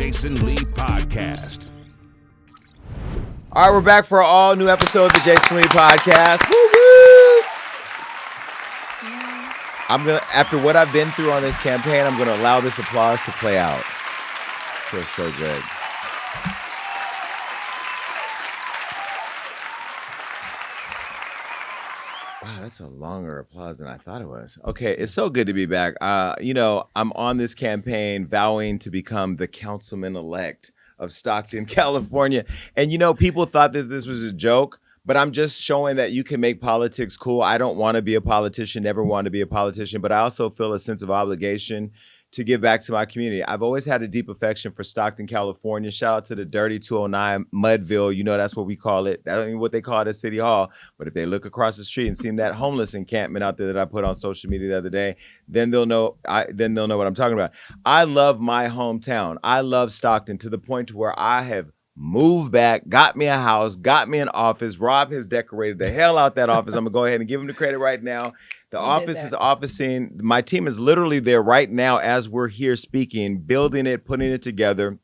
Jason Lee Podcast. All right, we're back for an all new episode of the Jason Lee Podcast. Woo woo! After what I've been through on this campaign, I'm gonna allow this applause to play out. Feels so good. Wow, that's a longer applause than I thought it was. Okay, it's so good to be back. I'm on this campaign vowing to become the councilman-elect of Stockton, California. And, people thought that this was a joke, but I'm just showing that you can make politics cool. I don't want to be a politician, never want to be a politician, but I also feel a sense of obligation to give back to my community. I've always had a deep affection for Stockton, California. Shout out to the dirty 209 Mudville. That's what we call it. I don't know what they call it at City Hall, but if they look across the street and see that homeless encampment out there that I put on social media the other day, then they'll know what I'm talking about. I love my hometown. I love Stockton to the point to where I have moved back, got me a house, got me an office. Rob has decorated the hell out that office. I'm going to go ahead and give him the credit right now. The office is officing. My team is literally there right now as we're here speaking, building it, putting it together.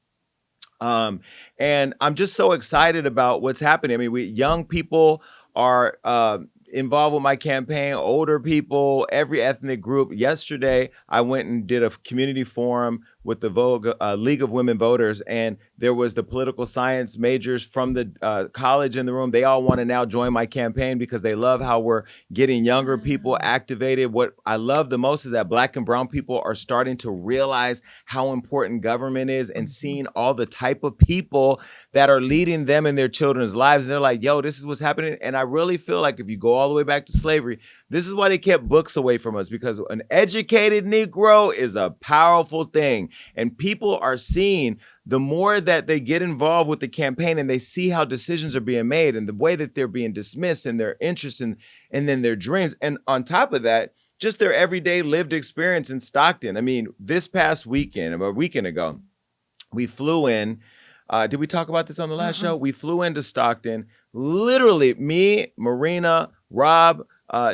And I'm just so excited about what's happening. I mean, young people are involved with my campaign, older people, every ethnic group. Yesterday, I went and did a community forum with the League of Women Voters, and there was the political science majors from the college in the room. They all want to now join my campaign because they love how we're getting younger people activated. What I love the most is that Black and brown people are starting to realize how important government is and seeing all the type of people that are leading them in their children's lives. And they're like, yo, this is what's happening. And I really feel like if you go all the way back to slavery, this is why they kept books away from us, because an educated Negro is a powerful thing. And people are seeing the more that they get involved with the campaign and they see how decisions are being made and the way that they're being dismissed and their interests and then their dreams. And on top of that, just their everyday lived experience in Stockton. I mean, this past weekend, about a weekend ago, we flew in. Did we talk about this on the last show? We flew into Stockton. Literally, me, Marina, Rob,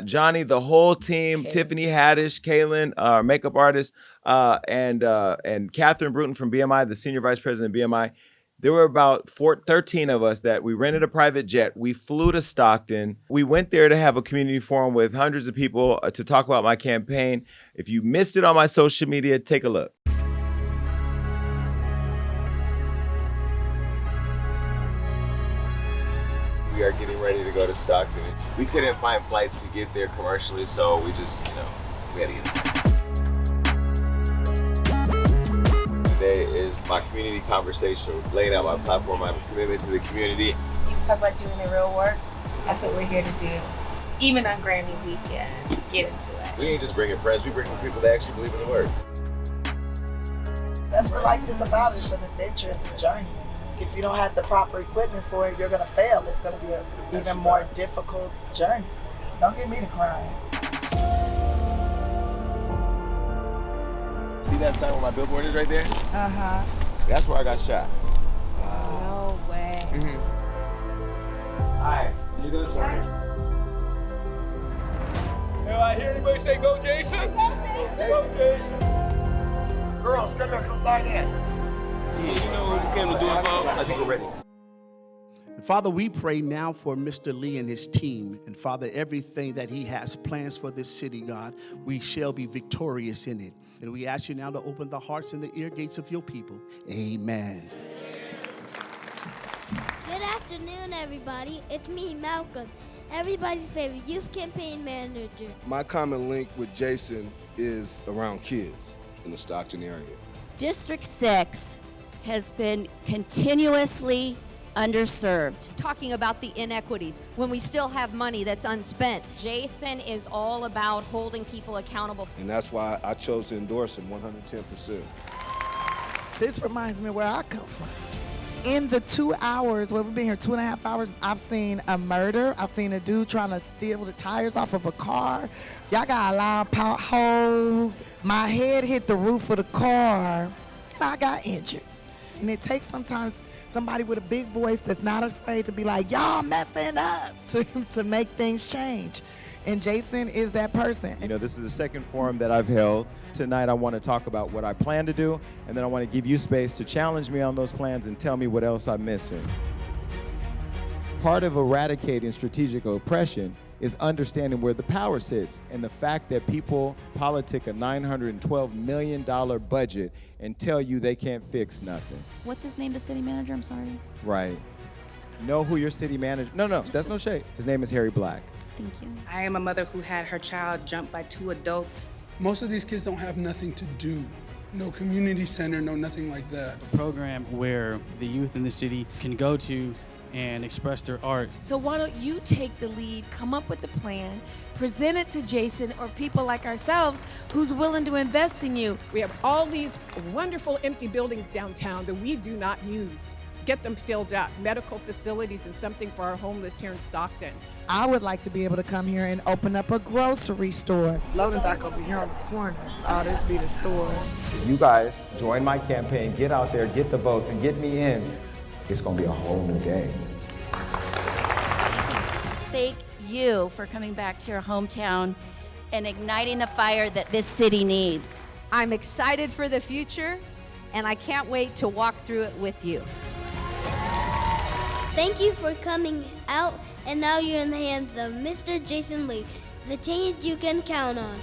Johnny, the whole team, Tiffany Haddish, Kaylin, our makeup artist, and Catherine Bruton from BMI, the senior vice president of BMI. There were about 13 of us that we rented a private jet. We flew to Stockton. We went there to have a community forum with hundreds of people to talk about my campaign. If you missed it on my social media, take a look. We are getting ready to go to Stockton. We couldn't find flights to get there commercially, so we just, we had to get there. Today is my community conversation, laying out my platform, my commitment to the community. You talk about doing the real work. That's what we're here to do. Even on Grammy weekend, get into it. We ain't just bringing friends, we bring people that actually believe in the work. That's what life is about. It's an adventure, it's a journey. If you don't have the proper equipment for it, you're going to fail. It's going to be an even more difficult journey. Don't get me to crying. See that sign where my billboard is right there? Uh-huh. That's where I got shot. No way. Hi, you do this one. Have I hear anybody say, go Jason? Go Jason. Girls, come here, come sign in. You know what we came to do it for? I think we're ready. Father, we pray now for Mr. Lee and his team. And Father, everything that he has plans for this city, God, we shall be victorious in it. And we ask you now to open the hearts and the ear gates of your people. Amen. Good afternoon, everybody. It's me, Malcolm, everybody's favorite youth campaign manager. My common link with Jason is around kids in the Stockton area. District 6 has been continuously underserved. Talking about the inequities when we still have money that's unspent. Jason is all about holding people accountable. And that's why I chose to endorse him 110%. This reminds me of where I come from. In the 2 hours, we've been here 2.5 hours, I've seen a murder. I've seen a dude trying to steal the tires off of a car. Y'all got a lot of potholes. My head hit the roof of the car, and I got injured. And it takes sometimes somebody with a big voice that's not afraid to be like, y'all messing up, to make things change. And Jason is that person. You know, this is the second forum that I've held. Tonight I want to talk about what I plan to do, and then I want to give you space to challenge me on those plans and tell me what else I'm missing. Part of eradicating strategic oppression is understanding where the power sits, and the fact that people politic a $912 million budget and tell you they can't fix nothing. What's his name, the city manager? I'm sorry. Right. Know who your city manager, no, that's no shade. His name is Harry Black. Thank you. I am a mother who had her child jumped by 2 adults. Most of these kids don't have nothing to do. No community center, no nothing like that. A program where the youth in the city can go to and express their art. So why don't you take the lead, come up with the plan, present it to Jason or people like ourselves who's willing to invest in you. We have all these wonderful empty buildings downtown that we do not use. Get them filled up, medical facilities and something for our homeless here in Stockton. I would like to be able to come here and open up a grocery store. Loading dock over here on the corner. Oh, this be the store. If you guys join my campaign, get out there, get the votes, and get me in, it's gonna be a whole new day. Thank you for coming back to your hometown and igniting the fire that this city needs. I'm excited for the future, and I can't wait to walk through it with you. Thank you for coming out, and now you're in the hands of Mr. Jason Lee, the change you can count on.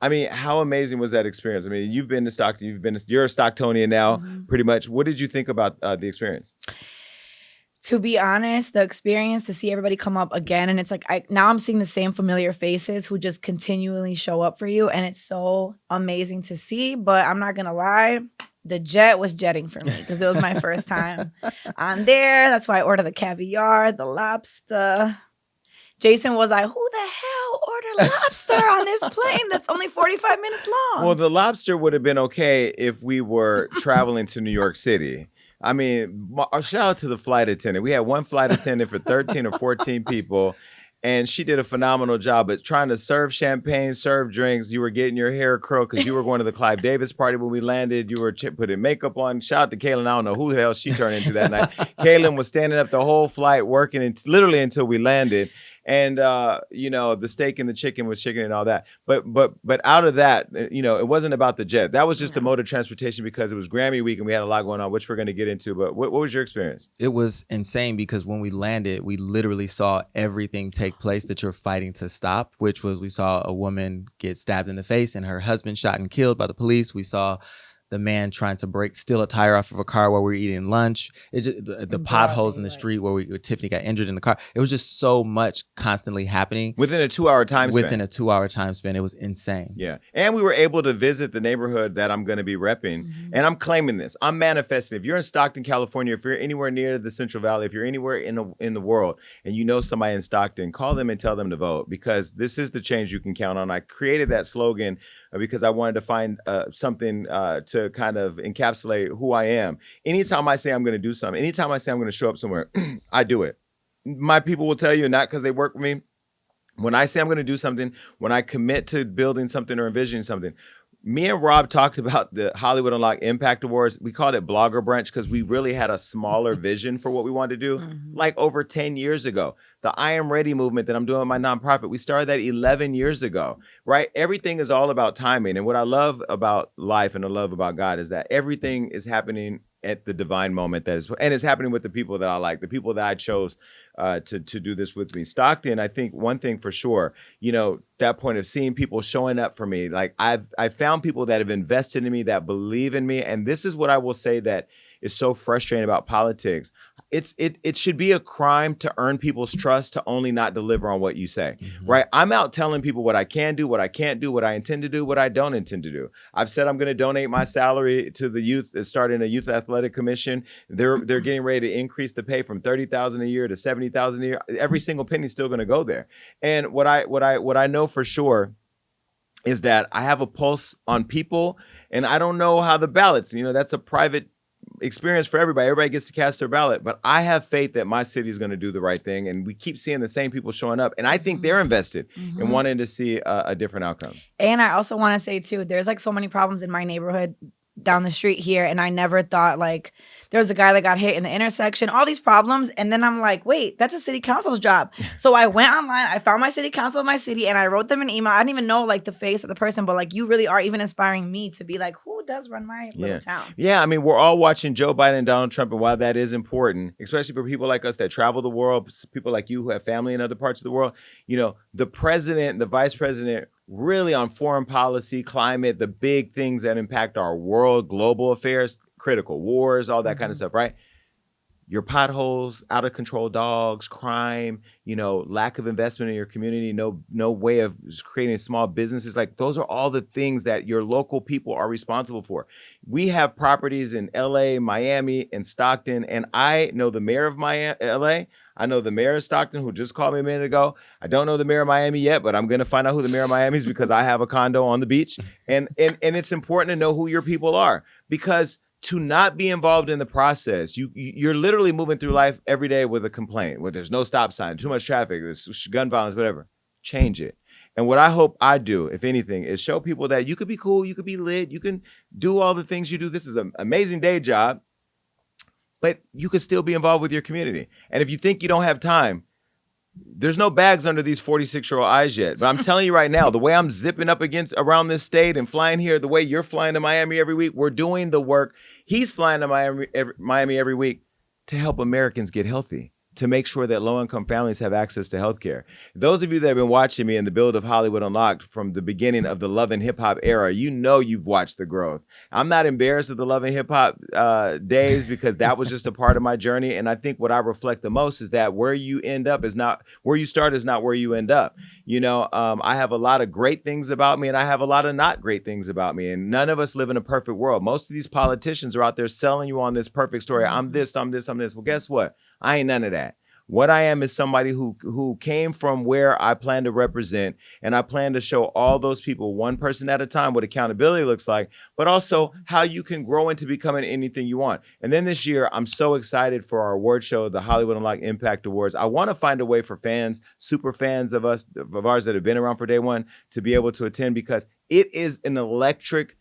I mean, how amazing was that experience? I mean, you've been to Stockton, you're a Stocktonian now, pretty much. What did you think about the experience? To be honest, the experience to see everybody come up again, and it's like now I'm seeing the same familiar faces who just continually show up for you, and it's so amazing to see. But I'm not gonna lie, the jet was jetting for me because it was my first time on there. That's why I ordered the caviar, the lobster. Jason was like, who the hell ordered lobster on this plane that's only 45 minutes long? Well, the lobster would have been okay if we were traveling to New York City. I mean, shout out to the flight attendant. We had one flight attendant for 13 or 14 people, and she did a phenomenal job. But trying to serve champagne, serve drinks, you were getting your hair curled because you were going to the Clive Davis party when we landed. You were putting makeup on. Shout out to Kaylin. I don't know who the hell she turned into that night. Kaylin was standing up the whole flight working literally until we landed. And you know, the steak and the chicken was chicken and all that. But out of that, you know, it wasn't about the jet. That was just the mode of transportation because it was Grammy week and we had a lot going on, which we're going to get into. But what was your experience? It was insane because when we landed, we literally saw everything take place that you're fighting to stop, which was we saw a woman get stabbed in the face and her husband shot and killed by the police. We saw the man trying to steal a tire off of a car while we were eating lunch. It just, the potholes in the street where Tiffany got injured in the car. It was just so much constantly happening. Within a 2-hour time span. Within a 2-hour time span. It was insane. Yeah. And we were able to visit the neighborhood that I'm going to be repping. And I'm claiming this. I'm manifesting. If you're in Stockton, California, if you're anywhere near the Central Valley, if you're anywhere in the world and you know somebody in Stockton, call them and tell them to vote because this is the change you can count on. I created that slogan because I wanted to find something to kind of encapsulate who I am. Anytime I say I'm going to do something, anytime I say I'm going to show up somewhere, I do it. My people will tell you, not because they work with me. When I say I'm going to do something, when I commit to building something or envisioning something, me and Rob talked about the Hollywood Unlocked Impact Awards. We called it Blogger Brunch because we really had a smaller vision for what we wanted to do. Like over 10 years ago, the I Am Ready movement that I'm doing with my nonprofit, we started that 11 years ago, right? Everything is all about timing. And what I love about life and I love about God is that everything is happening at the divine moment and it's happening with the people that I like, the people that I chose to do this with me. Stockton, I think one thing for sure, you know, that point of seeing people showing up for me, like I've found people that have invested in me, that believe in me. And this is what I will say that is so frustrating about politics. It should be a crime to earn people's trust to only not deliver on what you say, right? I'm out telling people what I can do, what I can't do, what I intend to do, what I don't intend to do. I've said I'm going to donate my salary to the youth, starting a youth athletic commission. They're getting ready to increase the pay from $30,000 a year to $70,000 a year. Every single penny's still going to go there. And what I know for sure is that I have a pulse on people, and I don't know how the ballots. You know, that's a private experience for everybody. Everybody gets to cast their ballot. But I have faith that my city is going to do the right thing. And we keep seeing the same people showing up. And I think they're invested in wanting to see a different outcome. And I also want to say, too, there's like so many problems in my neighborhood down the street here. And I never thought like there was a guy that got hit in the intersection, all these problems. And then I'm like, wait, that's a city council's job. So I went online, I found my city council of my city, and I wrote them an email. I didn't even know like the face of the person, but like you really are even inspiring me to be like, who does run my little town? Yeah, I mean, we're all watching Joe Biden and Donald Trump, and while that is important, especially for people like us that travel the world, people like you who have family in other parts of the world, you know, the president and the vice president really on foreign policy, climate, the big things that impact our world, global affairs, critical wars, all that kind of stuff, right? Your potholes, out of control dogs, crime, you know, lack of investment in your community, no way of creating small businesses. Like those are all the things that your local people are responsible for. We have properties in LA, Miami, and Stockton, and I know the mayor of LA. I know the mayor of Stockton, who just called me a minute ago. I don't know the mayor of Miami yet, but I'm going to find out who the mayor of Miami is because I have a condo on the beach. And it's important to know who your people are, because to not be involved in the process, you're literally moving through life every day with a complaint, where there's no stop sign, too much traffic, there's gun violence, whatever. Change it. And what I hope I do, if anything, is show people that you could be cool, you could be lit, you can do all the things you do. This is an amazing day job, but you could still be involved with your community. And if you think you don't have time, there's no bags under these 46-year-old eyes yet. But I'm telling you right now, the way I'm zipping up around this state and flying here, the way you're flying to Miami every week, we're doing the work. He's flying to Miami every week to help Americans get healthy, to make sure that low-income families have access to healthcare. Those of you that have been watching me in the build of Hollywood Unlocked from the beginning of the Love and Hip Hop era, you know you've watched the growth. I'm not embarrassed of the Love and Hip Hop days, because that was just a part of my journey. And I think what I reflect the most is that where you end up is not where you start, is not where you end up. You know, I have a lot of great things about me, and I have a lot of not great things about me. And none of us live in a perfect world. Most of these politicians are out there selling you on this perfect story. I'm this, I'm this, I'm this. Well, guess what? I ain't none of that. What I am is somebody who came from where I plan to represent, and I plan to show all those people, one person at a time, what accountability looks like, but also how you can grow into becoming anything you want. And then this year, I'm so excited for our award show, the Hollywood Unlocked Impact Awards. I want to find a way for fans, super fans of ours that have been around for day one, to be able to attend, because it is an electric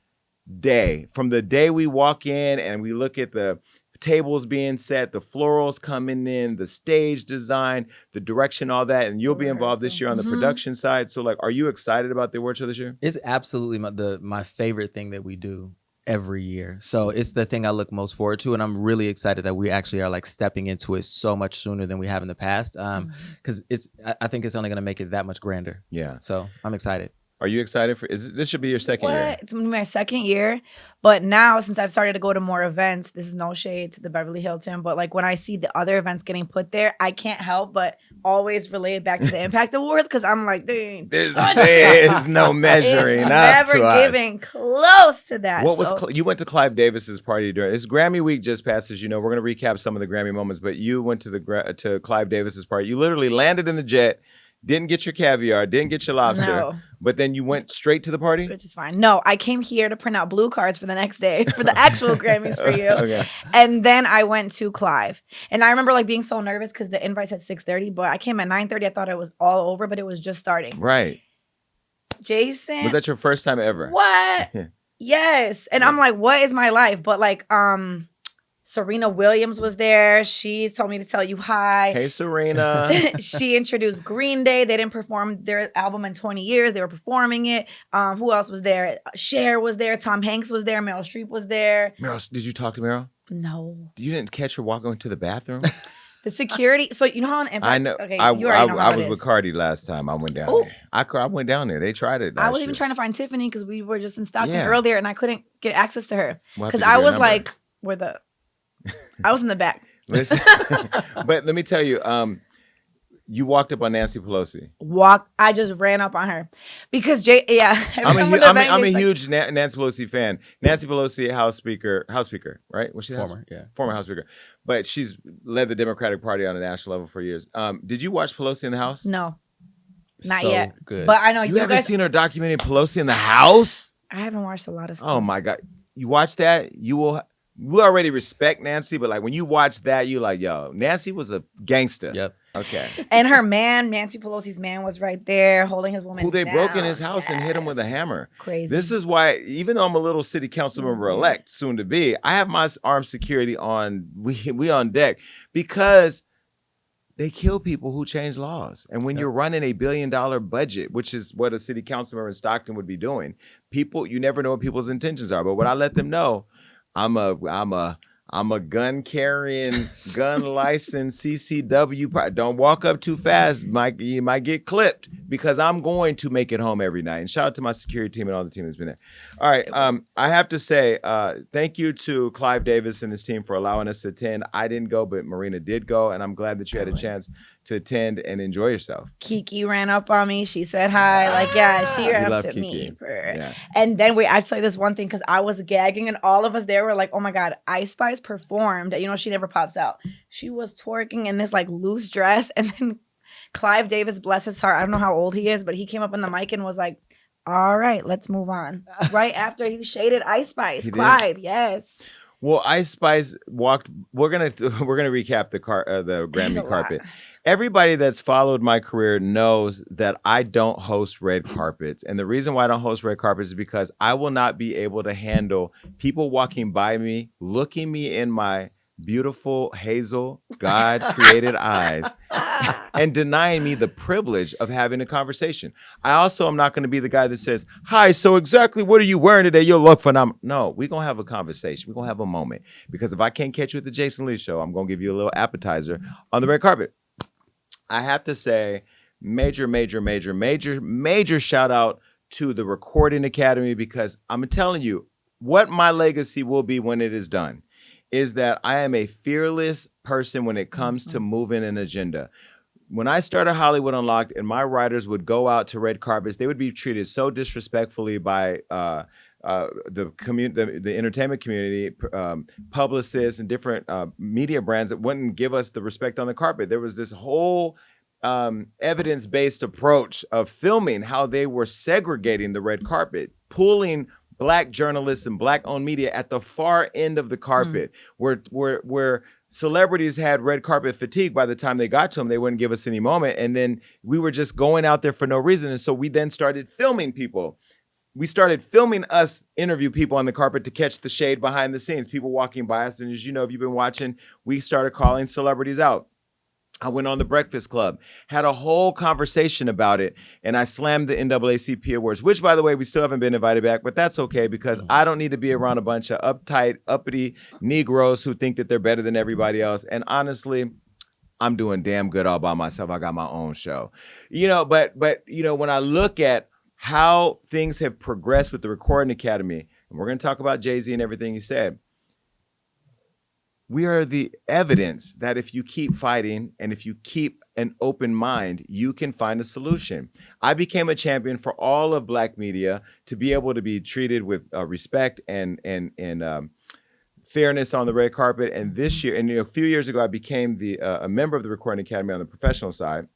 day. From the day we walk in and we look at the tables being set, the florals coming in, the stage design, the direction, all that. And you'll be involved this year on the production side. So like, are you excited about the award show this year? It's absolutely my favorite thing that we do every year. So it's the thing I look most forward to. And I'm really excited that we actually are like stepping into it so much sooner than we have in the past. Because I think it's only going to make it that much grander. Yeah. So I'm excited. Are you excited for, this should be your second year? It's gonna be my second year, but now since I've started to go to more events, this is no shade to the Beverly Hilton, but like when I see the other events getting put there, I can't help but always relay it back to the Impact Awards, because I'm like, dang, there's no measuring up never to us. Giving close to that. What was you went to Clive Davis's party during it's Grammy week just passed, as you know. We're gonna recap some of the Grammy moments, but you went to to Clive Davis's party. You literally landed in the jet. Didn't get your caviar, didn't get your lobster, but then you went straight to the party? Which is fine. No, I came here to print out blue cards for the next day for the actual Grammys for you. Okay. And then I went to Clive. And I remember like being so nervous because the invite's at 6:30, but I came at 9:30. I thought it was all over, but it was just starting. Right. Jason. Was that your first time ever? What? Yes. And I'm like, what is my life? But like, Serena Williams was there. She told me to tell you hi. Hey, Serena. She introduced Green Day. They didn't perform their album in 20 years. They were performing it. Who else was there? Cher was there. Tom Hanks was there. Meryl Streep was there. Meryl, did you talk to Meryl? No. You didn't catch her walking to the bathroom? The security. So you know how on Impact? I know. Okay, I was with Cardi last time. I went down there. I went down there. They tried it. I was even trying to find Tiffany because we were just in Stockton earlier, and I couldn't get access to her because I was like, I was in the back. Listen, but let me tell you, you walked up on Nancy Pelosi. I just ran up on her because I'm a huge Nancy Pelosi fan. Nancy Pelosi, House Speaker, right? Was she former House Speaker? But she's led the Democratic Party on a national level for years. Did you watch Pelosi in the House? No, not so yet. Good. But I know you haven't seen her documenting Pelosi in the House. I haven't watched a lot of stuff. Oh my God, you watch that, you will. we already respect Nancy, but like when you watch that, you like, yo, Nancy was a gangster. Yep. Okay. And her man, Nancy Pelosi's man, was right there holding his woman Who they down. broke in his house and hit him with a hammer. Crazy. This is why, even though I'm a little city council member elect, soon to be, I have my armed security on. We on deck because they kill people who change laws. And when you're running a $1 billion budget, which is what a city council member in Stockton would be doing, people, you never know what people's intentions are. But what I let them know, I'm a gun carrying, gun license, CCW. Don't walk up too fast. You might get clipped because I'm going to make it home every night. And shout out to my security team and all the team that's been there. All right. I have to say, thank you to Clive Davis and his team for allowing us to attend. I didn't go, but Marina did go. And I'm glad that you had a chance to attend and enjoy yourself. Kiki ran up on me. She said hi. Like, yeah, she ran up to Kiki. me. Yeah. And then I tell you this one thing because I was gagging and all of us there were like, oh my God, Ice Spice performed. You know, she never pops out. She was twerking in this like loose dress. And then Clive Davis, bless his heart, I don't know how old he is, but he came up in the mic and was like, all right, let's move on. Right after he shaded Ice Spice. Clive, yes. Well, Ice Spice walked. We're gonna recap the Grammy carpet. Everybody that's followed my career knows that I don't host red carpets, and the reason why I don't host red carpets is because I will not be able to handle people walking by me, looking me in my beautiful hazel God-created eyes, and denying me the privilege of having a conversation. I also am not going to be the guy that says, hi, so exactly what are you wearing today? You look phenomenal. No, we're going to have a conversation. We're going to have a moment. Because if I can't catch you at the Jason Lee show, I'm going to give you a little appetizer on the red carpet. I have to say, major shout out to the Recording Academy, because I'm telling you, what my legacy will be when it is done is that I am a fearless person when it comes to moving an agenda. When I started Hollywood Unlocked and my writers would go out to red carpets, they would be treated so disrespectfully by the entertainment community, publicists and different media brands that wouldn't give us the respect on the carpet. There was this whole evidence-based approach of filming how they were segregating the red carpet, pulling Black journalists and Black-owned media at the far end of the carpet, where celebrities had red carpet fatigue. By the time they got to them, they wouldn't give us any moment. And then we were just going out there for no reason. And so we then started filming people. We started filming us interview people on the carpet to catch the shade behind the scenes, people walking by us. And as you know, if you've been watching, we started calling celebrities out. I went on The Breakfast Club, had a whole conversation about it, and I slammed the NAACP Awards, which, by the way, we still haven't been invited back, but that's okay because I don't need to be around a bunch of uptight, uppity Negroes who think that they're better than everybody else. And honestly, I'm doing damn good all by myself. I got my own show. But when I look at how things have progressed with the Recording Academy, and we're going to talk about Jay-Z and everything he said, we are the evidence that if you keep fighting and if you keep an open mind, you can find a solution. I became a champion for all of Black media to be able to be treated with respect and fairness on the red carpet. And this year, and a few years ago, I became a member of the Recording Academy on the professional side.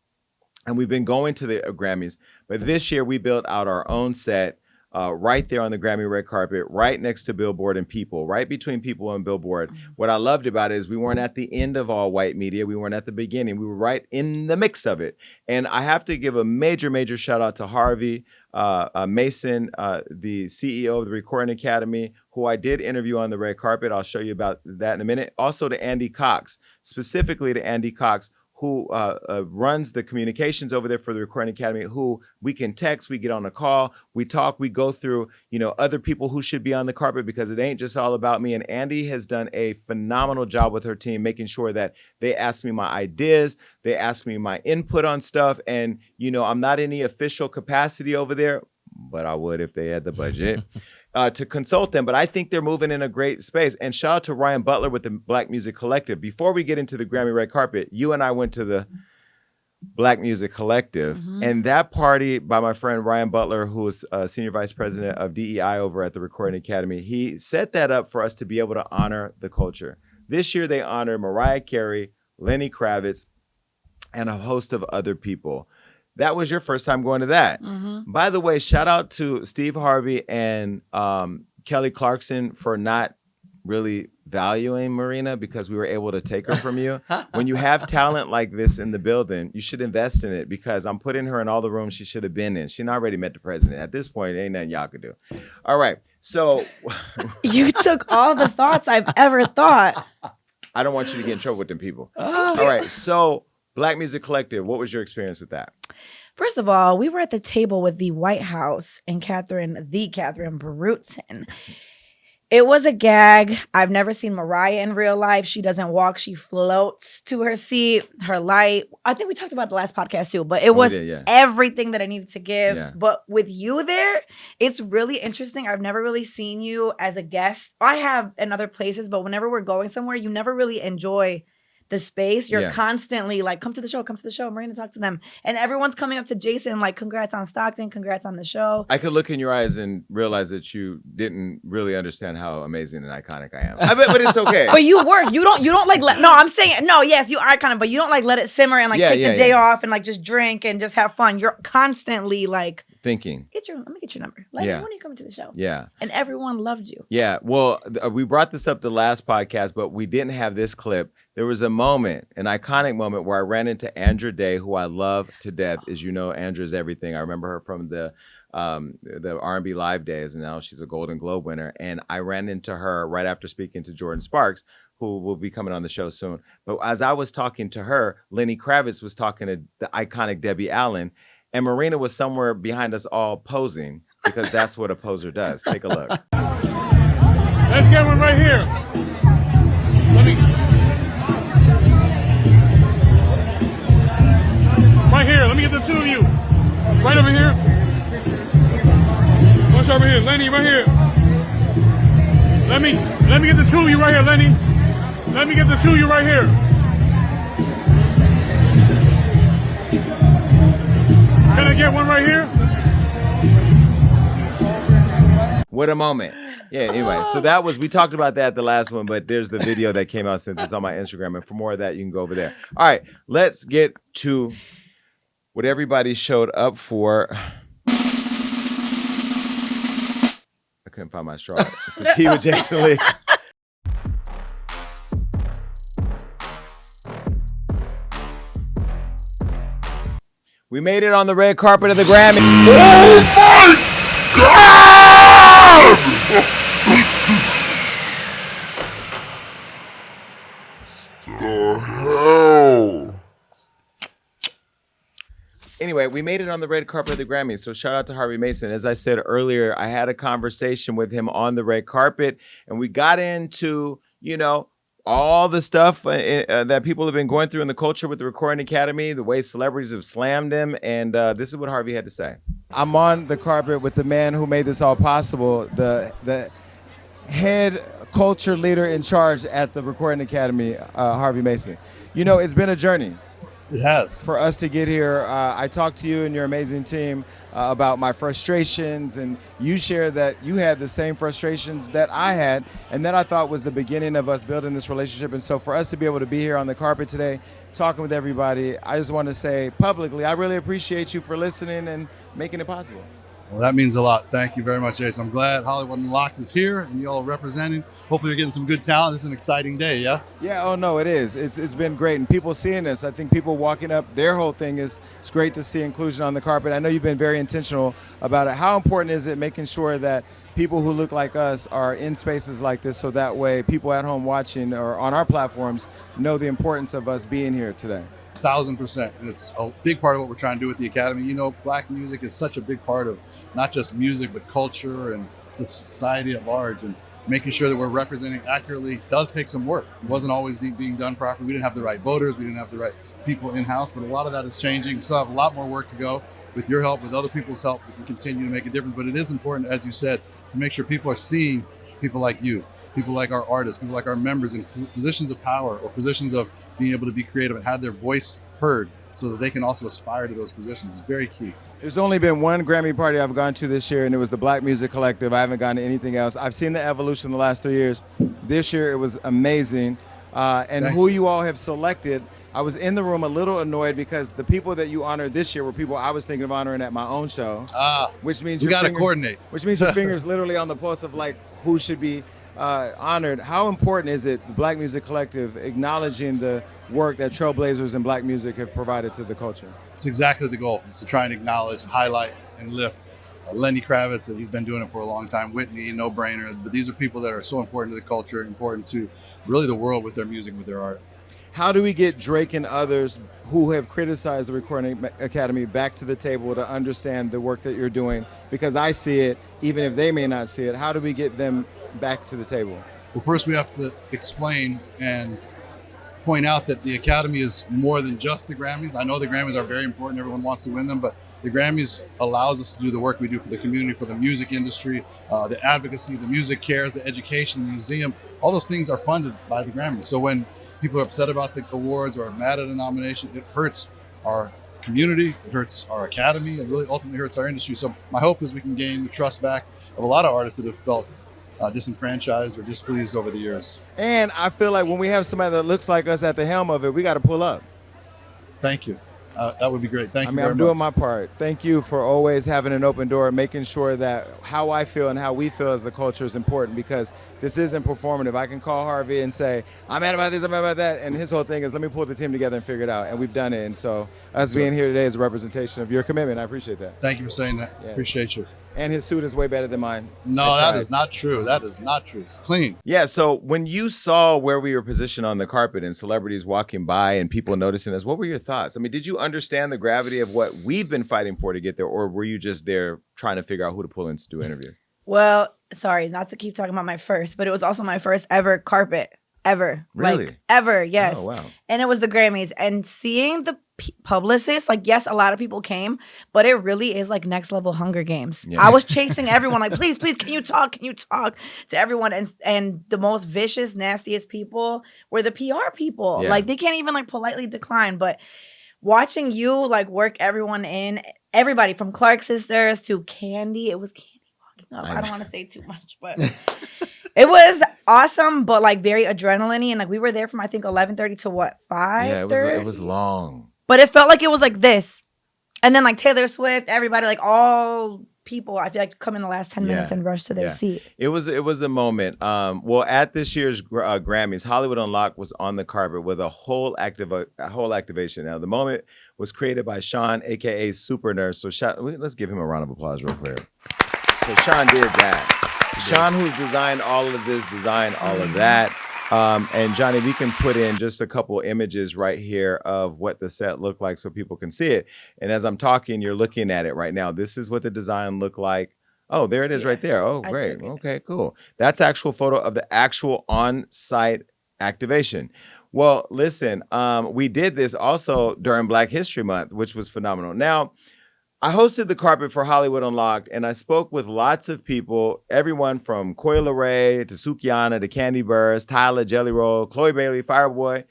And we've been going to the Grammys. But this year, we built out our own set right there on the Grammy red carpet, right next to Billboard and People, right between People and Billboard. What I loved about it is we weren't at the end of all white media. We weren't at the beginning. We were right in the mix of it. And I have to give a major shout out to Harvey Mason, the CEO of the Recording Academy, who I did interview on the red carpet. I'll show you about that in a minute. Also to Andy Cox, specifically to Andy Cox, who runs the communications over there for the Recording Academy, who we can text, we get on a call, we talk, we go through, other people who should be on the carpet because it ain't just all about me. And Andy has done a phenomenal job with her team, making sure that they ask me my ideas, they ask me my input on stuff. And, I'm not in any official capacity over there, but I would if they had the budget. To consult them, but I think they're moving in a great space. And shout out to Ryan Butler with the Black Music Collective. Before we get into the Grammy red carpet, you and I went to the Black Music Collective, and that party by my friend Ryan Butler, who is Senior Vice President of DEI over at the Recording Academy, he set that up for us to be able to honor the culture. This year, they honored Mariah Carey, Lenny Kravitz, and a host of other people. That was your first time going to that. By the way, shout out to Steve Harvey and Kelly Clarkson for not really valuing Marina because we were able to take her from you. When you have talent like this in the building, you should invest in it because I'm putting her in all the rooms she should have been in. She already met the president. At this point, ain't nothing y'all could do. All right. So You took all the thoughts I've ever thought. I don't want you to get in trouble with them people. All right. So Black Music Collective, what was your experience with that? First of all, we were at the table with the White House and Candi Burruss. It was a gag. I've never seen Mariah in real life. She doesn't walk. She floats to her seat, her light. I think we talked about the last podcast too, but it was everything that I needed to give. Yeah. But with you there, it's really interesting. I've never really seen you as a guest. I have in other places, but whenever we're going somewhere, you never really enjoy the space. You're constantly like, come to the show. Marina, talk to them. And everyone's coming up to Jason like, congrats on Stockton, congrats on the show. I could look in your eyes and realize that you didn't really understand how amazing and iconic I am. But it's okay. But you work. You don't like no, I'm saying no, yes, you are iconic, but you don't like let it simmer and like take the day off and like just drink and just have fun. You're constantly like thinking. Let me get your number. Like, when are you coming to the show? Yeah. And everyone loved you. Yeah. Well, we brought this up the last podcast, but we didn't have this clip. There was a moment, an iconic moment where I ran into Andra Day, who I love to death. As you know, Andra's everything. I remember her from the R&B Live days, and now she's a Golden Globe winner. And I ran into her right after speaking to Jordan Sparks, who will be coming on the show soon. But as I was talking to her, Lenny Kravitz was talking to the iconic Debbie Allen, and Marina was somewhere behind us all posing, because that's what a poser does. Take a look. Let's get one right here. Right here, let me get the two of you. Right over here. What's over here? Lenny, right here. Let me get the two of you right here, Lenny. Let me get the two of you right here. Can I get one right here? What a moment. Yeah, anyway, so that was, we talked about that the last one, but there's the video that came out since it's on my Instagram. And for more of that, you can go over there. All right, let's get to what everybody showed up for. I couldn't find my straw. It's the tea with Jason Lee. We made it on the red carpet of the Grammy. Oh my God! The hell? Anyway, we made it on the red carpet of the Grammys, so shout out to Harvey Mason. As I said earlier, I had a conversation with him on the red carpet, and we got into, all the stuff that people have been going through in the culture with the Recording Academy, the way celebrities have slammed him, and this is what Harvey had to say. I'm on the carpet with the man who made this all possible, the head culture leader in charge at the Recording Academy, Harvey Mason. It's been a journey. It has. For us to get here, I talked to you and your amazing team about my frustrations, and you shared that you had the same frustrations that I had, and that I thought was the beginning of us building this relationship. And so for us to be able to be here on the carpet today, talking with everybody, I just want to say publicly, I really appreciate you for listening and making it possible. Well, that means a lot. Thank you very much, Jason. I'm glad Hollywood Unlocked is here and you all are representing. Hopefully you're getting some good talent. This is an exciting day, yeah? Yeah, oh no, it is. It's been great. And people seeing this, I think people walking up, their whole thing is, it's great to see inclusion on the carpet. I know you've been very intentional about it. How important is it making sure that people who look like us are in spaces like this, so that way people at home watching or on our platforms know the importance of us being here today? 1,000%. And it's a big part of what we're trying to do with the Academy. Black music is such a big part of not just music, but culture and the society at large. And making sure that we're representing accurately does take some work. It wasn't always being done properly. We didn't have the right voters. We didn't have the right people in-house, but a lot of that is changing. We still have a lot more work to go. With your help, with other people's help, we can continue to make a difference. But it is important, as you said, to make sure people are seeing people like you, people like our artists, people like our members in positions of power or positions of being able to be creative and have their voice heard so that they can also aspire to those positions. It's very key. There's only been one Grammy party I've gone to this year, and it was the Black Music Collective. I haven't gone to anything else. I've seen the evolution in the last 3 years. This year, it was amazing. And who you all have selected, I was in the room a little annoyed because the people that you honored this year were people I was thinking of honoring at my own show. Which means we got to coordinate. Which means your finger's literally on the pulse of like who should be honored. How important is it, the Black Music Collective, acknowledging the work that trailblazers in Black music have provided to the culture? It's exactly the goal. It's to try and acknowledge, highlight, and lift Lenny Kravitz, and he's been doing it for a long time. Whitney, no brainer. But these are people that are so important to the culture, important to really the world with their music, with their art. How do we get Drake and others who have criticized the Recording Academy back to the table to understand the work that you're doing? Because I see it, even if they may not see it. How do we get them back to the table? Well, first we have to explain and point out that the Academy is more than just the Grammys. I know the Grammys are very important. Everyone wants to win them, but the Grammys allows us to do the work we do for the community, for the music industry, the advocacy, the music cares, the education, the museum. All those things are funded by the Grammys. So when people are upset about the awards or are mad at a nomination, it hurts our community, it hurts our Academy, and really ultimately hurts our industry. So my hope is we can gain the trust back of a lot of artists that have felt disenfranchised or displeased over the years. And I feel like when we have somebody that looks like us at the helm of it, we got to pull up. Thank you. That would be great. Thank you very much. I'm doing my part. Thank you for always having an open door, making sure that how I feel and how we feel as the culture is important, because this isn't performative. I can call Harvey and say, I'm mad about this, I'm mad about that, and his whole thing is, let me pull the team together and figure it out, and we've done it. And so us being here today is a representation of your commitment. I appreciate that. Thank you for saying that. Yeah. Appreciate you. And his suit is way better than mine. No, that is not true. That is not true. It's clean. Yeah, so when you saw where we were positioned on the carpet and celebrities walking by and people noticing us, what were your thoughts? I mean, did you understand the gravity of what we've been fighting for to get there, or were you just there trying to figure out who to pull in to do interviews? Well, sorry, not to keep talking about my first, but it was also my first ever carpet. Ever. Really? Like, ever, yes. Oh, wow. And it was the Grammys. And seeing the publicists, like, yes, a lot of people came, but it really is like next level Hunger Games. Yeah. I was chasing everyone, like, please, can you talk to everyone? And the most vicious, nastiest people were the PR people. Yeah. Like, they can't even like politely decline. But watching you like work everyone in, everybody from Clark Sisters to Candi, it was Candi walking up. I don't want to say too much, but it was awesome, but like very adrenaline-y. And like we were there from I think 11:30 to what, 5:30? Yeah, it was long. But it felt like it was like this. And then like Taylor Swift, everybody, like all people, I feel like come in the last 10 minutes and rush to their seat. It was a moment. Well, at this year's Grammys, Hollywood Unlocked was on the carpet with a whole activation. Now, the moment was created by Sean, aka Super Nurse. So let's give him a round of applause real quick. So Sean did that. Sean, who's designed all of this, designed all of that. And Johnny, we can put in just a couple images right here of what the set looked like so people can see it. And as I'm talking, you're looking at it right now. This is what the design looked like. Oh, there it is right there. Oh, great. Okay, cool. That's actual photo of the actual on-site activation. Well, listen, we did this also during Black History Month, which was phenomenal. Now, I hosted the carpet for Hollywood Unlocked, and I spoke with lots of people, everyone from Coi Leray to Sukiana to Candi Burruss, Tyla, Jelly Roll, Chloe Bailey, Fireboy.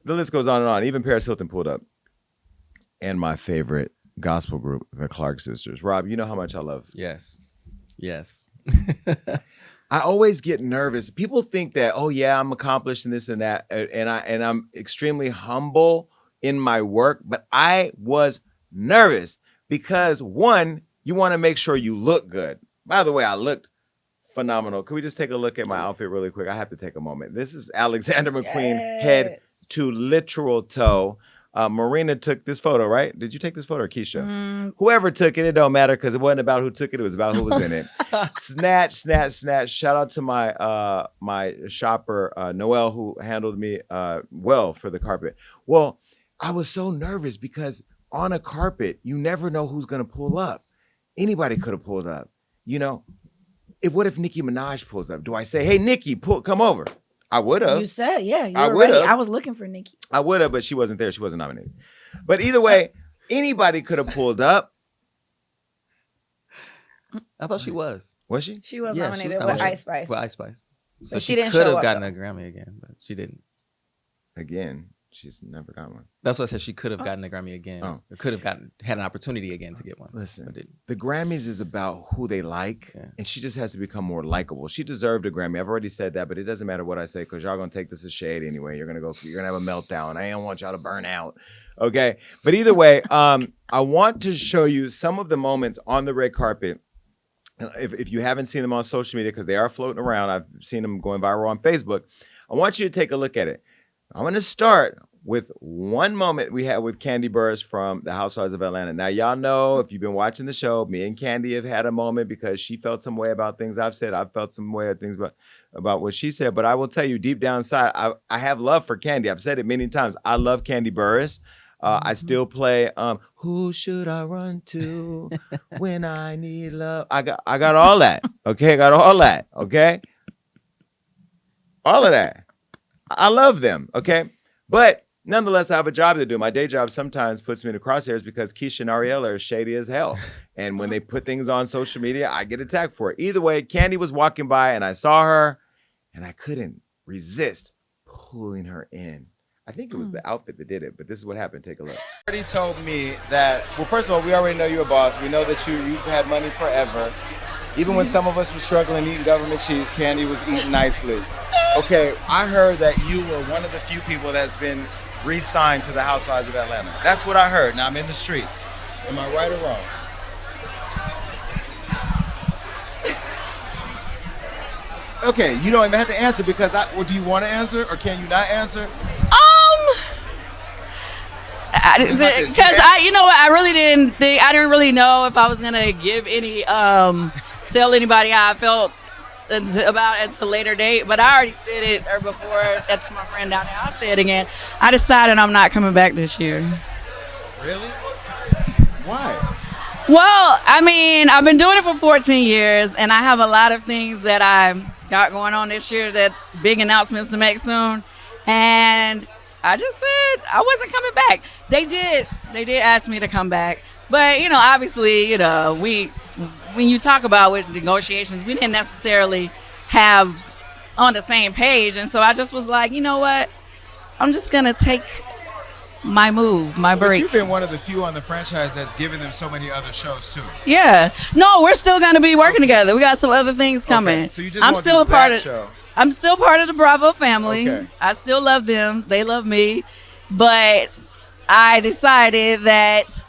The list goes on and on. Even Paris Hilton pulled up. And my favorite gospel group, the Clark Sisters. Rob, you know how much I love. Yes. I always get nervous. People think that, oh yeah, I'm accomplished in this and that, and I'm extremely humble in my work, but I was nervous. Because one, you want to make sure you look good. By the way, I looked phenomenal. Can we just take a look at my outfit really quick? I have to take a moment. This is Alexander McQueen, head to literal toe. Marina took this photo, right? Did you take this photo or Keisha? Whoever took it, it don't matter because it wasn't about who took it. It was about who was in it. Snatch. Shout out to my my shopper, Noelle, who handled me well for the carpet. Well, I was so nervous because on a carpet, you never know who's going to pull up. Anybody could have pulled up. You know, what if Nicki Minaj pulls up? Do I say, hey, Nicki, come over? I would have. You said, yeah, you I were would ready. have. I was looking for Nicki. I would have, but she wasn't there. She wasn't nominated. But either way, anybody could have pulled up. I thought she was. Was she? She was Yeah, nominated she was with nominated Ice Spice. With Ice Spice. So But she didn't could show have up, gotten though. a Grammy again, but she didn't. Again, she's never got one. That's what I said. She could have gotten a Grammy again. Oh. Or could have had an opportunity again to get one. Listen, but didn't. the Grammys is about who they like, and she just has to become more likable. She deserved a Grammy. I've already said that, but it doesn't matter what I say because y'all gonna take this as shade anyway. You're gonna have a meltdown. I don't want y'all to burn out. Okay, but either way, I want to show you some of the moments on the red carpet if you haven't seen them on social media, because they are floating around, I've seen them going viral on Facebook. I want you to take a look at it. I'm going to start with one moment we had with Candi Burruss from the Housewives of Atlanta. Now, y'all know, if you've been watching the show, me and Candi have had a moment because she felt some way about things I've said. I've felt some way about things about what she said. But I will tell you, deep down inside, I have love for Candi. I've said it many times. I love Candi Burruss. I still play Who Should I Run To When I Need Love? I got all that. Okay, I got all that. Okay? All of that. I love them. Okay? But nonetheless, I have a job to do. My day job sometimes puts me in the crosshairs because Keisha and Ariella are shady as hell. And when they put things on social media, I get attacked for it. Either way, Candi was walking by and I saw her and I couldn't resist pulling her in. I think it was the outfit that did it, but this is what happened. Take a look. Already told me that, well, first of all, we already know you're a boss. We know that you've had money forever. Even when some of us were struggling eating government cheese, Candi was eating nicely. Okay, I heard that you were one of the few people that's been re-signed to the Housewives of Atlanta. That's what I heard. Now I'm in the streets. Am I right or wrong? Okay, you don't even have to answer because do you want to answer or can you not answer? Because you know what, I didn't really know if I was gonna give any, tell anybody how I felt about it until a later date. But I already said it before to my friend down there. I'll say it again. I decided I'm not coming back this year. Really? Why? Well, I mean, I've been doing it for 14 years, and I have a lot of things that I got going on this year, that big announcements to make soon, and I just said I wasn't coming back. They did ask me to come back, but obviously, when you talk about with negotiations, we didn't necessarily have on the same page, and so I just was like, you know what, I'm just gonna take my move, my break. But you've been one of the few on the franchise that's given them so many other shows too. Yeah, no, we're still gonna be working together. We got some other things coming. Okay. So you just I'm still a part of show. I'm still part of the Bravo family. Okay. I still love them. They love me. But I decided that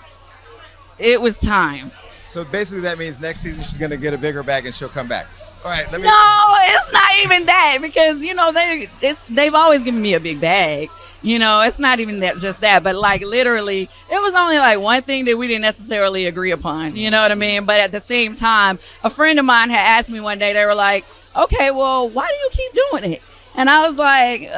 it was time. So basically that means next season she's going to get a bigger bag and she'll come back. All right, let me... No, it's not even that because, they've always given me a big bag. It's not even just that, but like literally, it was only like one thing that we didn't necessarily agree upon. You know what I mean? But at the same time, a friend of mine had asked me one day, they were like, okay, well, why do you keep doing it? And I was like,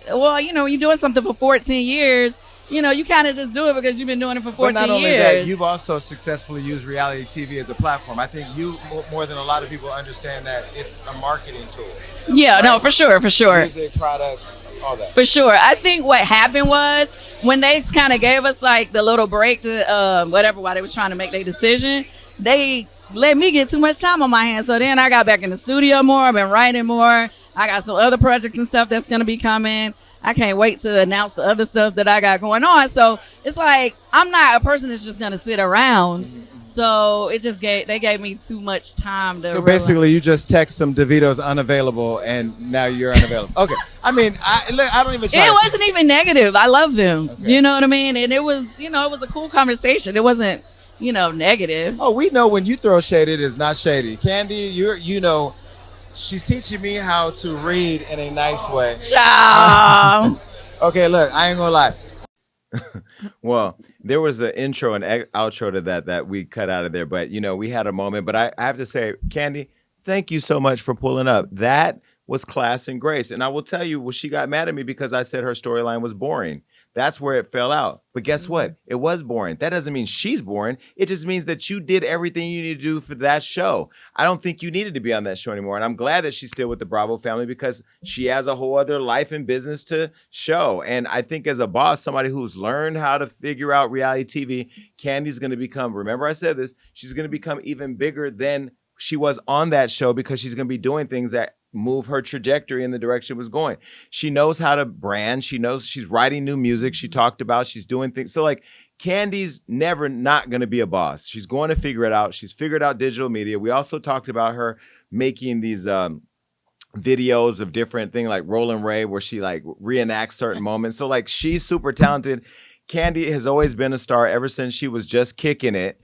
you're doing something for 14 years. You kind of just do it because you've been doing it for 14 years. But not only that, you've also successfully used reality TV as a platform. I think you, more than a lot of people, understand that it's a marketing tool. Yeah, right? No, for sure. Music, products, all that. For sure. I think what happened was when they kind of gave us like the little break to while they were trying to make their decision, they let me get too much time on my hands. So then I got back in the studio more. I've been writing more. I got some other projects and stuff that's going to be coming. I can't wait to announce the other stuff that I got going on. So it's like, I'm not a person that's just going to sit around. So they gave me too much time to basically you just text some DeVito's unavailable and now you're unavailable. Okay. I mean, I don't even try. It wasn't even negative. I love them. Okay. You know what I mean? And it was, it was a cool conversation. It wasn't, negative. Oh, we know when you throw shade, it is not shady. Candi, she's teaching me how to read in a nice way. Ciao. Okay, look, I ain't gonna lie. Well, there was the intro and outro to that we cut out of there, but we had a moment. But I have to say, Candi, thank you so much for pulling up. That was class and grace. And I will tell you, she got mad at me because I said her storyline was boring. That's where it fell out. But guess what? It was boring. That doesn't mean she's boring. It just means that you did everything you need to do for that show. I don't think you needed to be on that show anymore. And I'm glad that she's still with the Bravo family because she has a whole other life and business to show. And I think as a boss, somebody who's learned how to figure out reality TV, Candi's going to become, remember I said this, she's going to become even bigger than she was on that show because she's going to be doing things that move her trajectory in the direction it was going. She knows how to brand. She knows she's writing new music. She talked about she's doing things. So like Candi's never not going to be a boss. She's going to figure it out. She's figured out digital media. We also talked about her making these videos of different things like Roland Ray where she like reenacts certain moments. So like she's super talented. Candi has always been a star ever since she was just kicking it.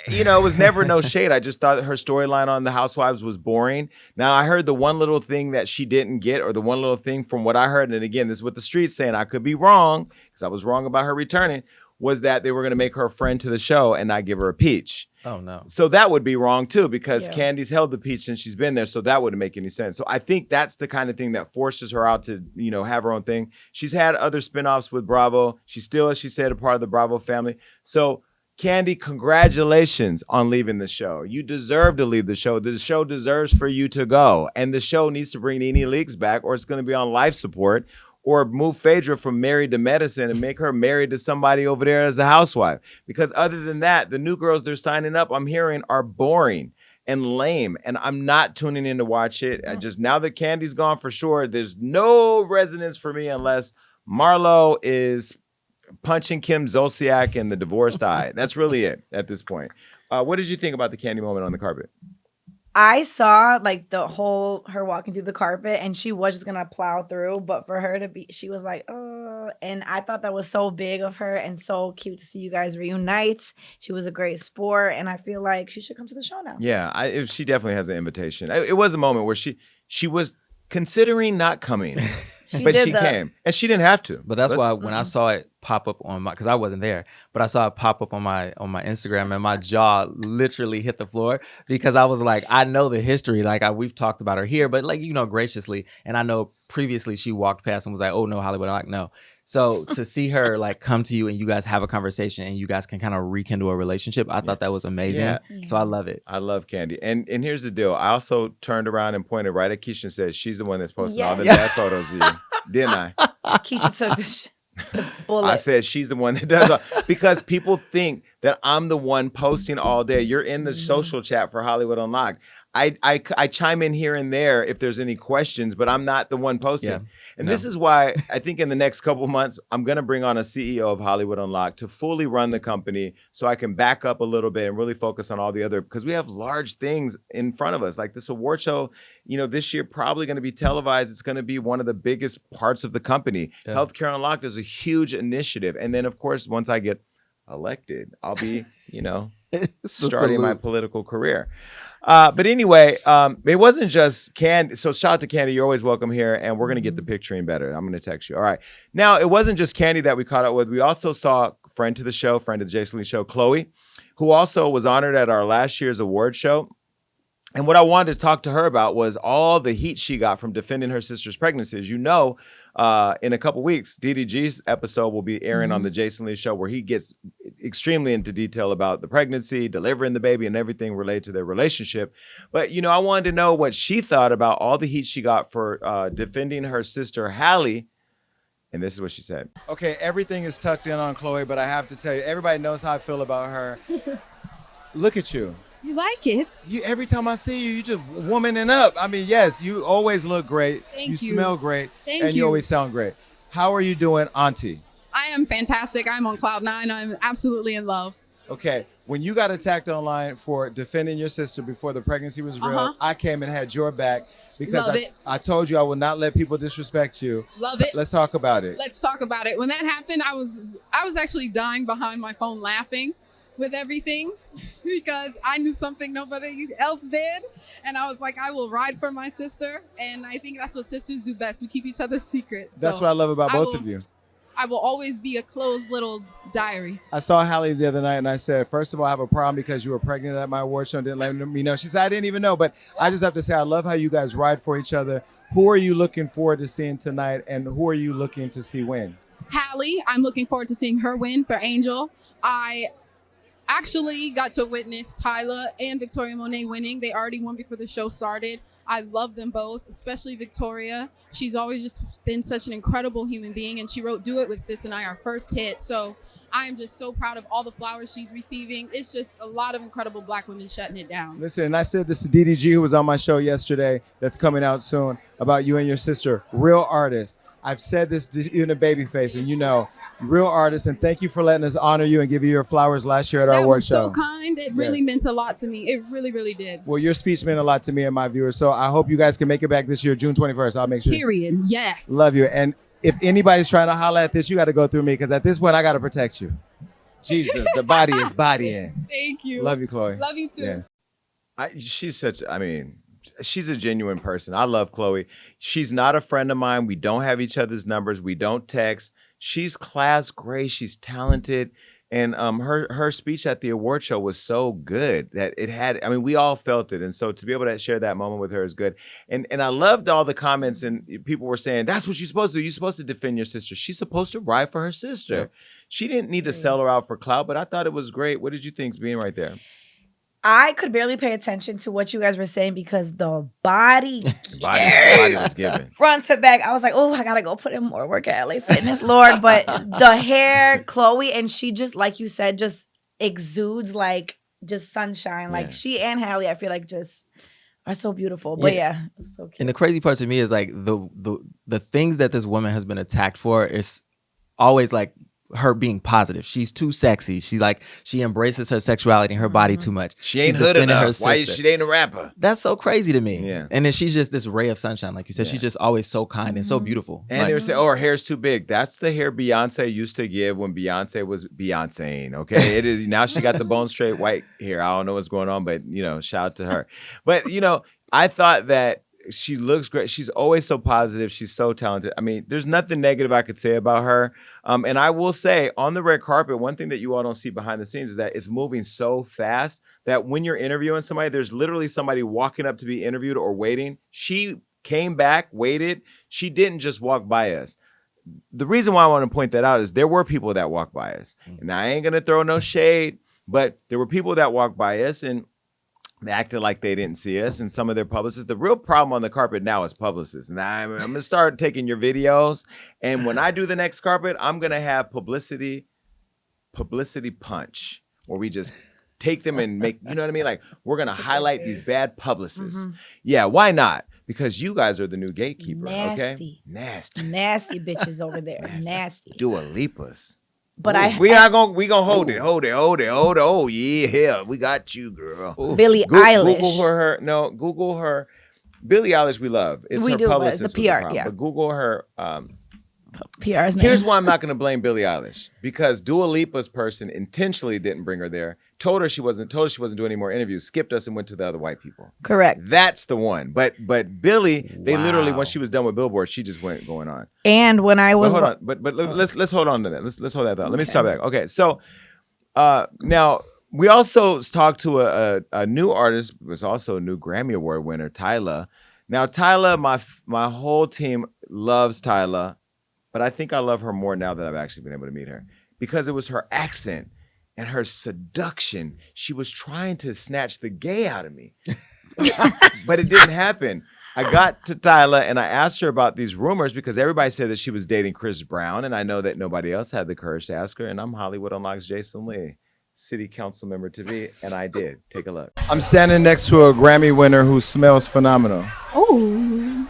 It was never no shade. I just thought her storyline on The Housewives was boring. Now, I heard the one little thing that she didn't get, or the one little thing from what I heard, and again, this is what the streets saying, I could be wrong, because I was wrong about her returning, was that they were going to make her a friend to the show and not give her a peach. Oh, no. So that would be wrong, too, because Candi's held the peach since she's been there, so that wouldn't make any sense. So I think that's the kind of thing that forces her out to, have her own thing. She's had other spinoffs with Bravo. She's still, as she said, a part of the Bravo family. So Candi, congratulations on leaving the show. You deserve to leave the show. The show deserves for you to go. And the show needs to bring Nene Leakes back, or it's going to be on life support, or move Phaedra from married to medicine and make her married to somebody over there as a housewife. Because other than that, the new girls they're signing up, I'm hearing, are boring and lame. And I'm not tuning in to watch it. Now that Candi's gone for sure, there's no resonance for me unless Marlo is punching Kim Zolciak in the divorced eye. That's really it at this point. What did you think about the Candi moment on the carpet? I saw like the whole her walking through the carpet, and she was just gonna plow through, but for her to be, she was like, oh, and I thought that was so big of her and so cute to see you guys reunite. She was a great sport, and I feel like she should come to the show now. Yeah, she definitely has an invitation. It was a moment where she was considering not coming. But she came, and she didn't have to. But that's why when I saw it pop up on my, because I wasn't there, but I saw it pop up on my Instagram, and my jaw literally hit the floor, because I was like, I know the history, like we've talked about her here, but like graciously, and I know previously she walked past and was like, oh no, Hollywood, I'm like, no. So to see her like come to you and you guys have a conversation and you guys can kind of rekindle a relationship, I thought that was amazing. Yeah. So I love it. I love Candi. And here's the deal. I also turned around and pointed right at Keisha and said, she's the one that's posting all the bad photos of you. Didn't I? Keisha took the bullet. I said she's the one that does all, because people think that I'm the one posting all day. You're in the social chat for Hollywood Unlocked. I chime in here and there if there's any questions, but I'm not the one posting. Yeah. And this is why I think in the next couple months, I'm going to bring on a CEO of Hollywood Unlocked to fully run the company so I can back up a little bit and really focus on all the other, because we have large things in front of us. Like this award show, this year probably going to be televised. It's going to be one of the biggest parts of the company. Yeah. Healthcare Unlocked is a huge initiative. And then, of course, once I get elected, I'll be, starting my political career. But anyway, it wasn't just Candi. So shout out to Candi. You're always welcome here. And we're going to get the picturing better. I'm going to text you. All right. Now, it wasn't just Candi that we caught up with. We also saw friend to the show, friend of the Jason Lee show, Chloe, who also was honored at our last year's award show. And what I wanted to talk to her about was all the heat she got from defending her sister's pregnancy. As you know, in a couple weeks, DDG's episode will be airing on the Jason Lee show, where he gets extremely into detail about the pregnancy, delivering the baby, and everything related to their relationship. But, I wanted to know what she thought about all the heat she got for defending her sister, Hallie. And this is what she said. Okay, everything is tucked in on Chloe, but I have to tell you, everybody knows how I feel about her. Look at you. You like it? Every time I see you, you just womaning up. I mean, yes, you always look great. Thank you. Smell great. Thank and you. You always sound great. How are you doing, Auntie? I am fantastic. I'm on cloud 9. I'm absolutely in love. Okay, when you got attacked online for defending your sister before the pregnancy was real, I came and had your back because I told you I would not let people disrespect you. Love it. Let's talk about it. Let's talk about it. When that happened, I was actually dying behind my phone laughing with everything because I knew something nobody else did. And I was like, I will ride for my sister. And I think that's what sisters do best. We keep each other's secrets. That's what I love about both of you. I will always be a closed little diary. I saw Hallie the other night and I said, first of all, I have a problem because you were pregnant at my award show and didn't let me know. She said, I didn't even know. But I just have to say, I love how you guys ride for each other. Who are you looking forward to seeing tonight, and who are you looking to see win? Hallie, I'm looking forward to seeing her win for Angel. I actually got to witness Tyla and Victoria Monet winning. They already won before the show started. I love them both, especially Victoria. She's always just been such an incredible human being, and she wrote Do It with Sis and I, our first hit. So I am just so proud of all the flowers she's receiving. It's just a lot of incredible Black women shutting it down. Listen, and I said this to DDG, who was on my show yesterday, that's coming out soon, about you and your sister, real artist. I've said this to you in a Babyface, and real artist, and thank you for letting us honor you and give you your flowers last year at our award show. That was so kind. It really meant a lot to me. It really, really did. Well, your speech meant a lot to me and my viewers, so I hope you guys can make it back this year, June 21st. I'll make sure. Period. Yes. Love you. And if anybody's trying to holler at this, you got to go through me, because at this point, I got to protect you. Jesus, the body is bodying. Thank you. Love you, Chloe. Love you too. Yes. She's a genuine person. I love Chloe. She's not a friend of mine. We don't have each other's numbers. We don't text. She's class grade. She's talented. And her speech at the award show was so good that we all felt it. And so to be able to share that moment with her is good. And I loved all the comments, and people were saying, that's what you're supposed to do. You're supposed to defend your sister. She's supposed to ride for her sister. Yeah. She didn't need to sell her out for clout, but I thought it was great. What did you think being right there? I could barely pay attention to what you guys were saying because the body was given. Front to back. I was like, oh, I gotta go put in more work at LA Fitness, Lord. But the hair, Chloe, and she just, like you said, just exudes like just sunshine. Like she and Halle, I feel like just are so beautiful. But it was so cute. And the crazy part to me is like the things that this woman has been attacked for is always like her being positive. She's too sexy. She embraces her sexuality and her body too much. She ain't hood enough. Why is she ain't a rapper? That's so crazy to me. Yeah. And then she's just this ray of sunshine, like you said. She's just always so kind and so beautiful. And they were saying, her hair's too big. That's the hair Beyonce used to give when Beyonce was Beyonceing. Okay, it is now. She got the bone straight white hair. I don't know what's going on, but shout out to her. But I thought that she looks great. She's always so positive. She's so talented. I mean, there's nothing negative I could say about her. And I will say, on the red carpet, one thing that you all don't see behind the scenes is that it's moving so fast that when you're interviewing somebody, there's literally somebody walking up to be interviewed or waiting. She came back, waited. She didn't just walk by us. The reason why I want to point that out is there were people that walked by us. And I ain't going to throw no shade, but there were people that walked by us and they acted like they didn't see us, and some of their publicists. The real problem on the carpet now is publicists. And I'm going to start taking your videos. And when I do the next carpet, I'm going to have publicity punch, where we just take them and make, you know what I mean? Like, we're going to highlight these bad publicists. Yeah, why not? Because you guys are the new gatekeeper, okay? Nasty bitches over there. Nasty. Dua Lipa's. But we gonna hold it. Oh yeah, we got you, girl. Billie Eilish. Google her. Billie Eilish, we love. It's her publicist. The PR, But Google her. PR's name. Here's why I'm not gonna blame Billie Eilish, because Dua Lipa's person intentionally didn't bring her there. Told her she wasn't doing any more interviews. Skipped us and went to the other white people. Correct. That's the one. But Billie, they literally, when she was done with Billboard, she just went going on. And when I was, let's hold on to that. Let's hold that thought. Let me start back. Okay, so now we also talked to a new artist, who was also a new Grammy Award winner, Tyla. Now Tyla, my whole team loves Tyla, but I think I love her more now that I've actually been able to meet her, because it was her accent and her seduction. She was trying to snatch the gay out of me, but it didn't happen. I got to Tyla and I asked her about these rumors, because everybody said that she was dating Chris Brown, and I know that nobody else had the courage to ask her. And I'm Hollywood Unlocked's Jason Lee, city council member to be, and I did. Take a look. I'm standing next to a Grammy winner who smells phenomenal. Oh,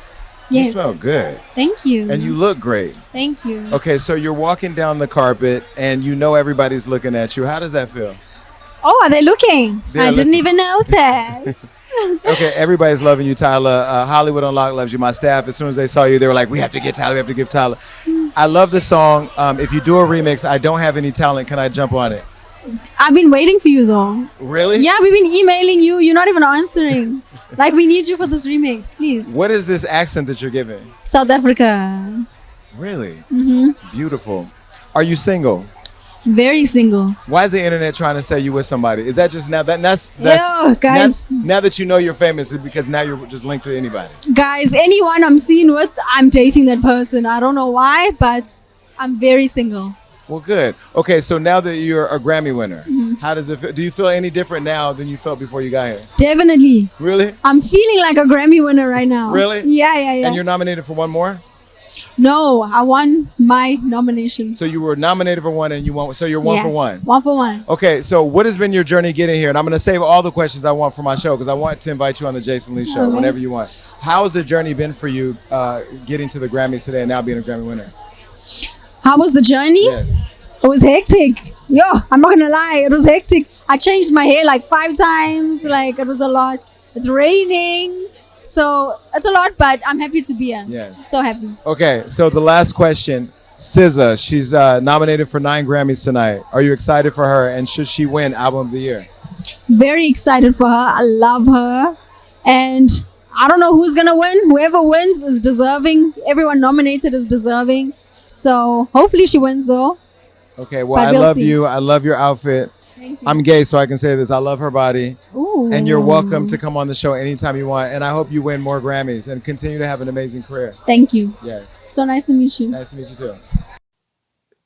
yes. You smell good. Thank you. And you look great. Thank you. Okay, so you're walking down the carpet and you know everybody's looking at you. How does that feel? Oh, are they looking? I didn't even notice. Okay, everybody's loving you, Tyla. Hollywood Unlocked loves you. My staff, as soon as they saw you, they were like, we have to get Tyla, we have to give Tyla. I love the song. If you do a remix, I don't have any talent. Can I jump on it? I've been waiting for you though. Really? Yeah, we've been emailing you. You're not even answering. Like, we need you for this remix, please. What is this accent that you're giving? South Africa. Really? Mm-hmm. Beautiful. Are you single? Very single. Why is the internet trying to say you with somebody? Is that just now that's guys. Now that you know you're famous, is because now you're just linked to anybody? Guys, anyone I'm seen with, I'm dating that person. I don't know why, but I'm very single. Well, good. Okay, so now that you're a Grammy winner, how does it feel? Do you feel any different now than you felt before you got here? Definitely. Really? I'm feeling like a Grammy winner right now. Really? Yeah. And you're nominated for one more? No, I won my nomination. So you were nominated for one and you won, so you're one for one. 1 for 1. Okay, so what has been your journey getting here? And I'm going to save all the questions I want for my show, because I want to invite you on the Jason Lee Show whenever you want. How has the journey been for you getting to the Grammys today and now being a Grammy winner? How was the journey? Yes. It was hectic. Yo, I'm not gonna lie, it was hectic. I changed my hair like 5 times. Like, it was a lot. It's raining. So it's a lot, but I'm happy to be here. Yes. So happy. Okay, so the last question. SZA, she's nominated for 9 Grammys tonight. Are you excited for her? And should she win Album of the Year? Very excited for her. I love her. And I don't know who's going to win. Whoever wins is deserving. Everyone nominated is deserving. So hopefully she wins, though. Okay, well, But I we'll love see. you. I love your outfit. Thank you. I'm gay, so I can say this. I love her body. Ooh. And you're welcome to come on the show anytime you want. And I hope you win more Grammys and continue to have an amazing career. Thank you. Yes. So nice to meet you. Nice to meet you too.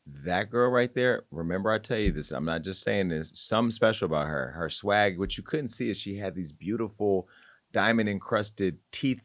That girl right there, remember I tell you this, I'm not just saying this, something special about her. Her swag, what you couldn't see is she had these beautiful diamond encrusted teeth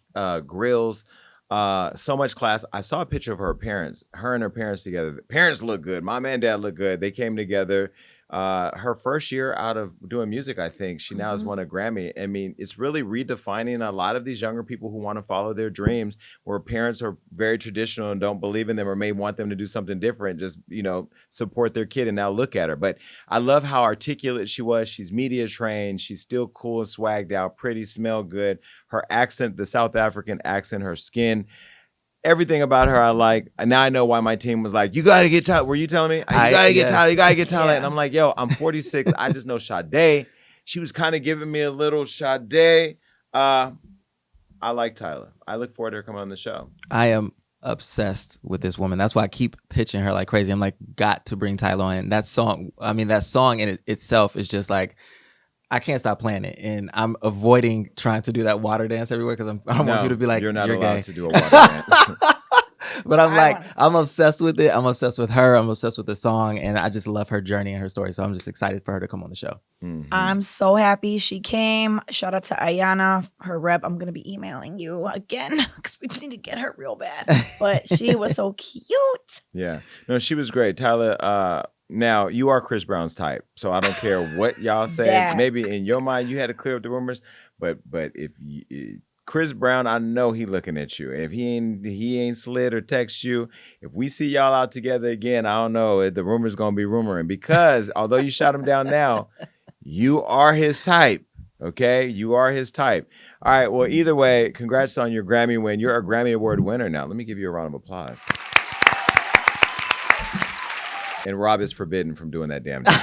grills, so much class. I saw a picture of her parents, her and her parents together. The parents look good. Mom and dad look good. They came together. Her first year out of doing music, I think she now has won a Grammy. I mean, it's really redefining a lot of these younger people who want to follow their dreams, where parents are very traditional and don't believe in them or may want them to do something different, just, you know, support their kid. And now look at her. But I love how articulate she was. She's media trained. She's still cool and swagged out, pretty, smell good. Her accent, the South African accent, her skin, everything about her I like. And now I know why my team was like, you got to get Tyla. Were you telling me? You got to get Tyla. You got to get Tyla. And I'm like, yo, I'm 46. I just know Sade. She was kind of giving me a little Sade. I like Tyla. I look forward to her coming on the show. I am obsessed with this woman. That's why I keep pitching her like crazy. I'm like, got to bring Tyla on. That song, I mean, that song in itself is just like, I can't stop playing it, and I'm avoiding trying to do that water dance everywhere because I don't want you to be like, you're not allowed gay. to do a water dance. But I'm obsessed with it. I'm obsessed with her. I'm obsessed with the song, and I just love her journey and her story. So I'm just excited for her to come on the show. I'm so happy she came. Shout out to Ayana, her rep. I'm going to be emailing you again because we just need to get her real bad. But she was so cute. Yeah. No, she was great. Tyla, now, you are Chris Brown's type, so I don't care what y'all say. Yeah. Maybe in your mind you had to clear up the rumors, but if Chris Brown, I know he looking at you. If he ain't slid or text you, if we see y'all out together again, I don't know. The rumor's gonna be rumoring because although you shot him down now, you are his type. Okay, you are his type. All right. Well, either way, congrats on your Grammy win. You're a Grammy Award winner now. Let me give you a round of applause. And Rob is forbidden from doing that damn thing.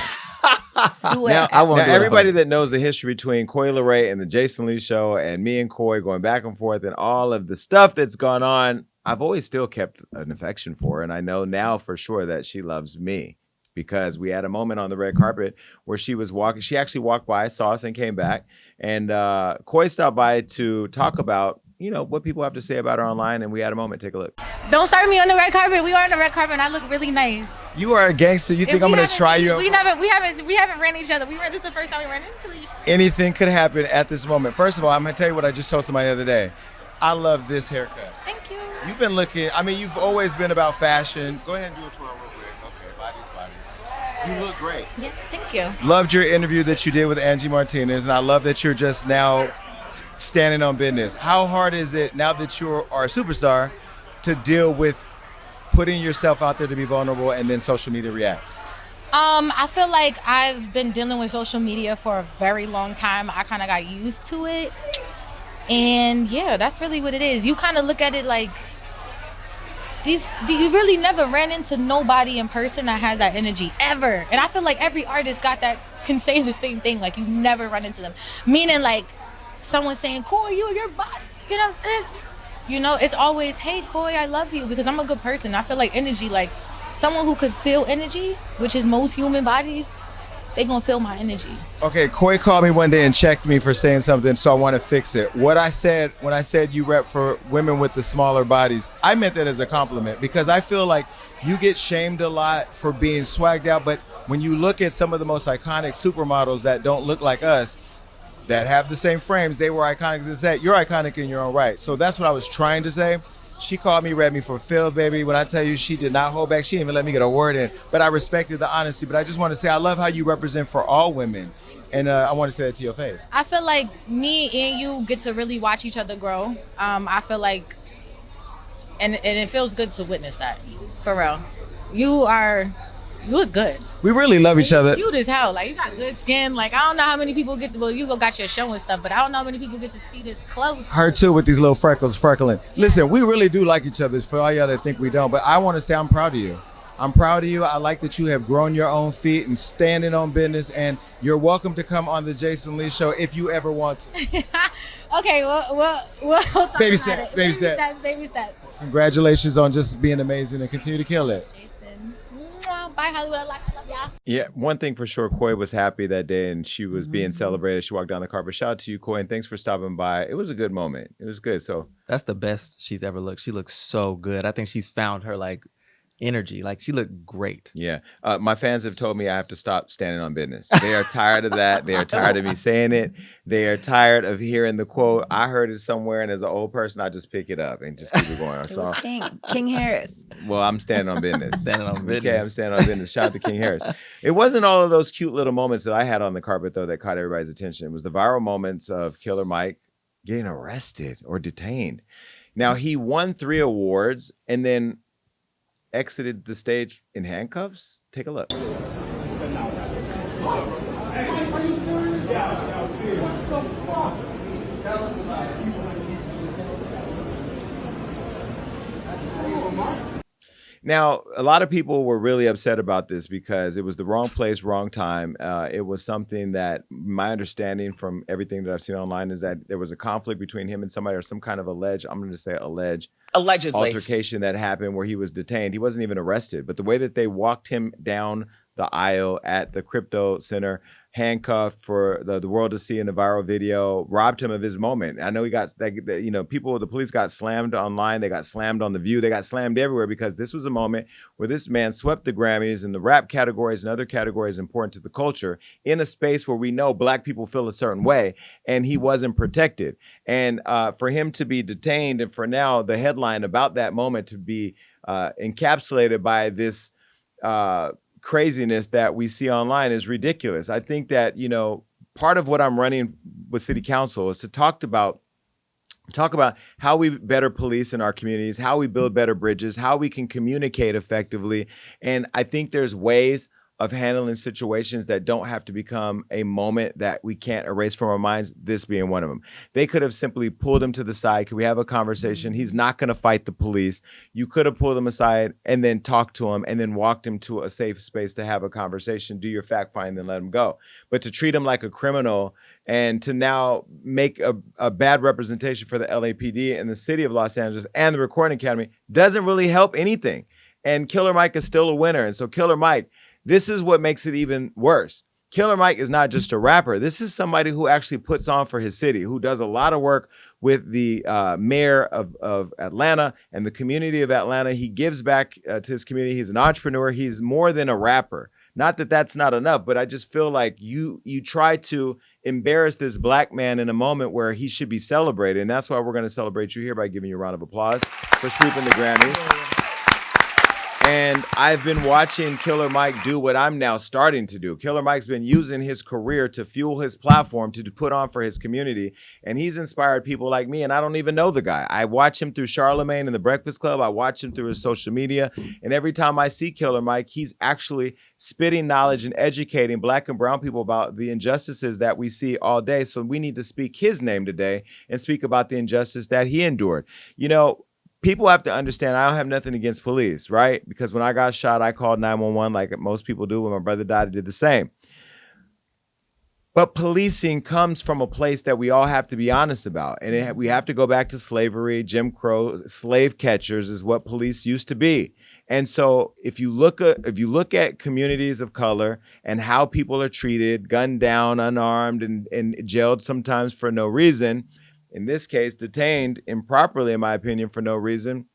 Now everybody that knows the history between Coi Leray and the Jason Lee show and me and Coi going back and forth and all of the stuff that's gone on, I've always still kept an affection for her. And I know now for sure that she loves me because we had a moment on the red carpet where she was walking. She actually walked by, saw us and came back. And Coi stopped by to talk about, you know, what people have to say about her online. And we had a moment. Take a look. Don't start me on the red carpet. We are on the red carpet and I look really nice. You are a gangster. You think I'm going to try you? We haven't ran each other. This is the first time we ran into each other. Anything could happen at this moment. First of all, I'm going to tell you what I just told somebody the other day. I love this haircut. Thank you. You've been looking, I mean, you've always been about fashion. Go ahead and do a twirl real quick. Okay, body's body. You look great. Yes, thank you. Loved your interview that you did with Angie Martinez, and I love that you're just now standing on business. How hard is it now that you are a superstar to deal with putting yourself out there to be vulnerable and then social media reacts? I feel like I've been dealing with social media for a very long time. I kind of got used to it. And yeah, that's really what it is. You kind of look at it like you really never ran into nobody in person that has that energy ever. And I feel like every artist can say the same thing. Like you never run into them. Meaning like someone saying, Coi, your body, you know, it's always, hey, Coi, I love you because I'm a good person. I feel like energy, like someone who could feel energy, which is most human bodies, they gonna feel my energy. Okay, Coi called me one day and checked me for saying something, so I want to fix it. What I said when I said you rep for women with the smaller bodies, I meant that as a compliment because I feel like you get shamed a lot for being swagged out, but when you look at some of the most iconic supermodels that don't look like us, that have the same frames, they were iconic as that. You're iconic in your own right. So that's what I was trying to say. She called me, read me for Phil, baby. When I tell you she did not hold back, she didn't even let me get a word in. But I respected the honesty. But I just want to say I love how you represent for all women. And I want to say that to your face. I feel like me and you get to really watch each other grow. I feel like, and it feels good to witness that, for real. You are You look good. We really love each other. Cute as hell. Like, you got good skin. Like, I don't know how many people get to, well, you got your show and stuff, but I don't know how many people get to see this close. Her too, with these little freckles freckling. Listen, we really do like each other. For all y'all that think we don't, but I want to say I'm proud of you. I'm proud of you. I like that you have grown your own feet and standing on business, and you're welcome to come on the Jason Lee Show if you ever want to. Okay, we'll talk Baby about steps, it. baby steps. Baby steps. Congratulations on just being amazing and continue to kill it. Mwah. Bye, Hollywood. I love y'all. Yeah, one thing for sure, Coi was happy that day and she was being celebrated. She walked down the carpet. Shout out to you, Coi, and thanks for stopping by. It was a good moment. It was good. So that's the best she's ever looked. She looks so good. I think she's found her like energy. Like, she looked great. Yeah. My fans have told me I have to stop standing on business. They are tired of that. They are tired of me saying it. They are tired of hearing the quote. I heard it somewhere, and as an old person, I just pick it up and just keep it going. It was King Harris. Well, I'm standing on business. Standing on business. Okay, I'm standing on business. Shout out to King Harris. It wasn't all of those cute little moments that I had on the carpet, though, that caught everybody's attention. It was the viral moments of Killer Mike getting arrested or detained. Now, he won 3 awards and then exited the stage in handcuffs. Take a look. Now, a lot of people were really upset about this because it was the wrong place, wrong time. It was something that my understanding from everything that I've seen online is that there was a conflict between him and somebody, or some kind of allegedly altercation that happened where he was detained. He wasn't even arrested, but the way that they walked him down the aisle at the crypto center, handcuffed for the world to see in the viral video, robbed him of his moment. I know he got, the police got slammed online. They got slammed on The View. They got slammed everywhere because this was a moment where this man swept the Grammys and the rap categories and other categories important to the culture in a space where we know Black people feel a certain way, and he wasn't protected. And for him to be detained, and for now the headline about that moment to be encapsulated by this craziness that we see online is ridiculous. I think that, part of what I'm running with City Council is to talk about how we better police in our communities, how we build better bridges, how we can communicate effectively. And I think there's ways of handling situations that don't have to become a moment that we can't erase from our minds, this being one of them. They could have simply pulled him to the side. Could we have a conversation? He's not going to fight the police. You could have pulled him aside and then talked to him and then walked him to a safe space to have a conversation, do your fact find, then let him go. But to treat him like a criminal and to now make a bad representation for the LAPD and the city of Los Angeles and the Recording Academy doesn't really help anything. And Killer Mike is still a winner. And so Killer Mike, this is what makes it even worse. Killer Mike is not just a rapper. This is somebody who actually puts on for his city, who does a lot of work with the mayor of Atlanta and the community of Atlanta. He gives back to his community. He's an entrepreneur. He's more than a rapper. Not that that's not enough, but I just feel like you try to embarrass this Black man in a moment where he should be celebrated. And that's why we're going to celebrate you here by giving you a round of applause for sweeping the Grammys. And I've been watching Killer Mike do what I'm now starting to do. Killer Mike's been using his career to fuel his platform to put on for his community. And he's inspired people like me, and I don't even know the guy. I watch him through Charlemagne and the Breakfast Club. I watch him through his social media. And every time I see Killer Mike, he's actually spitting knowledge and educating Black and brown people about the injustices that we see all day. So we need to speak his name today and speak about the injustice that he endured. People have to understand, I don't have nothing against police, right? Because when I got shot, I called 911 like most people do. When my brother died, I did the same. But policing comes from a place that we all have to be honest about. And we have to go back to slavery, Jim Crow, slave catchers is what police used to be. And so if you look at communities of color and how people are treated, gunned down, unarmed, and jailed sometimes for no reason, in this case, detained improperly, in my opinion, for no reason,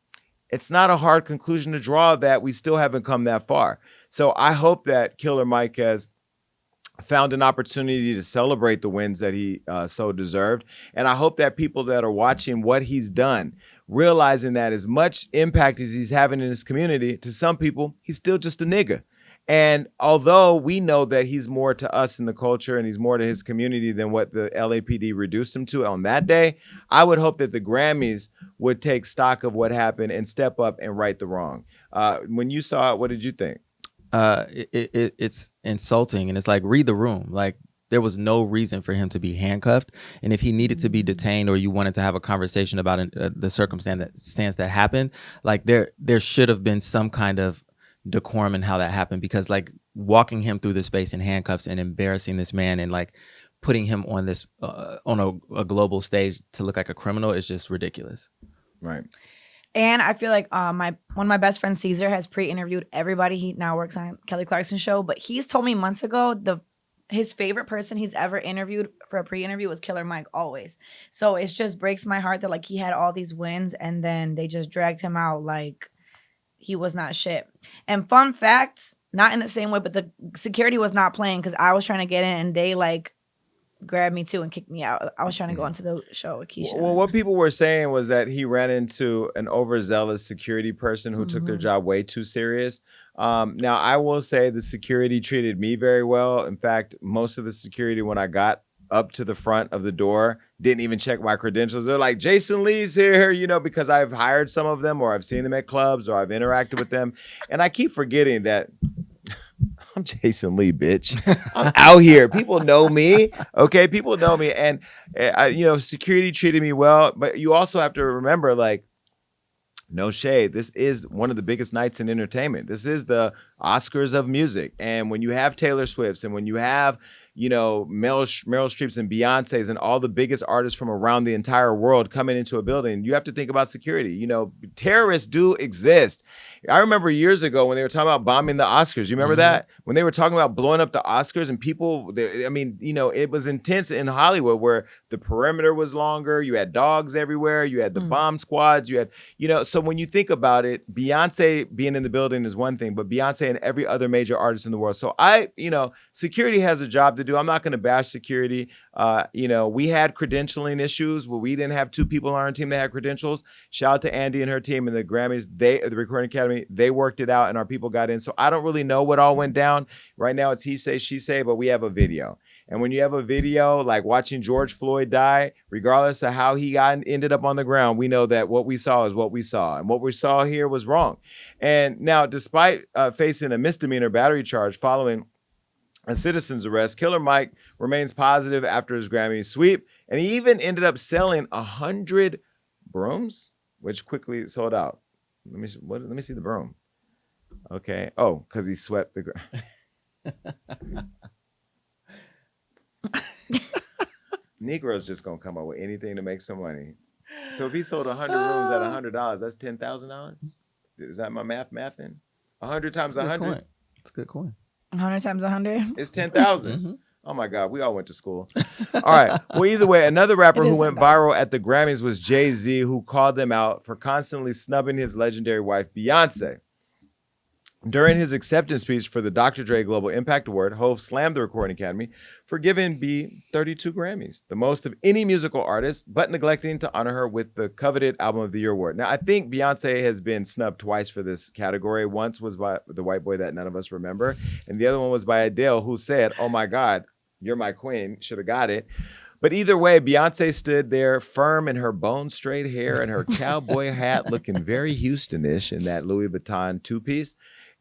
it's not a hard conclusion to draw that we still haven't come that far. So I hope that Killer Mike has found an opportunity to celebrate the wins that he so deserved. And I hope that people that are watching what he's done, realizing that as much impact as he's having in his community, to some people, he's still just a nigga. And although we know that he's more to us in the culture and he's more to his community than what the LAPD reduced him to on that day, I would hope that the Grammys would take stock of what happened and step up and right the wrong. When you saw it, what did you think? it's insulting, and it's like, read the room. Like, there was no reason for him to be handcuffed, and if he needed to be detained, or you wanted to have a conversation about the circumstance that happened, like there should have been some kind of decorum in how that happened, because like walking him through the space in handcuffs and embarrassing this man and like putting him on this on a global stage to look like a criminal is just ridiculous. Right. And I feel like one of my best friends, Caesar, has pre-interviewed everybody. He now works on Kelly Clarkson's show, but he's told me months ago his favorite person he's ever interviewed for a pre-interview was Killer Mike, always. So it just breaks my heart that like he had all these wins and then they just dragged him out like he was not shit. And fun fact, not in the same way, but the security was not playing because I was trying to get in and they like grabbed me too and kicked me out. I was trying to go into the show with Keisha. Well, what people were saying was that he ran into an overzealous security person who took their job way too serious. Now, I will say the security treated me very well. In fact, most of the security, when I got up to the front of the door, didn't even check my credentials. They're like, Jason Lee's here, you know, because I've hired some of them or I've seen them at clubs or I've interacted with them. And I keep forgetting that I'm Jason Lee, bitch. I'm out here. People know me. Okay. People know me. And, security treated me well. But you also have to remember, like, no shade, this is one of the biggest nights in entertainment. This is the Oscars of music. And when you have Taylor Swift's and when you have, Meryl Streep's and Beyonce's and all the biggest artists from around the entire world coming into a building, you have to think about security. Terrorists do exist. I remember years ago when they were talking about bombing the Oscars. You remember that? When they were talking about blowing up the Oscars and people, it was intense in Hollywood where the perimeter was longer. You had dogs everywhere. You had the bomb squads. You had, so when you think about it, Beyonce being in the building is one thing, but Beyonce and every other major artist in the world. So security has a job to do. I'm not going to bash security. We had credentialing issues where we didn't have two people on our team that had credentials. Shout out to Andy and her team and the Grammys. The Recording Academy, they worked it out and our people got in. So I don't really know what all went down. Right now it's he say, she say, but we have a video. And when you have a video like watching George Floyd die, regardless of how he ended up on the ground, we know that what we saw is what we saw. And what we saw here was wrong. And now, despite facing a misdemeanor battery charge following a citizen's arrest, Killer Mike remains positive after his Grammy sweep. And he even ended up selling 100 brooms, which quickly sold out. Let me see the broom. Okay. Oh, because he swept the ground. Negro's just gonna come up with anything to make some money. So if he sold 100 rooms at $100, that's $10,000. Is that my mathing? 100 times 100. It's a good coin. 100 times 100. It's 10,000. Oh my God, we all went to school. All right. Well, either way, another rapper who went viral at the Grammys was Jay-Z, who called them out for constantly snubbing his legendary wife, Beyoncé. During his acceptance speech for the Dr. Dre Global Impact Award, Hov slammed the Recording Academy for giving B 32 Grammys, the most of any musical artist, but neglecting to honor her with the coveted Album of the Year award. Now, I think Beyonce has been snubbed twice for this category. Once was by the white boy that none of us remember, and the other one was by Adele, who said, "Oh my God, you're my queen, should have got it." But either way, Beyonce stood there firm in her bone straight hair and her cowboy hat, looking very Houston-ish in that Louis Vuitton two-piece.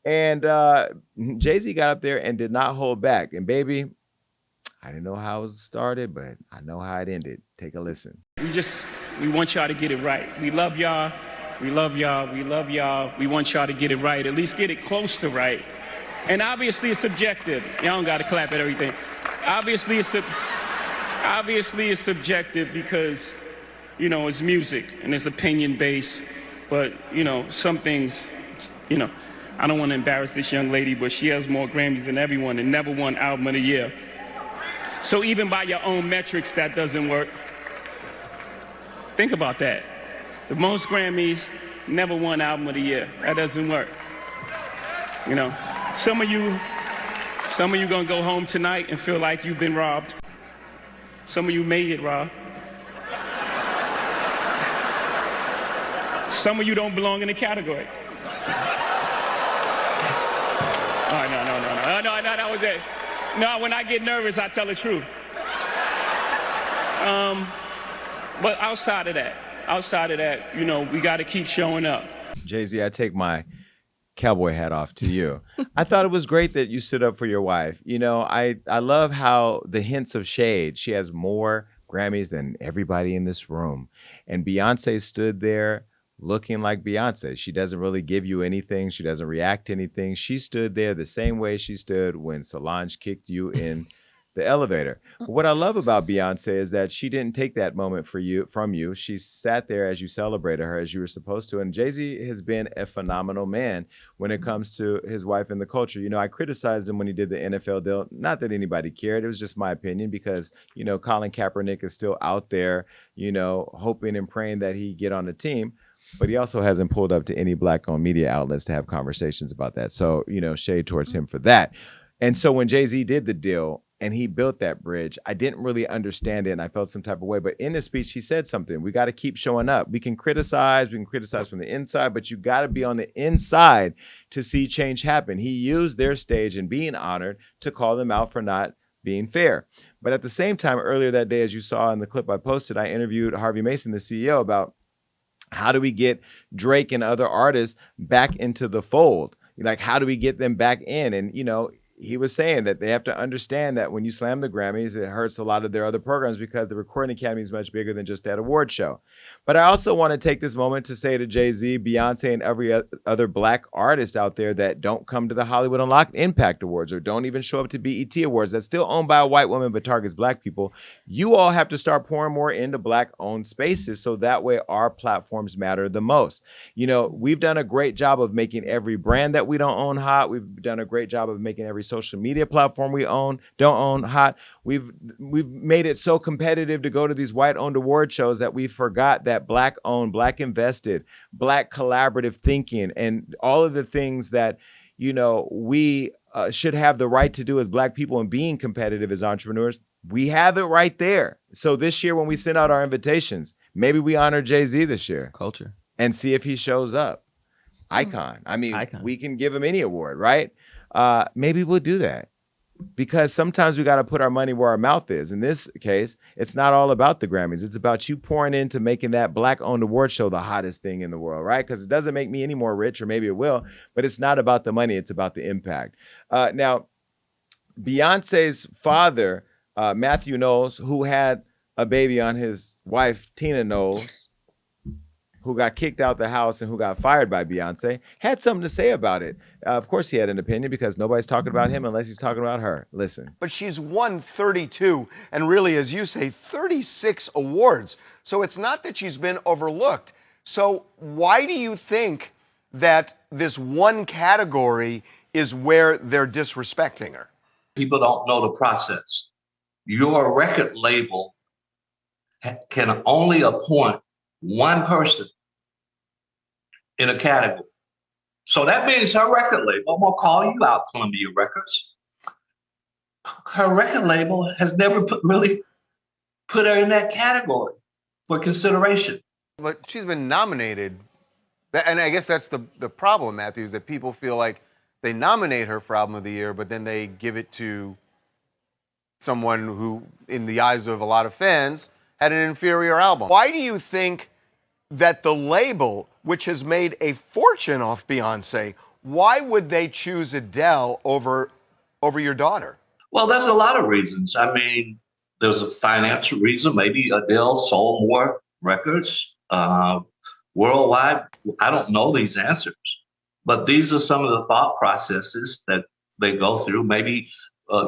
And Jay-Z got up there and did not hold back. And baby, I didn't know how it started, but I know how it ended. Take a listen. We want y'all to get it right. We love y'all. We love y'all. We love y'all. We want y'all to get it right. At least get it close to right. And obviously it's subjective. Y'all don't got to clap at everything. Obviously it's subjective because, it's music and it's opinion-based. But, some things, I don't want to embarrass this young lady, but she has more Grammys than everyone and never won Album of the Year. So even by your own metrics, that doesn't work. Think about that. The most Grammys, never won Album of the Year. That doesn't work. Some of you gonna go home tonight and feel like you've been robbed. Some of you made it, Rob. Some of you don't belong in the category. Oh, no, that was it. No, when I get nervous, I tell the truth. But outside of that, we got to keep showing up. Jay-Z, I take my cowboy hat off to you. I thought it was great that you stood up for your wife. You know, I love how the hints of shade. She has more Grammys than everybody in this room. And Beyonce stood there looking like Beyonce. She doesn't really give you anything. She doesn't react to anything. She stood there the same way she stood when Solange kicked you in the elevator. What I love about Beyonce is that she didn't take that moment from you. She sat there as you celebrated her, as you were supposed to. And Jay-Z has been a phenomenal man when it comes to his wife and the culture. You know, I criticized him when he did the NFL deal. Not that anybody cared. It was just my opinion because, you know, Colin Kaepernick is still out there, you know, hoping and praying that he get on the team. But he also hasn't pulled up to any Black-owned media outlets to have conversations about that. So, you know, shade towards him for that. And so when Jay-Z did the deal, and he built that bridge, I didn't really understand it, and I felt some type of way. But in his speech, he said something. We got to keep showing up. We can criticize from the inside, but you got to be on the inside to see change happen. He used their stage and being honored to call them out for not being fair. But at the same time, earlier that day, as you saw in the clip I posted, I interviewed Harvey Mason, the CEO, about how do we get Drake and other artists back into the fold? Like, how do we get them back in? And, you know, he was saying that they have to understand that when you slam the Grammys, it hurts a lot of their other programs because the Recording Academy is much bigger than just that award show. But I also want to take this moment to say to Jay-Z, Beyonce, and every other Black artist out there that don't come to the Hollywood Unlocked Impact Awards or don't even show up to BET Awards that's still owned by a white woman but targets Black people, you all have to start pouring more into Black-owned spaces so that way our platforms matter the most. You know, we've done a great job of making every brand that we don't own hot. We've done a great job of making every social media platform we don't own hot. We've made it so competitive to go to these white-owned award shows that we forgot that Black-owned, Black invested, Black collaborative thinking, and all of the things that, you know, we should have the right to do as Black people and being competitive as entrepreneurs. We have it right there. So this year when we send out our invitations, maybe we honor Jay-Z this year. Culture. And see if he shows up. Icon. I mean, we can give him any award, right? Maybe we'll do that because sometimes we got to put our money where our mouth is. In this case, it's not all about the Grammys. It's about you pouring into making that Black-owned award show the hottest thing in the world, right? Because it doesn't make me any more rich, or maybe it will, but it's not about the money. It's about the impact. Now, Beyonce's father, Matthew Knowles, who had a baby on his wife, Tina Knowles, who got kicked out the house and who got fired by Beyonce, had something to say about it. Of course he had an opinion because nobody's talking about him unless he's talking about her. Listen. But she's won 32 and really, as you say, 36 awards. So it's not that she's been overlooked. So why do you think that this one category is where they're disrespecting her? People don't know the process. Your record label can only appoint one person in a category. So that means her record label, I'm gonna call you out, Columbia Records. Her record label has never really put her in that category for consideration. But she's been nominated, and I guess that's the problem, Matthew, is that people feel like they nominate her for Album of the Year, but then they give it to someone who, in the eyes of a lot of fans, had an inferior album. Why do you think that the label, which has made a fortune off Beyonce, why would they choose Adele over your daughter? Well, there's a lot of reasons. I mean, there's a financial reason. Maybe Adele sold more records worldwide. I don't know these answers, but these are some of the thought processes that they go through. Maybe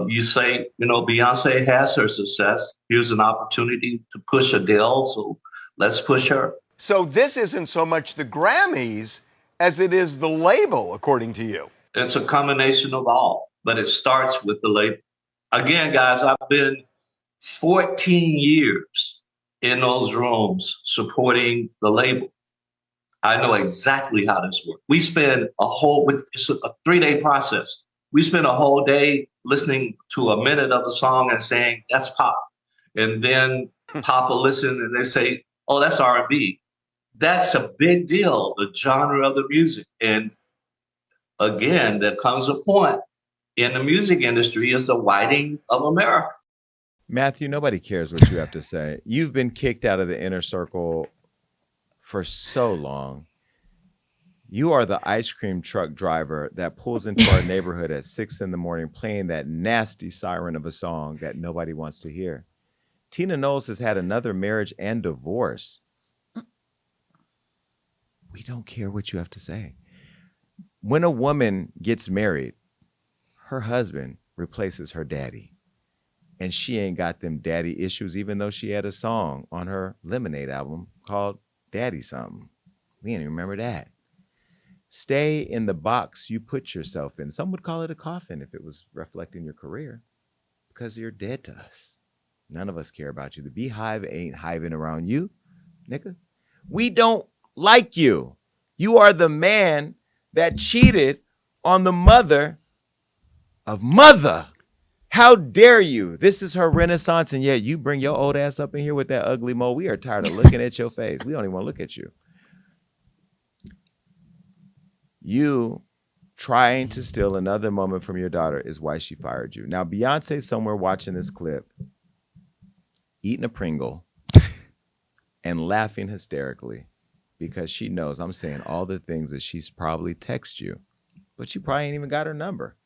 you say, you know, Beyonce has her success. Here's an opportunity to push Adele, so let's push her. So this isn't so much the Grammys as it is the label, according to you. It's a combination of all, but it starts with the label. Again, guys, I've been 14 years in those rooms supporting the label. I know exactly how this works. We spend it's a 3-day process. We spend a whole day listening to a minute of a song and saying, that's pop. And then pop will listen and they say, oh, that's R&B. That's a big deal, the genre of the music. And again, there comes a point in the music industry is the whiting of America. Matthew, nobody cares what you have to say. You've been kicked out of the inner circle for so long. You are the ice cream truck driver that pulls into our neighborhood at 6 a.m. playing that nasty siren of a song that nobody wants to hear. Tina Knowles has had another marriage and divorce. We don't care what you have to say. When a woman gets married, her husband replaces her daddy. And she ain't got them daddy issues, even though she had a song on her Lemonade album called Daddy Something. We ain't even remember that. Stay in the box you put yourself in. Some would call it a coffin if it was reflecting your career, because you're dead to us. None of us care about you. The beehive ain't hiving around you, nigga. We don't like you. You are the man that cheated on the mother of mother. How dare you? This is her renaissance, and yet you bring your old ass up in here with that ugly mole. We are tired of looking at your face. We don't even want to look at you. You trying to steal another moment from your daughter is why she fired you. Now, Beyonce's somewhere watching this clip, eating a Pringle and laughing hysterically because she knows I'm saying all the things that she's probably texted you, but you probably ain't even got her number.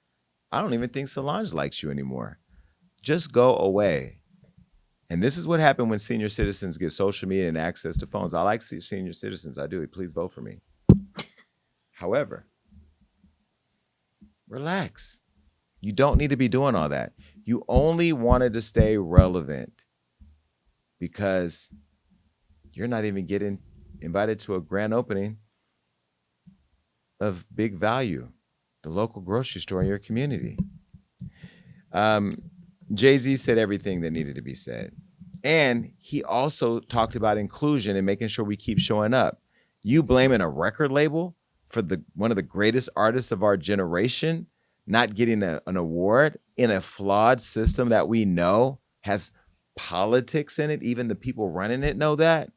I don't even think Solange likes you anymore. Just go away. And this is what happened when senior citizens get social media and access to phones. I like senior citizens. I do. Please vote for me. However, relax. You don't need to be doing all that. You only wanted to stay relevant because you're not even getting invited to a grand opening of Big Value, the local grocery store in your community. Jay-Z said everything that needed to be said. And he also talked about inclusion and making sure we keep showing up. You blaming a record label for one of the greatest artists of our generation not getting an award in a flawed system that we know has politics in it. Even the people running it know that.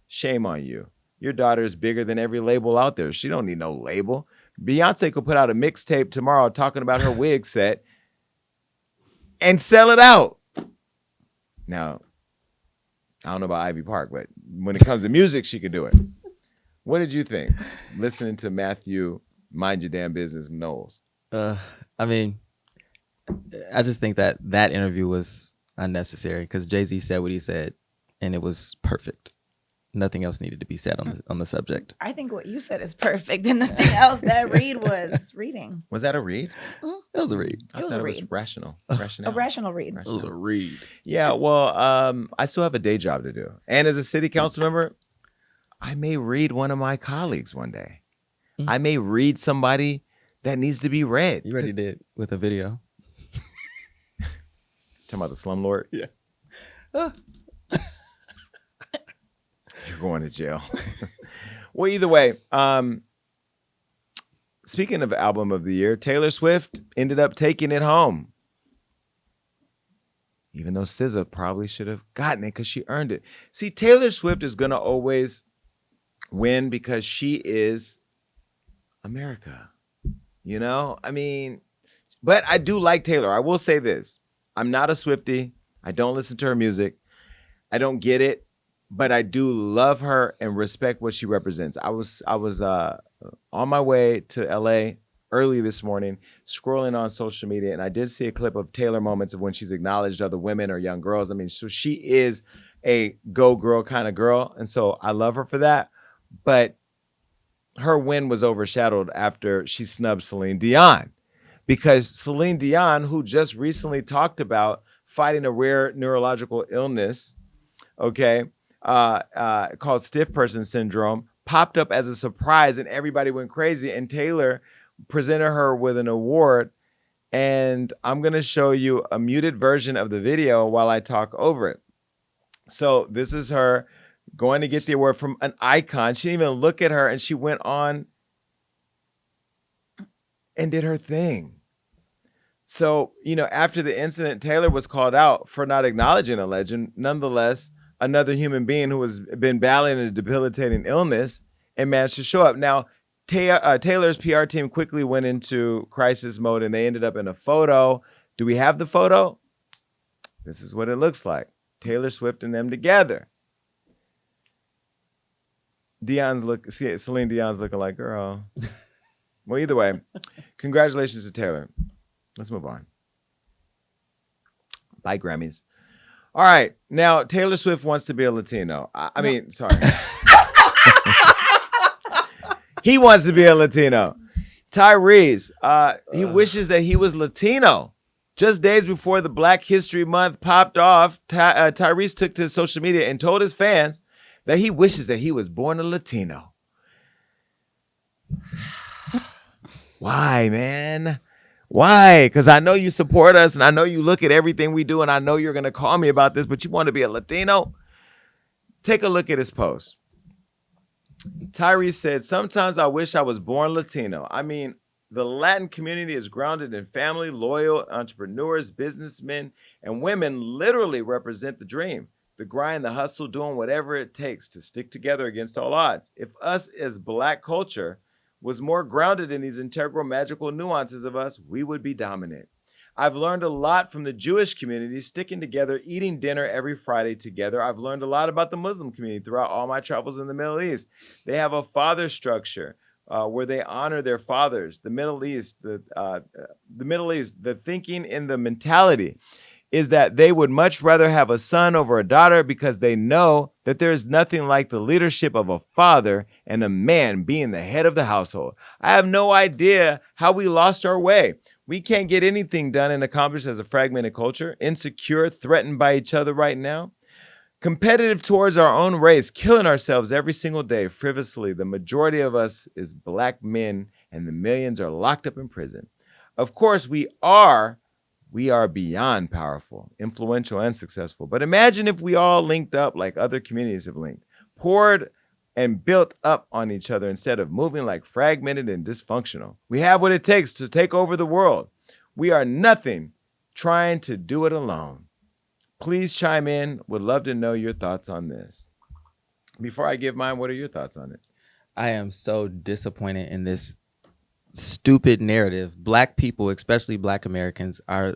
Shame on you. Your daughter is bigger than every label out there. She don't need no label. Beyonce could put out a mixtape tomorrow talking about her wig set and sell it out. Now, I don't know about Ivy Park, but when it comes to music, she could do it. What did you think listening to Matthew Mind Your Damn Business Knowles? I mean, I just think that interview was unnecessary because Jay-Z said what he said and it was perfect. Nothing else needed to be said on the subject. I think what you said is perfect and nothing else. That read was reading. Was that a read? Mm-hmm. It was a read. I thought it was rational. Rationale. A rational read. It was a read. Yeah, well, I still have a day job to do. And as a city council member, I may read one of my colleagues one day. Mm-hmm. I may read somebody that needs to be read. You already did with a video. Talking about the slumlord? Yeah. You're going to jail. Well, either way, speaking of album of the year, Taylor Swift ended up taking it home. Even though SZA probably should have gotten it because she earned it. See, Taylor Swift is going to always win because she is America. You know? I mean, but I do like Taylor. I will say this. I'm not a Swiftie. I don't listen to her music. I don't get it. But I do love her and respect what she represents. I was on my way to LA early this morning, scrolling on social media, and I did see a clip of Taylor moments of when she's acknowledged other women or young girls. I mean, so she is a go girl kind of girl, and so I love her for that. But her win was overshadowed after she snubbed Celine Dion, because Celine Dion, who just recently talked about fighting a rare neurological illness, okay, called stiff person syndrome, popped up as a surprise and everybody went crazy, and Taylor presented her with an award. And I'm going to show you a muted version of the video while I talk over it. So this is her going to get the award from an icon. She didn't even look at her, and she went on and did her thing. So, you know, after the incident, Taylor was called out for not acknowledging a legend. Nonetheless, another human being who has been battling a debilitating illness and managed to show up. Now, Taylor's PR team quickly went into crisis mode, and they ended up in a photo. Do we have the photo? This is what it looks like. Taylor Swift and them together. Celine Dion's looking like, girl. Well, either way, congratulations to Taylor. Let's move on. Bye, Grammys. All right. Now, Taylor Swift wants to be a Latino. I mean, sorry. He wants to be a Latino. Tyrese, he wishes that he was Latino. Just days before the Black History Month popped off, Tyrese took to social media and told his fans that he wishes that he was born a Latino. Why, man? Why? Because I know you support us and I know you look at everything we do and I know you're going to call me about this, but you want to be a Latino? Take a look at his post. Tyrese said, sometimes I wish I was born Latino. I mean, the Latin community is grounded in family, loyal entrepreneurs, businessmen, and women literally represent the dream, the grind, the hustle, doing whatever it takes to stick together against all odds. If us as Black culture was more grounded in these integral, magical nuances of us, we would be dominant. I've learned a lot from the Jewish community, sticking together, eating dinner every Friday together. I've learned a lot about the Muslim community throughout all my travels in the Middle East. They have a father structure where they honor their fathers. The Middle East, the thinking and the mentality is that they would much rather have a son over a daughter because they know that there is nothing like the leadership of a father and a man being the head of the household. I have no idea how we lost our way. We can't get anything done and accomplished as a fragmented culture, insecure, threatened by each other right now, competitive towards our own race, killing ourselves every single day frivolously. The majority of us is Black men and the millions are locked up in prison. Of course, we are beyond powerful, influential, and successful. But imagine if we all linked up like other communities have linked, poured and built up on each other instead of moving like fragmented and dysfunctional. We have what it takes to take over the world. We are nothing trying to do it alone. Please chime in. Would love to know your thoughts on this. Before I give mine, what are your thoughts on it? I am so disappointed in this stupid narrative. Black people, especially Black Americans, are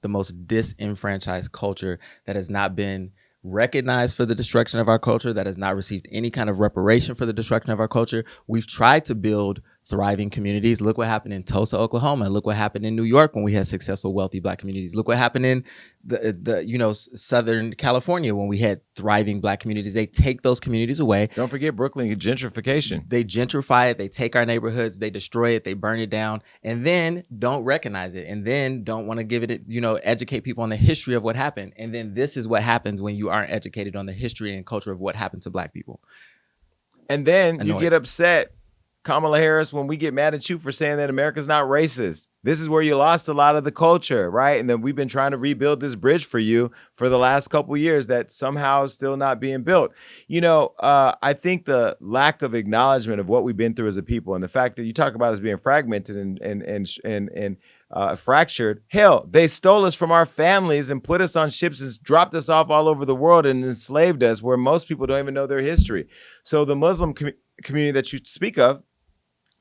the most disenfranchised culture that has not been recognized for the destruction of our culture, that has not received any kind of reparation for the destruction of our culture. We've tried to build thriving communities. Look what happened in Tulsa, Oklahoma. Look what happened in New York when we had successful, wealthy Black communities. Look what happened in the Southern California when we had thriving Black communities. They take those communities away. Don't forget Brooklyn gentrification. They gentrify it. They take our neighborhoods. They destroy it. They burn it down, and then don't recognize it, and then don't want to give it, educate people on the history of what happened. And then this is what happens when you aren't educated on the history and culture of what happened to Black people. And then you get upset, Kamala Harris, when we get mad at you for saying that America's not racist. This is where you lost a lot of the culture, right? And then we've been trying to rebuild this bridge for you for the last couple of years that somehow is still not being built. I think the lack of acknowledgement of what we've been through as a people and the fact that you talk about us being fragmented and fractured. Hell, they stole us from our families and put us on ships and dropped us off all over the world and enslaved us where most people don't even know their history. So the Muslim community that you speak of,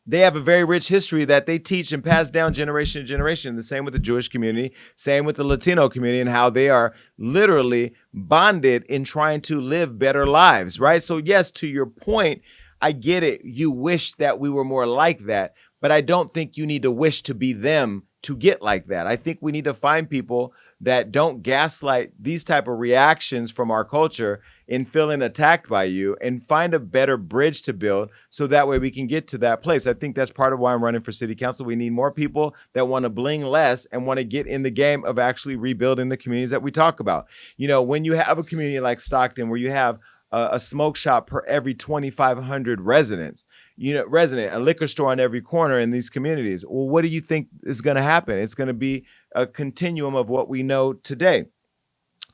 they have a very rich history that they teach and pass down generation to generation. The same with the Jewish community, same with the Latino community, and how they are literally bonded in trying to live better lives, right? So yes, to your point, I get it. You wish that we were more like that, but I don't think you need to wish to be them to get like that. I think we need to find people that don't gaslight these type of reactions from our culture in feeling attacked by you and find a better bridge to build so that way we can get to that place. I think that's part of why I'm running for city council. We need more people that want to bling less and want to get in the game of actually rebuilding the communities that we talk about. When you have a community like Stockton where you have a smoke shop per every 2,500 residents, a liquor store on every corner in these communities. Well, what do you think is going to happen? It's going to be a continuum of what we know today.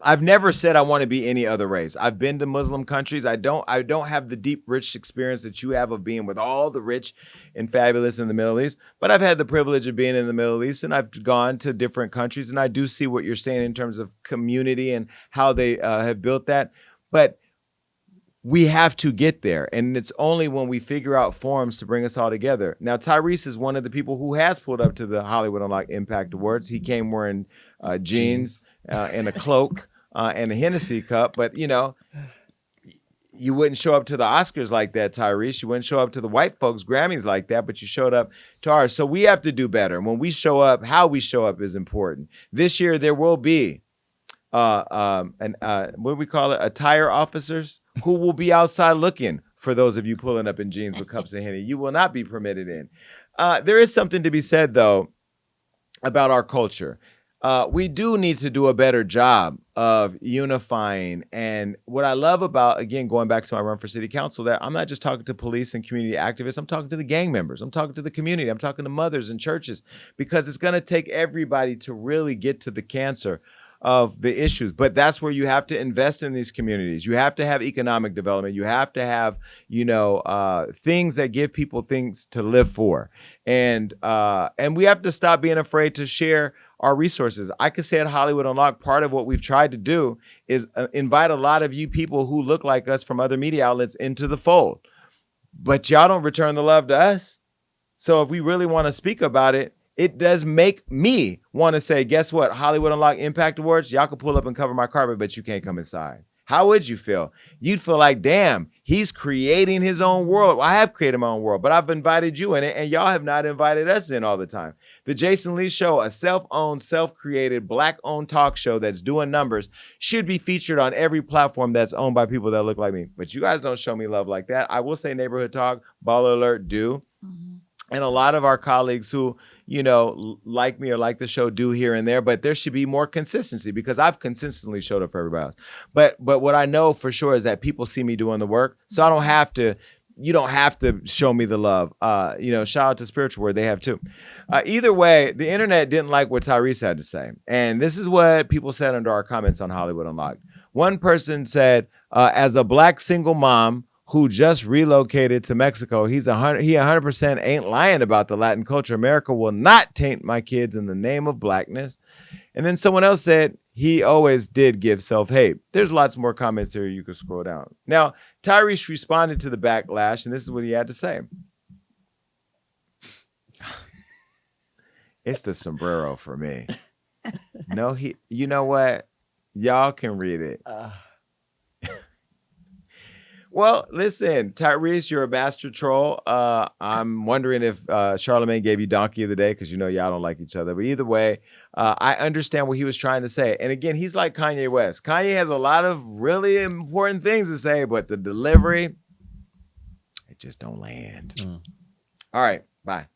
I've never said I want to be any other race. I've been to Muslim countries. I don't have the deep, rich experience that you have of being with all the rich and fabulous in the Middle East, but I've had the privilege of being in the Middle East and I've gone to different countries and I do see what you're saying in terms of community and how they have built that. But we have to get there. And it's only when we figure out forums to bring us all together. Now, Tyrese is one of the people who has pulled up to the Hollywood Unlocked Impact Awards. He came wearing jeans and a cloak and a Hennessy cup. But, you wouldn't show up to the Oscars like that, Tyrese. You wouldn't show up to the white folks' Grammys like that, but you showed up to ours. So we have to do better. When we show up, how we show up is important. This year, there will be what do we call it? Attire officers who will be outside looking for those of you pulling up in jeans with cups of Henny. You will not be permitted in. There is something to be said, though, about our culture. We do need to do a better job of unifying. And what I love about, again, going back to my run for city council, that I'm not just talking to police and community activists. I'm talking to the gang members. I'm talking to the community. I'm talking to mothers and churches, because it's going to take everybody to really get to the cancer of the issues. But that's where you have to invest in these communities. You have to have economic development. You have to have, things that give people things to live for. And we have to stop being afraid to share our resources. I could say at Hollywood Unlocked, part of what we've tried to do is invite a lot of you people who look like us from other media outlets into the fold. But y'all don't return the love to us. So if we really want to speak about it, it does make me want to say, guess what? Hollywood Unlocked Impact Awards, y'all can pull up and cover my carpet, but you can't come inside. How would you feel? You'd feel like, damn, he's creating his own world. Well, I have created my own world, but I've invited you in it, and y'all have not invited us in all the time. The Jason Lee Show, a self-owned, self-created, Black-owned talk show that's doing numbers, should be featured on every platform that's owned by people that look like me. But you guys don't show me love like that. I will say Neighborhood Talk, Baller Alert do. And a lot of our colleagues who, like me or like the show do here and there, but there should be more consistency, because I've consistently showed up for everybody else. But what I know for sure is that people see me doing the work. So you don't have to show me the love. Shout out to Spiritual Word, they have too. Either way, the internet didn't like what Tyrese had to say. And this is what people said under our comments on Hollywood Unlocked. One person said, as a Black single mom who just relocated to Mexico, he 100% ain't lying about the Latin culture. America will not taint my kids in the name of Blackness. And then someone else said he always did give self-hate. There's lots more comments here. You can scroll down. Now, Tyrese responded to the backlash, and this is what he had to say. It's the sombrero for me. No, you know what? Y'all can read it. Well, listen, Tyrese, you're a master troll. I'm wondering if Charlamagne gave you Donkey of the Day, because y'all don't like each other. But either way, I understand what he was trying to say. And again, he's like Kanye West. Kanye has a lot of really important things to say, but the delivery, it just don't land. All right, bye.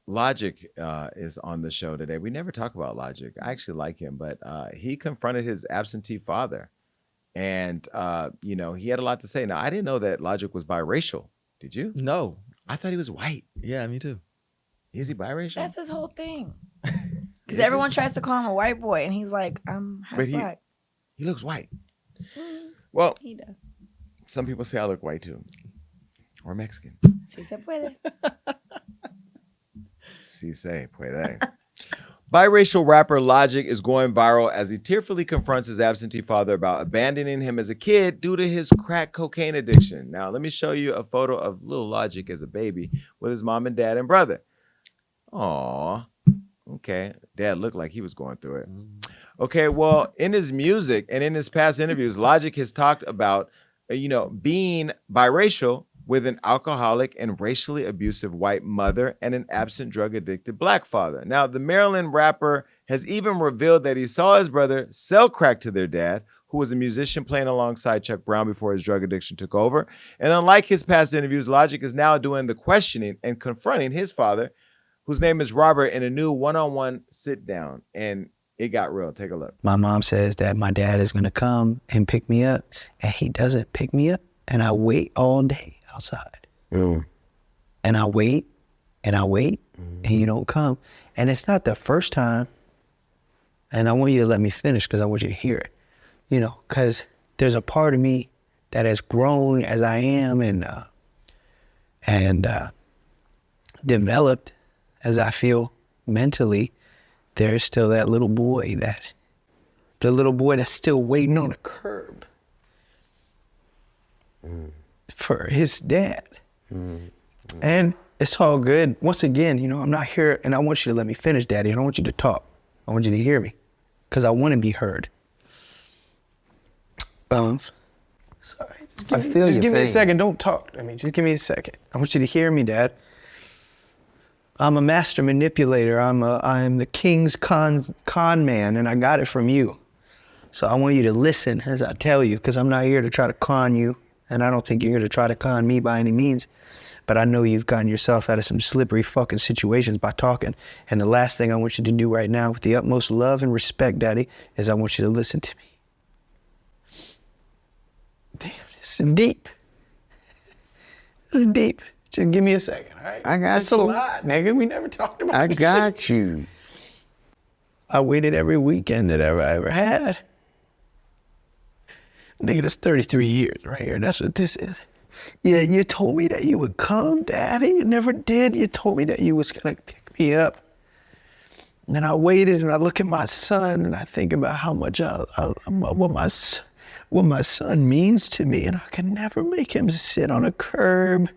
Logic is on the show today. We never talk about Logic. I actually like him, but he confronted his absentee father, and he had a lot to say. Now, I didn't know that Logic was biracial. Did you? No. I thought he was white. Yeah, me too. Is he biracial? That's his whole thing. Because everyone tries to call him a white boy, and he's like, I'm half Black. He looks white. Well, he does. Some people say I look white too, or Mexican. Si se puede. Si se puede. Biracial rapper Logic is going viral as he tearfully confronts his absentee father about abandoning him as a kid due to his crack cocaine addiction. Now, let me show you a photo of little Logic as a baby with his mom and dad and brother. Aw, okay. Dad looked like he was going through it. Okay, well, in his music and in his past interviews, Logic has talked about, being biracial with an alcoholic and racially abusive white mother and an absent drug-addicted Black father. Now, the Maryland rapper has even revealed that he saw his brother sell crack to their dad, who was a musician playing alongside Chuck Brown before his drug addiction took over. And unlike his past interviews, Logic is now doing the questioning and confronting his father, whose name is Robert, in a new one-on-one sit-down. And it got real. Take a look. My mom says that my dad is going to come and pick me up, and he doesn't pick me up, and I wait all day outside. And I wait, and you don't come. And it's not the first time, and I want you to let me finish because I want you to hear it. Because there's a part of me that has grown as I am and developed as I feel mentally. There's still that little boy that's still waiting on a curb for his dad. And it's all good. Once again, I'm not here, and I want you to let me finish, Daddy. I don't want you to talk. I want you to hear me. because I want to be heard. Sorry. Just give me a second. Don't talk to me. Just give me a second. I want you to hear me, Dad. I'm a master manipulator. I am the king's con man, and I got it from you. So I want you to listen as I tell you, because I'm not here to try to con you, and I don't think you're here to try to con me by any means. But I know you've gotten yourself out of some slippery fucking situations by talking. And the last thing I want you to do right now, with the utmost love and respect, Daddy, is I want you to listen to me. Damn, this is deep. This is deep. Just give me a second, all right? I got That's you. a lot, nigga. We never talked about I it. got you. I waited every weekend that I ever had. Nigga, that's 33 years right here. That's what this is. Yeah, you told me that you would come, Daddy. You never did. You told me that you was gonna pick me up. And I waited, and I look at my son, and I think about how much what my son means to me, and I can never make him sit on a curb.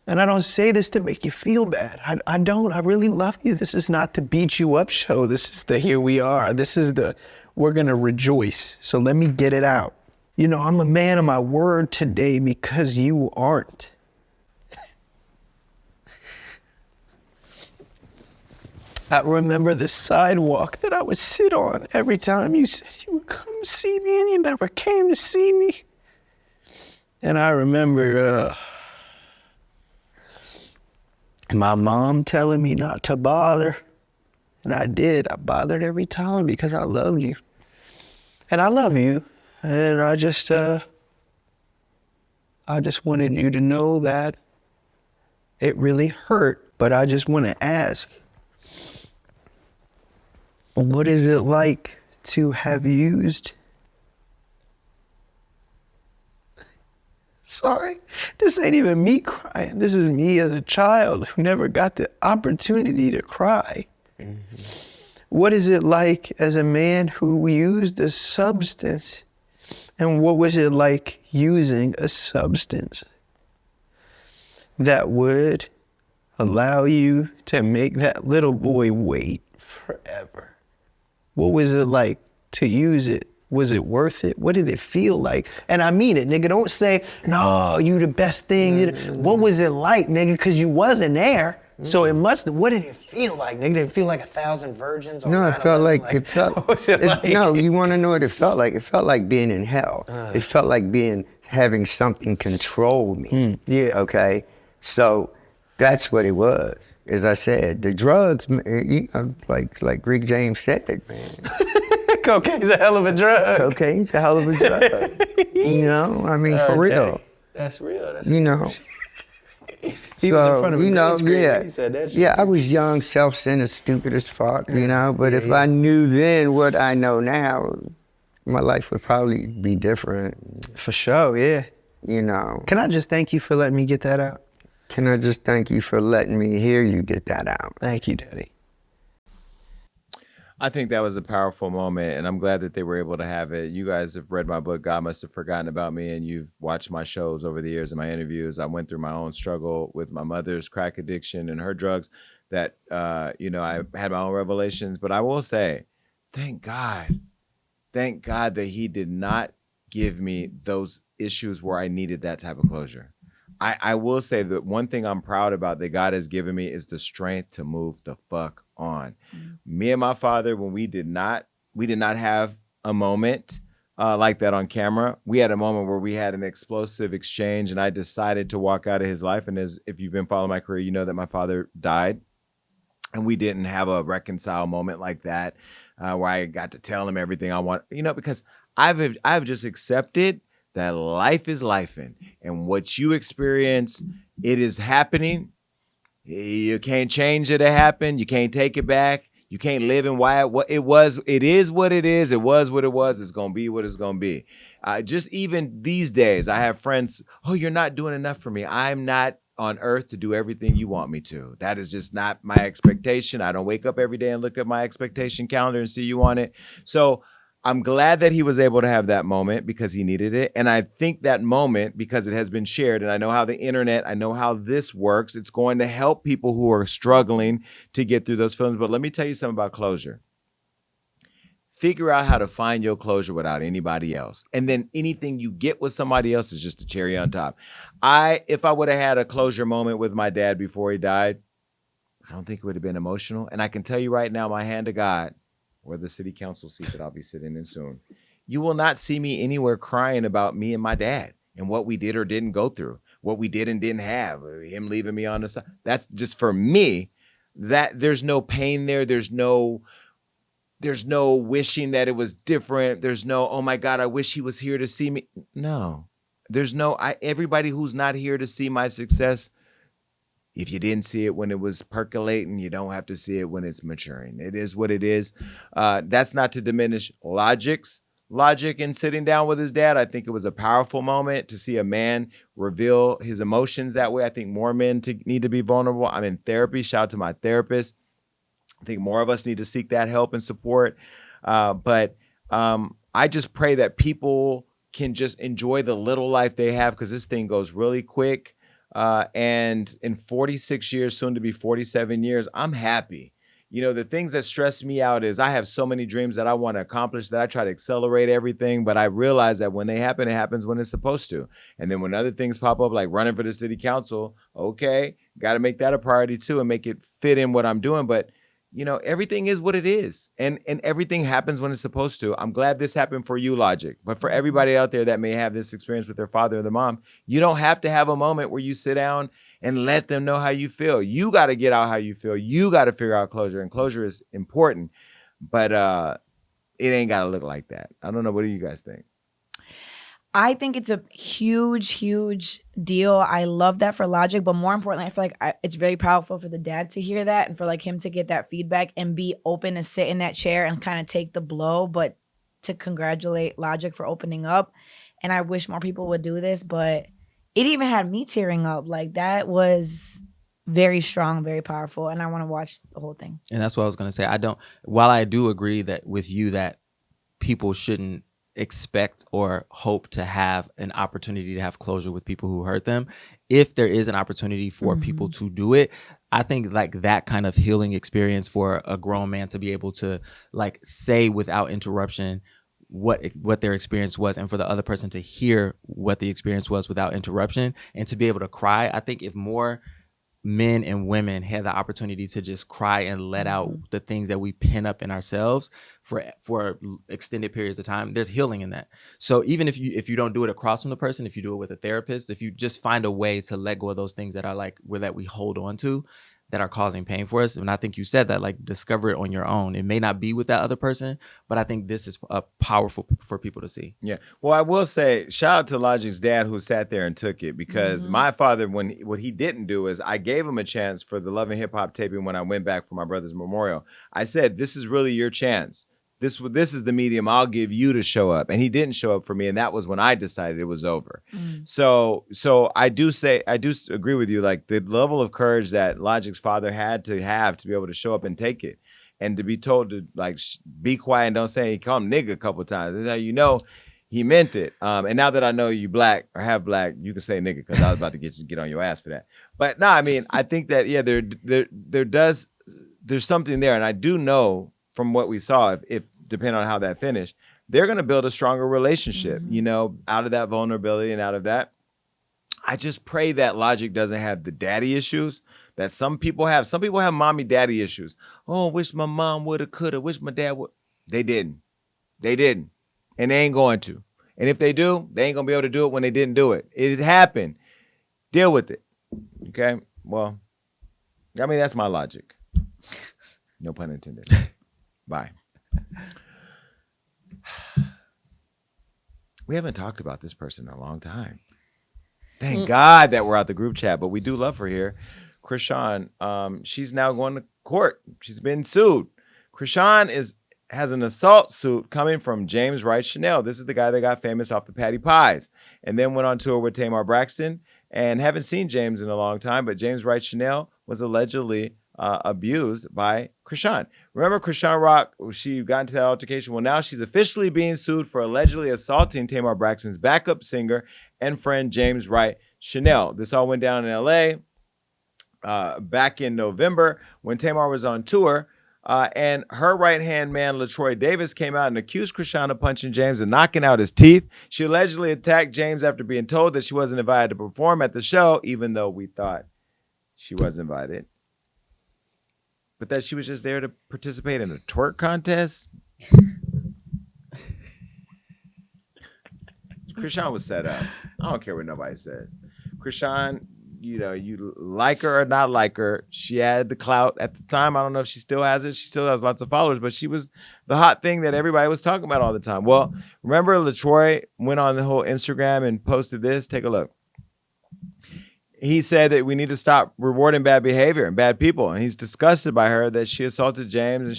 And I don't say this to make you feel bad. I don't. I really love you. This is not the beat you up show. This is the here we are. This is the we're gonna rejoice. So let me get it out. You know, I'm a man of my word today because you aren't. I remember the sidewalk that I would sit on every time you said you would come see me, and you never came to see me. And I remember my mom telling me not to bother. And I did. I bothered every time because I loved you. And I love you. And I just wanted you to know that it really hurt. But I just want to ask, what is it like to have used? Sorry, this ain't even me crying. This is me as a child who never got the opportunity to cry. Mm-hmm. What is it like as a man who used a substance? And what was it like using a substance that would allow you to make that little boy wait forever? What was it like to use it? Was it worth it? What did it feel like? And I mean it, nigga. Don't say, no, you the best thing. What was it like, nigga? Because you wasn't there. So it must, what did it feel like, nigga? Did it feel like 1,000 virgins? No, it felt like, what was it like? No, you want to know what it felt like? It felt like being in hell. It felt like having something control me. Yeah. Okay? So that's what it was. As I said, the drugs, you know, like Rick James said, man. Cocaine's a hell of a drug. Cocaine's a hell of a drug. You know, I mean, for real. That's real. That's you know. He was in front of me. You know, yeah. He said that shit. Yeah, I was young, self-centered, stupid as fuck, you know, but if I knew then what I know now, my life would probably be different. For sure, yeah. You know. Can I just thank you for letting me get that out? Can I just thank you for letting me hear you get that out? Thank you, Daddy. I think that was a powerful moment, and I'm glad that they were able to have it. You guys have read my book, God Must Have Forgotten About Me, and you've watched my shows over the years and my interviews. I went through my own struggle with my mother's crack addiction and her drugs that, you know, I had my own revelations. But I will say, thank God that he did not give me those issues where I needed that type of closure. I will say that one thing I'm proud about that God has given me is the strength to move the fuck on. Me and my father, when we did not have a moment like that on camera. We had a moment where we had an explosive exchange, and I decided to walk out of his life. And if you've been following my career, you know that my father died, and we didn't have a reconcile moment like that where I got to tell him everything I want, you know, because I've just accepted that life is lifing, and what you experience, it is happening. You can't change it to happen. You can't take it back. You can't live in why it was. It is what it is. It was what it was. It's going to be what it's going to be. Just even these days, I have friends, oh, you're not doing enough for me. I'm not on earth to do everything you want me to. That is just not my expectation. I don't wake up every day and look at my expectation calendar and see you on it. So I'm glad that he was able to have that moment because he needed it. And I think that moment, because it has been shared, and I know how the internet, I know how this works, it's going to help people who are struggling to get through those feelings. But let me tell you something about closure. Figure out how to find your closure without anybody else. And then anything you get with somebody else is just a cherry on top. If I would have had a closure moment with my dad before he died, I don't think it would have been emotional. And I can tell you right now, my hand to God, or the city council seat that I'll be sitting in soon, you will not see me anywhere crying about me and my dad and what we did or didn't go through, what we did and didn't have, him leaving me on the side. That's just for me. That there's no pain there. There's no wishing that it was different. There's no, oh my God, I wish he was here to see me. No, there's no, everybody who's not here to see my success, if you didn't see it when it was percolating, you don't have to see it when it's maturing. It is what it is. That's not to diminish logic in sitting down with his dad. I think it was a powerful moment to see a man reveal his emotions that way. I think more men need to be vulnerable. I'm in therapy. Shout out to my therapist. I think more of us need to seek that help and support. But I just pray that people can just enjoy the little life they have, because this thing goes really quick. And in 46 years, soon to be 47 years, I'm happy. You know, the things that stress me out is I have so many dreams that I want to accomplish that I try to accelerate everything. But I realize that when they happen, it happens when it's supposed to. And then when other things pop up, like running for the city council, okay, got to make that a priority too and make it fit in what I'm doing. But you know, everything is what it is, and everything happens when it's supposed to. I'm glad this happened for you, Logic. But for everybody out there that may have this experience with their father or their mom, you don't have to have a moment where you sit down and let them know how you feel. You got to get out how you feel. You got to figure out closure, and closure is important, but it ain't got to look like that. I don't know. What do you guys think? I think it's a huge, huge deal. I love that for Logic, but more importantly, I feel like it's very powerful for the dad to hear that and for like him to get that feedback and be open to sit in that chair and kind of take the blow, but to congratulate Logic for opening up. And I wish more people would do this, but it even had me tearing up. Like, that was very strong, very powerful, and I want to watch the whole thing. And that's what I was going to say. While I do agree that with you that people shouldn't expect or hope to have an opportunity to have closure with people who hurt them, if there is an opportunity for people to do it, I think like that kind of healing experience for a grown man to be able to like say without interruption what their experience was, and for the other person to hear what the experience was without interruption and to be able to cry. I think if more men and women had the opportunity to just cry and let out the things that we pin up in ourselves for extended periods of time, there's healing in that. So even if you don't do it across from the person, if you do it with a therapist, if you just find a way to let go of those things that are like that we hold on to that are causing pain for us. And I think you said that, like, discover it on your own. It may not be with that other person, but I think this is powerful for people to see. Yeah. Well, I will say, shout out to Logic's dad who sat there and took it, because my father, what he didn't do is I gave him a chance for the Love and Hip Hop taping when I went back for my brother's memorial. I said, this is really your chance. This is the medium I'll give you to show up. And he didn't show up for me. And that was when I decided it was over. So I do agree with you. Like, the level of courage that Logic's father had to be able to show up and take it, and to be told to like be quiet and don't say, he called him nigga a couple of times. That's how you know he meant it. And now that I know you black or half black, you can say nigga, because I was about to get on your ass for that. But no, I mean, I think that, yeah, there's something there. And I do know from what we saw, if depending on how that finished, they're going to build a stronger relationship, you know, out of that vulnerability and out of that. I just pray that Logic doesn't have the daddy issues that some people have. Some people have mommy daddy issues. Oh, wish my mom woulda, coulda, wish my dad would. They didn't. And they ain't going to. And if they do, they ain't going to be able to do it when they didn't do it. It happened. Deal with it. Okay? Well, I mean, that's my logic. No pun intended. Bye. We haven't talked about this person in a long time. Thank God that we're out the group chat, but we do love her here. Krishan, she's now going to court. She's been sued. Krishan has an assault suit coming from James Wright Chanel. This is the guy that got famous off the Patty Pies and then went on tour with Tamar Braxton. And haven't seen James in a long time, but James Wright Chanel was allegedly abused by Krishan. Remember Krishan Rock, she got into that altercation? Well, now she's officially being sued for allegedly assaulting Tamar Braxton's backup singer and friend James Wright Chanel. This all went down in LA back in November when Tamar was on tour. And her right-hand man, LaTroy Davis, came out and accused Chrisean of punching James and knocking out his teeth. She allegedly attacked James after being told that she wasn't invited to perform at the show, even though we thought she was invited. But that she was just there to participate in a twerk contest. Chrisean was set up. I don't care what nobody says. Chrisean, you like her or not like her, she had the clout at the time. I don't know if she still has it. She still has lots of followers, but she was the hot thing that everybody was talking about all the time. Well, remember LaTroy went on the whole Instagram and posted this? Take a look. He said that we need to stop rewarding bad behavior and bad people. And he's disgusted by her that she assaulted James, and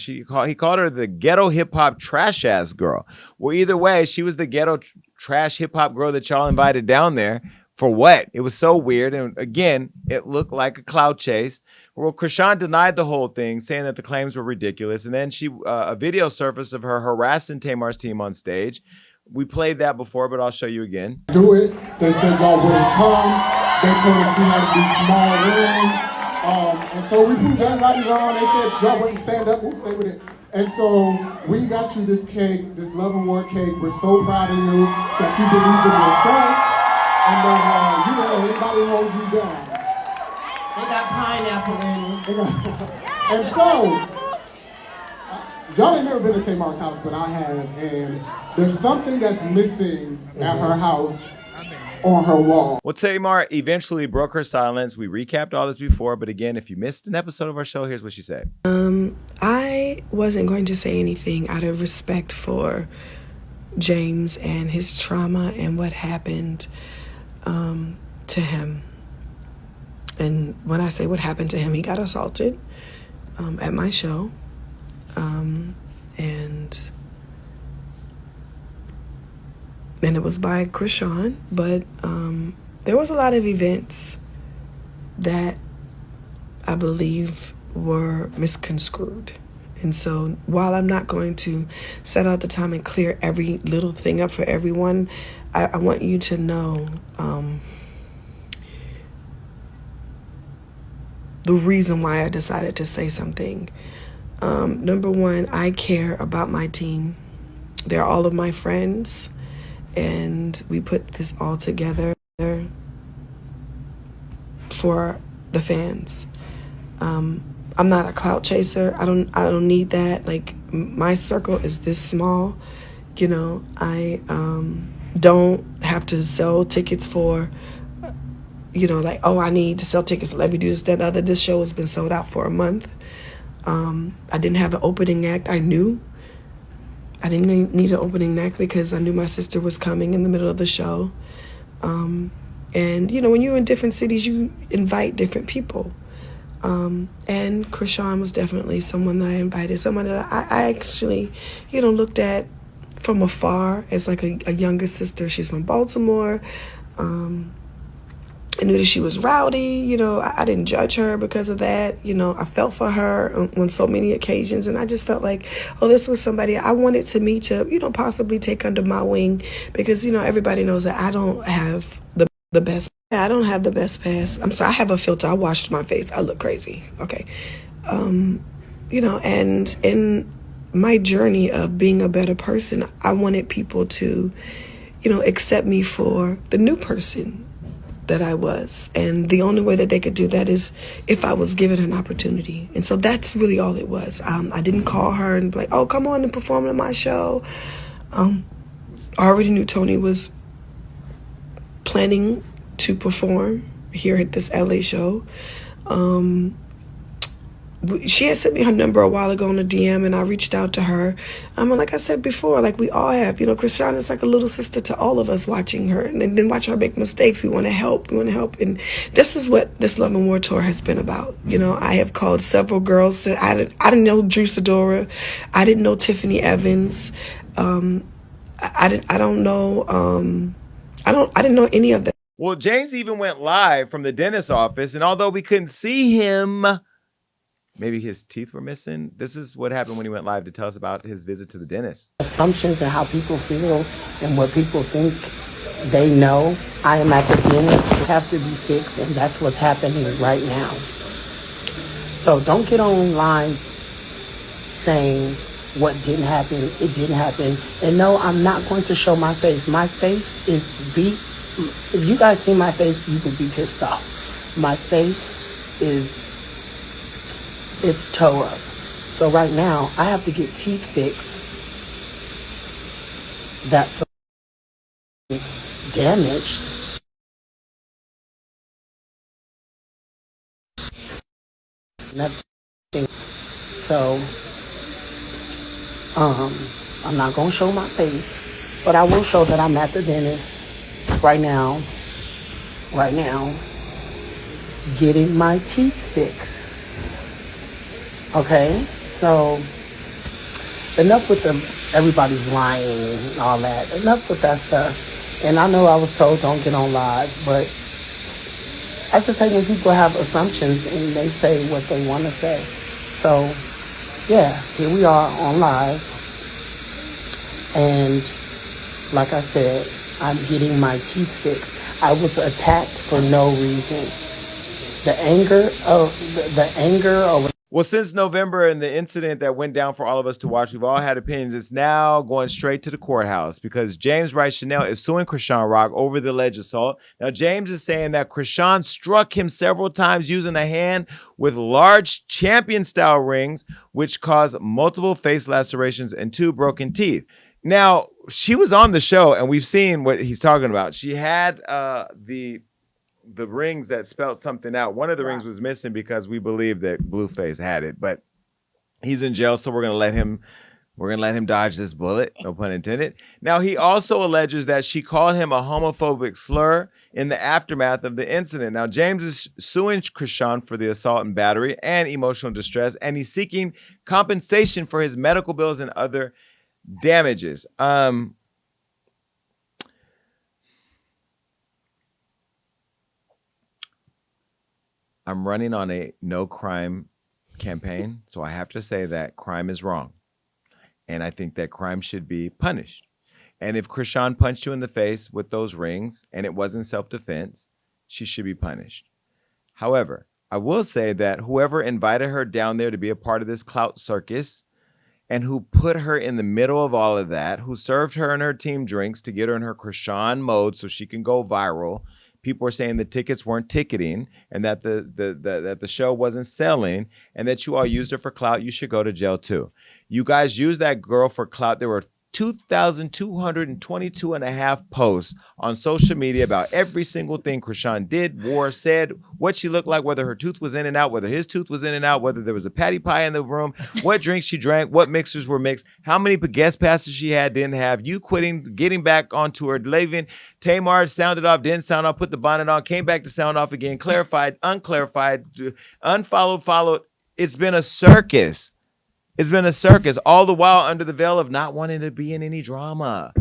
he called her the ghetto hip-hop trash-ass girl. Well, either way, she was the ghetto trash hip-hop girl that y'all invited down there. For what? It was so weird. And again, it looked like a clout chase. Well, Chrisean denied the whole thing, saying that the claims were ridiculous. And then a video surfaced of her harassing Tamar's team on stage. We played that before, but I'll show you again. Do it. They said y'all wouldn't come. They told us we had to be small rooms. And so we proved everybody wrong. They said y'all wouldn't stand up. We'll stay with it. And so we got you this cake, this Love and War cake. We're so proud of you that you believed in yourself. And then you don't let anybody hold you down. They got pineapple in it. And so, y'all ain't never been to Tamar's house, but I have. And there's something that's missing at her house on her wall. Well, Tamar eventually broke her silence. We recapped all this before, but again, if you missed an episode of our show, here's what she said. I wasn't going to say anything out of respect for James and his trauma and what happened to him. And when I say what happened to him, he got assaulted at my show. And it was by Chrisean, but there was a lot of events that I believe were misconstrued. And so while I'm not going to set out the time and clear every little thing up for everyone, I want you to know the reason why I decided to say something. Number one, I care about my team. They're all of my friends, and we put this all together for the fans. I'm not a clout chaser. I don't need that. Like, my circle is this small. You know, I don't have to sell tickets for, like, oh, I need to sell tickets. Let me do this, that, and other. This show has been sold out for a month. I didn't have an opening act. I knew I didn't need an opening act because I knew my sister was coming in the middle of the show. And, when you're in different cities, you invite different people. And Chrisean was definitely someone that I invited, someone that I actually, looked at from afar as like a younger sister. She's from Baltimore. I knew that she was rowdy. I didn't judge her because of that. I felt for her on so many occasions, and I just felt like, this was somebody I wanted to possibly take under my wing, because, everybody knows that I don't have the best. I don't have the best pass. I'm sorry, I have a filter. I washed my face. I look crazy. Okay. And in my journey of being a better person, I wanted people to, accept me for the new person that I was. And the only way that they could do that is if I was given an opportunity. And so that's really all it was. I didn't call her and be like, oh, come on and perform at my show. I already knew Tony was planning to perform here at this LA show. She had sent me her number a while ago on a DM, and I reached out to her. Like I said before, like we all have, Chrisean is like a little sister to all of us, watching her and then watch her make mistakes. We want to help. And this is what this Love and War tour has been about. I have called several girls that I didn't know Drew Sidora. I didn't know Tiffany Evans. I didn't know any of them. Well, James even went live from the dentist's office, and although we couldn't see him, maybe his teeth were missing. This is what happened when he went live to tell us about his visit to the dentist. Assumptions and how people feel and what people think they know. I am academic. It have to be fixed, and that's what's happening right now. So don't get online saying what didn't happen, it didn't happen. And no, I'm not going to show my face. My face is beat. If you guys see my face, you would be pissed off. My face it's toe up. So right now, I have to get teeth fixed. That's damaged. Nothing. So, I'm not gonna show my face, but I will show that I'm at the dentist right now, getting my teeth fixed. Okay, so enough with everybody's lying and all that. Enough with that stuff. And I know I was told don't get on live, but I just hate when people have assumptions and they say what they want to say. So, yeah, here we are on live. And like I said, I'm getting my teeth fixed. I was attacked for no reason. The anger over. Well, since November and the incident that went down for all of us to watch, we've all had opinions. It's now going straight to the courthouse because James Wright Chanel is suing Chrisean Rock over the alleged assault. Now, James is saying that Chrisean struck him several times using a hand with large champion-style rings, which caused multiple face lacerations and 2 broken teeth. Now, she was on the show, and we've seen what he's talking about. She had the rings that spelled something out. One of the rings was missing because we believe that Blueface had it, but he's in jail, so we're gonna let him dodge this bullet, no pun intended. Now, he also alleges that she called him a homophobic slur in the aftermath of the incident. Now, James is suing Chrisean for the assault and battery and emotional distress, and he's seeking compensation for his medical bills and other damages. I'm running on a no crime campaign, so I have to say that crime is wrong. And I think that crime should be punished. And if Chrisean punched you in the face with those rings and it wasn't self-defense, she should be punished. However, I will say that whoever invited her down there to be a part of this clout circus and who put her in the middle of all of that, who served her and her team drinks to get her in her Chrisean mode so she can go viral. People were saying the tickets weren't ticketing and that the show wasn't selling and that you all used her for clout. You should go to jail too. You guys used that girl for clout. There were 2,222 and a half posts on social media about every single thing Chrisean did, wore, said, what she looked like, whether her tooth was in and out, whether his tooth was in and out, whether there was a patty pie in the room, what drinks she drank, what mixers were mixed, how many guest passes she had, didn't have, you quitting, getting back onto her, leaving, Tamar sounded off, didn't sound off, put the bonnet on, came back to sound off again, clarified, unclarified, unfollowed, followed. It's been a circus. It's been a circus, all the while under the veil of not wanting to be in any drama.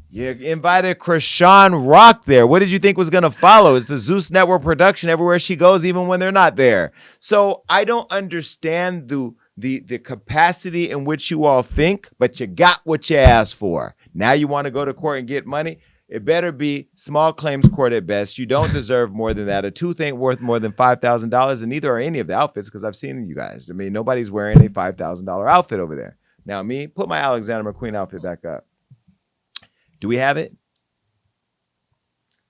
You invited Chrisean Rock there. What did you think was going to follow? It's the Zeus Network production everywhere she goes, even when they're not there. So I don't understand the capacity in which you all think, but you got what you asked for. Now you want to go to court and get money? It better be small claims court at best. You don't deserve more than that. A tooth ain't worth more than $5,000, and neither are any of the outfits because I've seen you guys. I mean, nobody's wearing a $5,000 outfit over there. Now, me, put my Alexander McQueen outfit back up. Do we have it?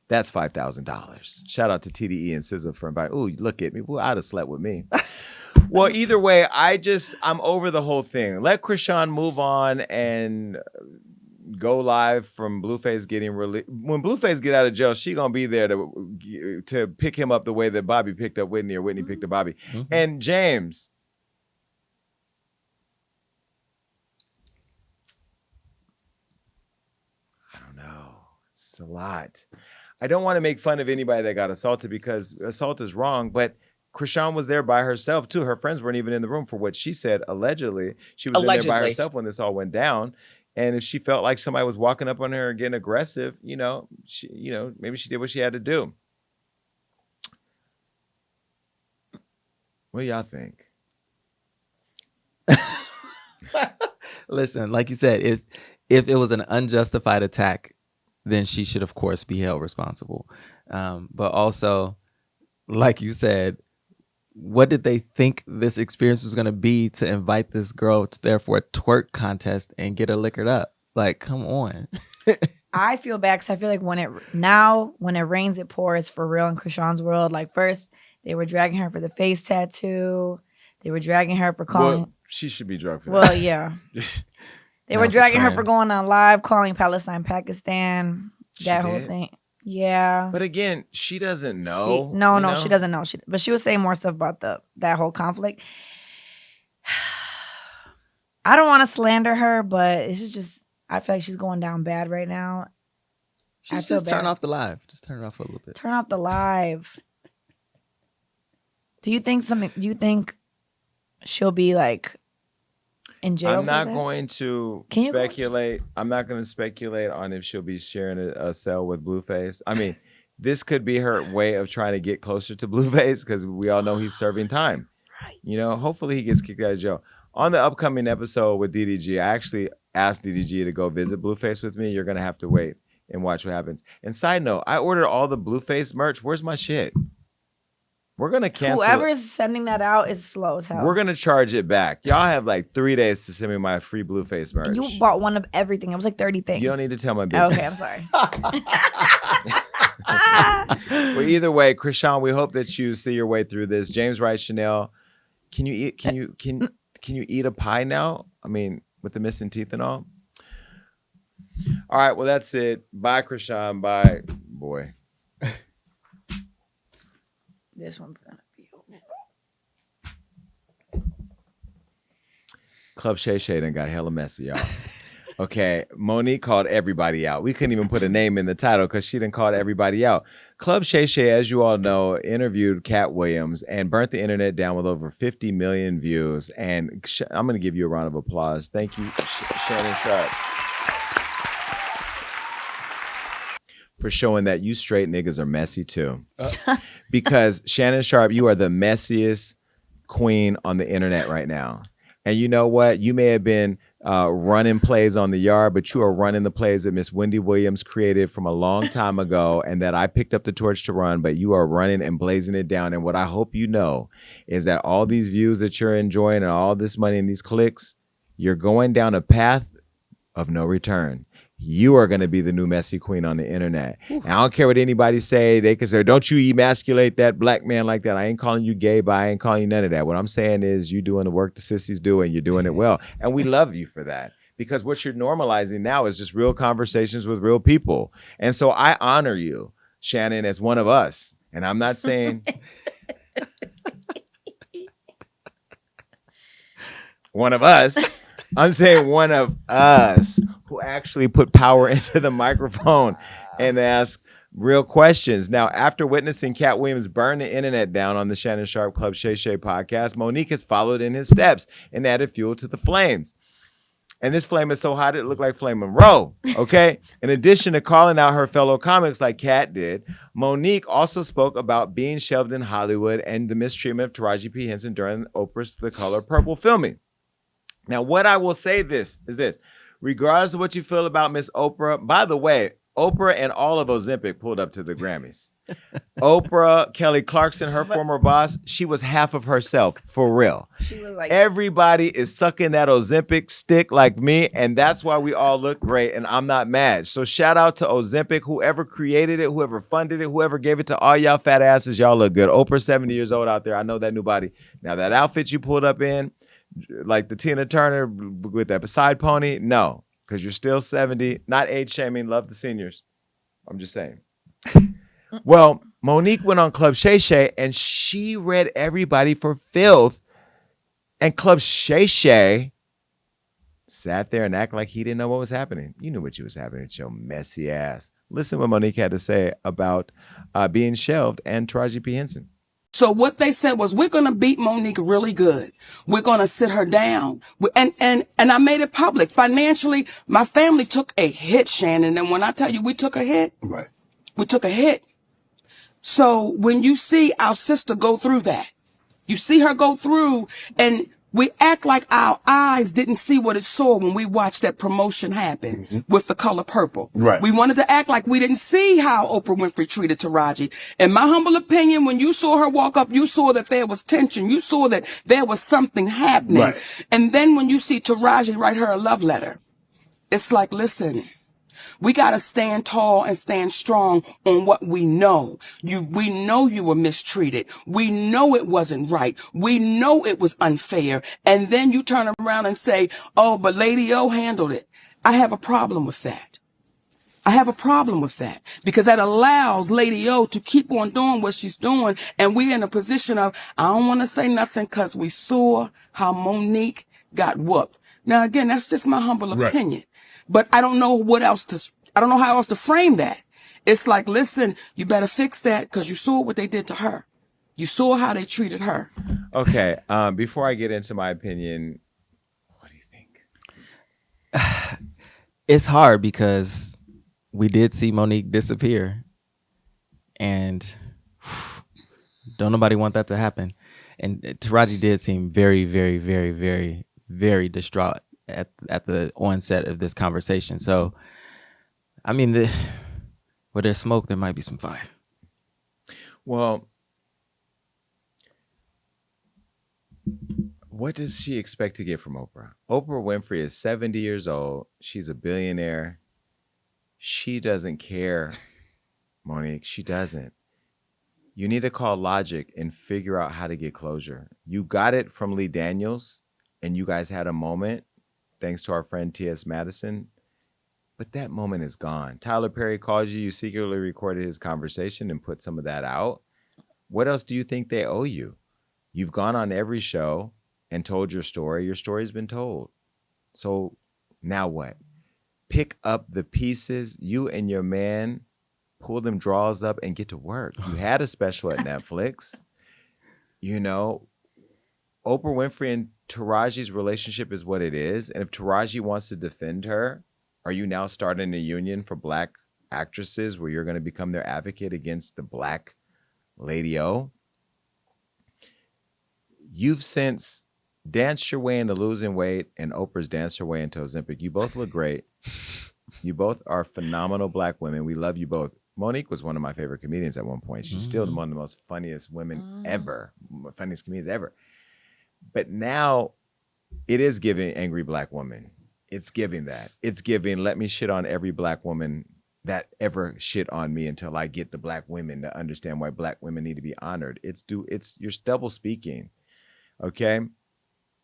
That's $5,000. Shout out to TDE and SZA for inviting. Ooh, look at me. Well, I'd have slept with me. Well, either way, I'm over the whole thing. Let Chrisean move on and go live from Blueface getting released. When Blueface get out of jail, she gonna be there to pick him up the way that Bobby picked up Whitney or Whitney picked up Bobby. Mm-hmm. And James, I don't know. It's a lot. I don't want to make fun of anybody that got assaulted because assault is wrong, but Chrisean was there by herself too. Her friends weren't even in the room for what she said. Allegedly, she was in there by herself when this all went down. And if she felt like somebody was walking up on her and getting aggressive, maybe she did what she had to do. What do y'all think? Listen, like you said, if it was an unjustified attack, then she should, of course, be held responsible. But also, like you said, what did they think this experience was going to be to invite this girl there for a twerk contest and get her liquored up? Like, come on. I feel bad because I feel like when it rains, it pours for real in Krishan's world. Like first, they were dragging her for the face tattoo. They were dragging her for calling. Well, she should be drugged for Well, that. yeah. They were dragging her for going on live, calling Palestine, Pakistan, that whole thing. Yeah. But again, she doesn't know. She doesn't know. But she was saying more stuff about that whole conflict. I don't want to slander her, but this is just, I feel like she's going down bad right now. Just turn off the live. Just turn it off a little bit. Turn off the live. Do you think she'll be like in jail? I'm not going to speculate. I'm not going to speculate on if she'll be sharing a cell with Blueface. I mean, this could be her way of trying to get closer to Blueface because we all know he's serving time. Right. You know, hopefully he gets kicked out of jail. On the upcoming episode with DDG, I actually asked DDG to go visit Blueface with me. You're going to have to wait and watch what happens. And side note, I ordered all the Blueface merch. Where's my shit? We're going to cancel Whoever's sending that out is slow as hell. We're going to charge it back. Y'all have like 3 days to send me my free Blueface merch. You bought one of everything. It was like 30 things. You don't need to tell my business. Okay, I'm sorry. Well, either way, Krishan, we hope that you see your way through this. James Wright Chanel, can you eat a pie now? I mean, with the missing teeth and all? All right, well, that's it. Bye, Krishan. Bye, boy. This one's gonna be over. Club Shay Shay done got hella messy, y'all. Okay, Monique called everybody out. We couldn't even put a name in the title because she done called everybody out. Club Shay Shay, as you all know, interviewed Cat Williams and burnt the internet down with over 50 million views. And I'm going to give you a round of applause. Thank you, Shannon Sharp, for showing that you straight niggas are messy too. Because Shannon Sharp, you are the messiest queen on the internet right now. And you know what? You may have been running plays on the yard, but you are running the plays that Miss Wendy Williams created from a long time ago and that I picked up the torch to run, but you are running and blazing it down. And what I hope you know is that all these views that you're enjoying and all this money and these clicks, you're going down a path of no return. You are going to be the new messy queen on the internet. And I don't care what anybody say. They can say, don't you emasculate that black man like that. I ain't calling you gay, but I ain't calling you none of that. What I'm saying is you doing the work the sissies do and you're doing it well. And we love you for that. Because what you're normalizing now is just real conversations with real people. And so I honor you, Shannon, as one of us. And I'm not saying one of us. I'm saying one of us who actually put power into the microphone and ask real questions. Now, after witnessing Cat Williams burn the internet down on the Shannon Sharp Club Shay Shay podcast, Monique has followed in his steps and added fuel to the flames. And this flame is so hot it looked like Flame Monroe, okay? In addition to calling out her fellow comics like Kat did, Monique also spoke about being shelved in Hollywood and the mistreatment of Taraji P. Henson during Oprah's The Color Purple filming. Now, what I will say is this. Regardless of what you feel about Miss Oprah, by the way, Oprah and all of Ozempic pulled up to the Grammys. Oprah, Kelly Clarkson, her former boss, she was half of herself, for real. She was like, everybody is sucking that Ozempic stick like me, and that's why we all look great, and I'm not mad. So shout out to Ozempic, whoever created it, whoever funded it, whoever gave it to all y'all fat asses, y'all look good. Oprah, 70 years old out there. I know that new body. Now, that outfit you pulled up in, like the Tina Turner with that side pony, no, because you're still 70. Not age shaming, love the seniors. I'm just saying. Well, Monique went on Club Shay Shay and she read everybody for filth. And Club Shay Shay sat there and acted like he didn't know what was happening. You knew what was happening with your messy ass. Listen what Monique had to say about being shelved and Taraji P. Henson. So what they said was, we're going to beat Monique really good. We're going to sit her down. And I made it public. Financially, my family took a hit, Shannon. And when I tell you we took a hit, right, we took a hit. So when you see our sister go through that, you see her go through, and We act like our eyes didn't see what it saw when we watched that promotion happen with The Color Purple. Right. We wanted to act like we didn't see how Oprah Winfrey treated Taraji. In my humble opinion, when you saw her walk up, you saw that there was tension. You saw that there was something happening. Right. And then when you see Taraji write her a love letter, it's like, listen, we got to stand tall and stand strong on what we know. We know you were mistreated. We know it wasn't right. We know it was unfair. And then you turn around and say, oh, but Lady O handled it. I have a problem with that. I have a problem with that because that allows Lady O to keep on doing what she's doing. And we're in a position of, I don't want to say nothing because we saw how Monique got whooped. Now, again, that's just my humble opinion. But I don't know I don't know how else to frame that. It's like, listen, you better fix that because you saw what they did to her. You saw how they treated her. Okay. Before I get into my opinion, what do you think? It's hard because we did see Monique disappear, and don't nobody want that to happen. And Taraji did seem very, very, very, very, very distraught at the onset of this conversation. So, I mean, where there's smoke, there might be some fire. Well, what does she expect to get from Oprah? Oprah Winfrey is 70 years old. She's a billionaire. She doesn't care, Monique. She doesn't. You need to call logic and figure out how to get closure. You got it from Lee Daniels, and you guys had a moment, thanks to our friend T.S. Madison. But that moment is gone. Tyler Perry called you. You secretly recorded his conversation and put some of that out. What else do you think they owe you? You've gone on every show and told your story. Your story's been told. So now what? Pick up the pieces. You and your man pull them drawers up and get to work. You had a special at Netflix. You know, Oprah Winfrey and Taraji's relationship is what it is. And if Taraji wants to defend her, are you now starting a union for Black actresses where you're going to become their advocate against the Black Lady O? You've since danced your way into losing weight, and Oprah's danced her way into Ozempic. You both look great. You both are phenomenal Black women. We love you both. Monique was one of my favorite comedians at one point. She's still one of the most funniest women ever, funniest comedians ever. But now it is giving angry Black woman. It's giving that. It's giving, let me shit on every Black woman that ever shit on me until I get the Black women to understand why Black women need to be honored. You're double speaking. Okay.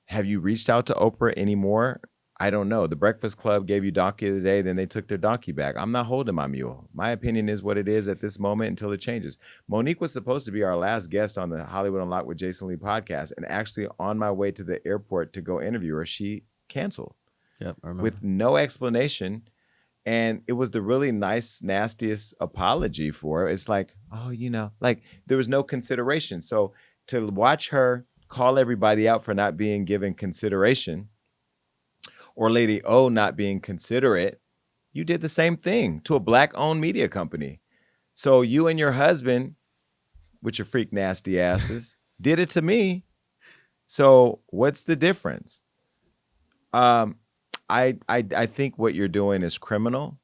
Have you reached out to Oprah anymore? I don't know. The Breakfast Club gave you donkey of the day, then they took their donkey back. I'm not holding my mule. My opinion is what it is at this moment until it changes. Monique was supposed to be our last guest on the Hollywood Unlocked with Jason Lee podcast, and actually on my way to the airport to go interview her, she canceled. Yep, I remember. With no explanation. And it was the really nice, nastiest apology for it. It's like, oh, you know, like there was no consideration. So to watch her call everybody out for not being given consideration, or Lady O not being considerate, you did the same thing to a Black-owned media company. So you and your husband, with your freak nasty asses, did it to me. So what's the difference? I think what you're doing is criminal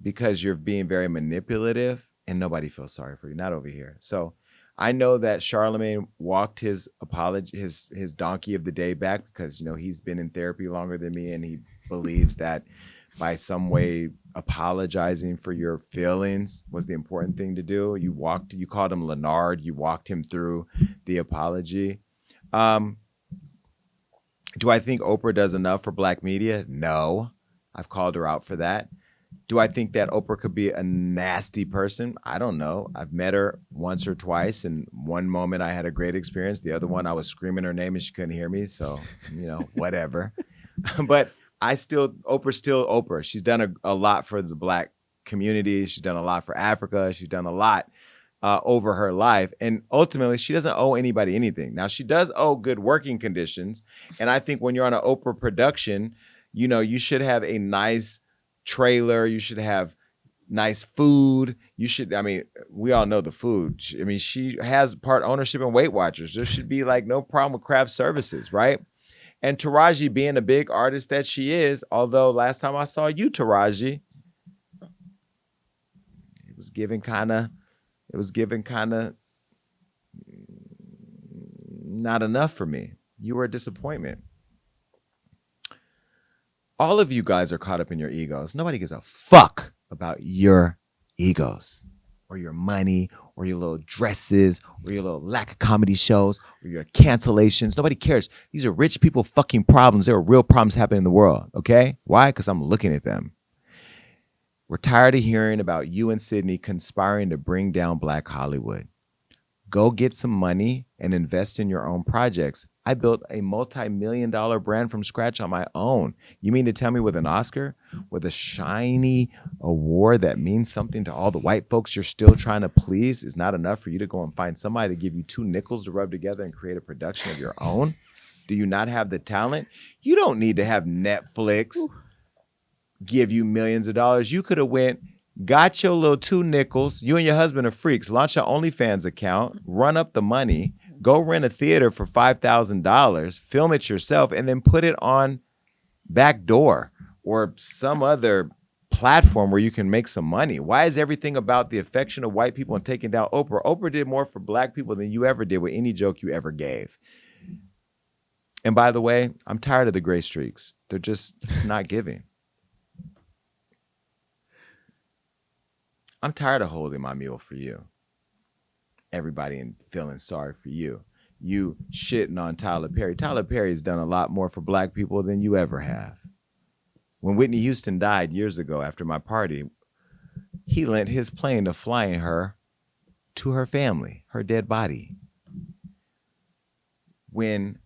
because you're being very manipulative and nobody feels sorry for you, not over here. So I know that Charlemagne walked his apology, his donkey of the day back because, you know, he's been in therapy longer than me, and he believes that by some way apologizing for your feelings was the important thing to do. You called him Leonard, you walked him through the apology. Do I think Oprah does enough for Black media? No. I've called her out for that. Do I think that Oprah could be a nasty person? I don't know. I've met her once or twice, and one moment I had a great experience. The other one I was screaming her name and she couldn't hear me. So, you know, whatever. But Oprah's still Oprah. She's done a lot for the Black community. She's done a lot for Africa. She's done a lot over her life. And ultimately, she doesn't owe anybody anything. Now, she does owe good working conditions. And I think when you're on an Oprah production, you know, you should have a nice trailer. You should have nice food. We all know the food. She has part ownership in Weight Watchers. There should be like no problem with craft services, right? And Taraji being a big artist that she is, although last time I saw you, Taraji, it was giving kind of not enough for me. You were a disappointment. All of you guys are caught up in your egos. Nobody gives a fuck about your egos or your money or your little dresses or your little lack of comedy shows or your cancellations. Nobody cares. These are rich people fucking problems. There are real problems happening in the world, okay? Why? Because I'm looking at them. We're tired of hearing about you and Sydney conspiring to bring down Black Hollywood. Go get some money and invest in your own projects. I built a multi-million-dollar brand from scratch on my own. You mean to tell me with an Oscar, with a shiny award that means something to all the white folks you're still trying to please is not enough for you to go and find somebody to give you 2 nickels to rub together and create a production of your own? Do you not have the talent? You don't need to have Netflix give you millions of dollars. You could have went, got your little 2 nickels. You and your husband are freaks. Launch your OnlyFans account, run up the money, go rent a theater for $5,000, film it yourself, and then put it on Backdoor or some other platform where you can make some money. Why is everything about the affection of white people and taking down Oprah? Oprah did more for Black people than you ever did with any joke you ever gave. And by the way, I'm tired of the gray streaks. It's not giving. I'm tired of holding my mule for you. Everybody and feeling sorry for you. You shitting on Tyler Perry. Tyler Perry has done a lot more for Black people than you ever have. When Whitney Houston died years ago after my party, he lent his plane to flying her to her family, her dead body. When